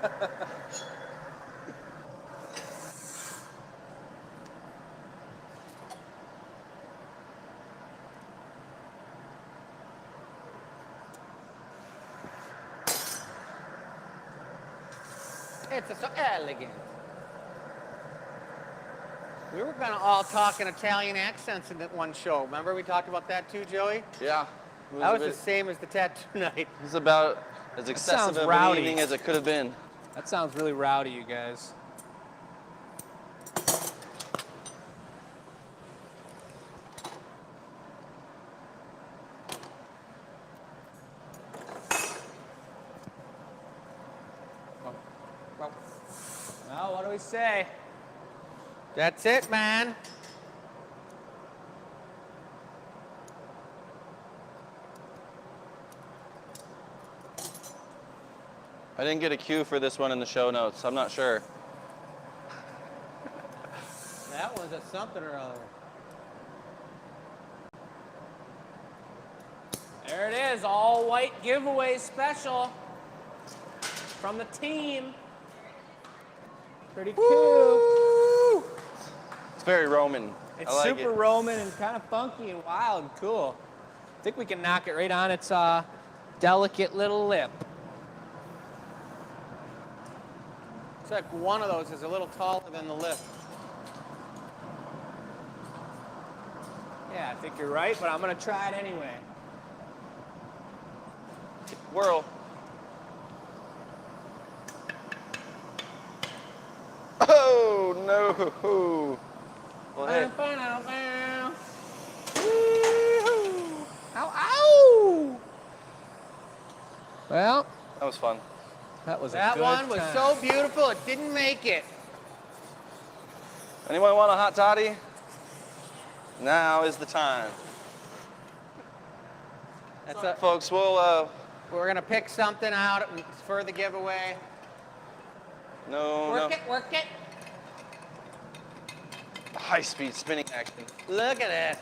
It's so elegant. We were gonna all talk in Italian accents in that one show. Remember we talked about that too, Joey? Yeah. That was the same as the tattoo night. It was about as excessive sounds of an rowdy. evening as it could have been. That sounds really rowdy, you guys. Well, what do we say? That's it, man. I didn't get a cue for this one in the show notes. I'm not sure. That was a something or other. There it is, all white giveaway special from the team. Pretty cool. It's very Roman. It's I like super it. Roman and kind of funky and wild and cool. I think we can knock it right on its delicate little lip. It's like one of those is a little taller than the lip. Yeah, I think you're right, but I'm gonna try it anyway. Whirl. Oh, no. Well, hey. Ow, ow! Well, That was fun. that was a That good one was time. so beautiful, it didn't make it. Anyone want a hot toddy? Now is the time. That's a, Folks, we'll, we're gonna pick something out for the giveaway. no. Work it. High-speed spinning action. Look at it.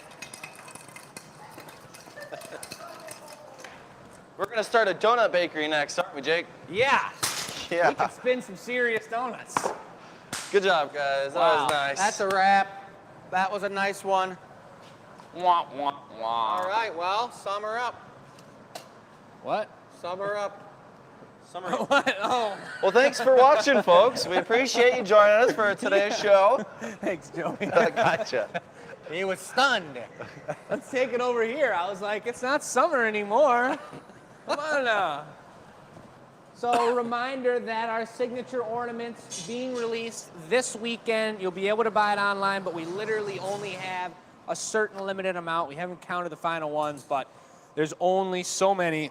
We're gonna start a donut bakery next, aren't we, Jake? Yeah, Yeah. we can spin some serious donuts. Good job, guys. That Wow, was nice. That's a wrap. That was a nice one. Wah, wah, wah. All right, well, sum her up. What? Sum her up. What? Oh, Well, thanks for watching, folks. We appreciate you joining us for today's show. thanks, Joey. I gotcha. He was stunned. Let's take it over here. I was like, it's not summer anymore. Come on now. So, reminder that our signature ornaments being released this weekend. You'll be able to buy it online, but we literally only have a certain limited amount. We haven't counted the final ones, but there's only so many.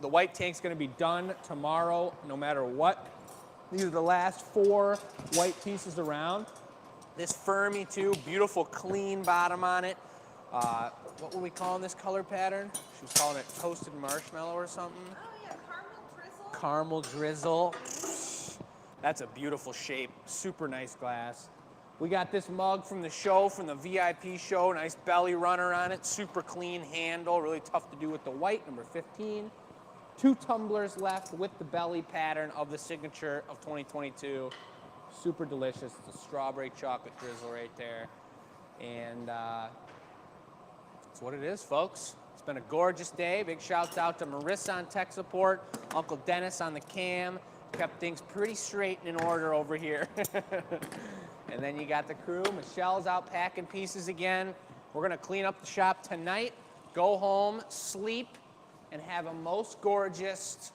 The white tank's going to be done tomorrow, no matter what. These are the last 4 white pieces around. This Fermi too, beautiful clean bottom on it. What were we calling this color pattern? She was calling it toasted marshmallow or something. Oh yeah, caramel drizzle. Caramel drizzle. That's a beautiful shape, super nice glass. We got this mug from the show, from the VIP show, nice belly runner on it, super clean handle, really tough to do with the white, number 15. 2 tumblers left with the belly pattern of the signature of 2022. Super delicious. It's a strawberry chocolate drizzle right there. And that's what it is, folks. It's been a gorgeous day. Big shouts out to Marissa on tech support, Uncle Dennis on the cam. Kept things pretty straight and in order over here. And then you got the crew. Michelle's out packing pieces again. We're gonna clean up the shop tonight, go home, sleep, and have a most gorgeous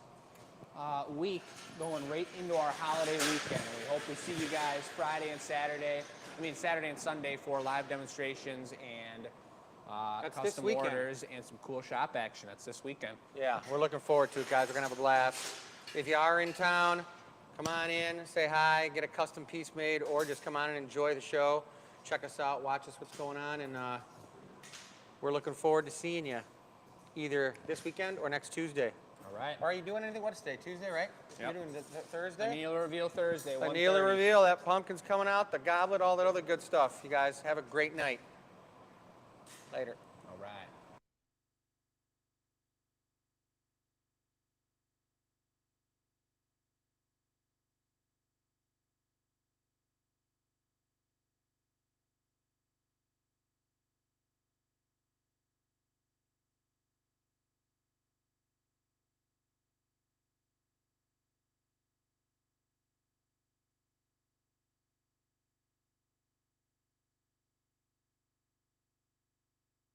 week going right into our holiday weekend. And we hope we see you guys Saturday and Sunday for live demonstrations and That's this custom weekend. orders and some cool shop action. That's this weekend. Yeah, we're looking forward to it, guys. We're gonna have a blast. If you are in town, come on in, say hi, get a custom piece made, or just come on and enjoy the show. Check us out, watch us what's going on, and we're looking forward to seeing you either this weekend or next Tuesday. All right. Are you doing anything? What's today? Tuesday, right? Yep. You're doing Thursday? Vanilla reveal Thursday. Vanilla 1:30. reveal, that pumpkin's coming out, the goblet, all that other good stuff. You guys have a great night. Later.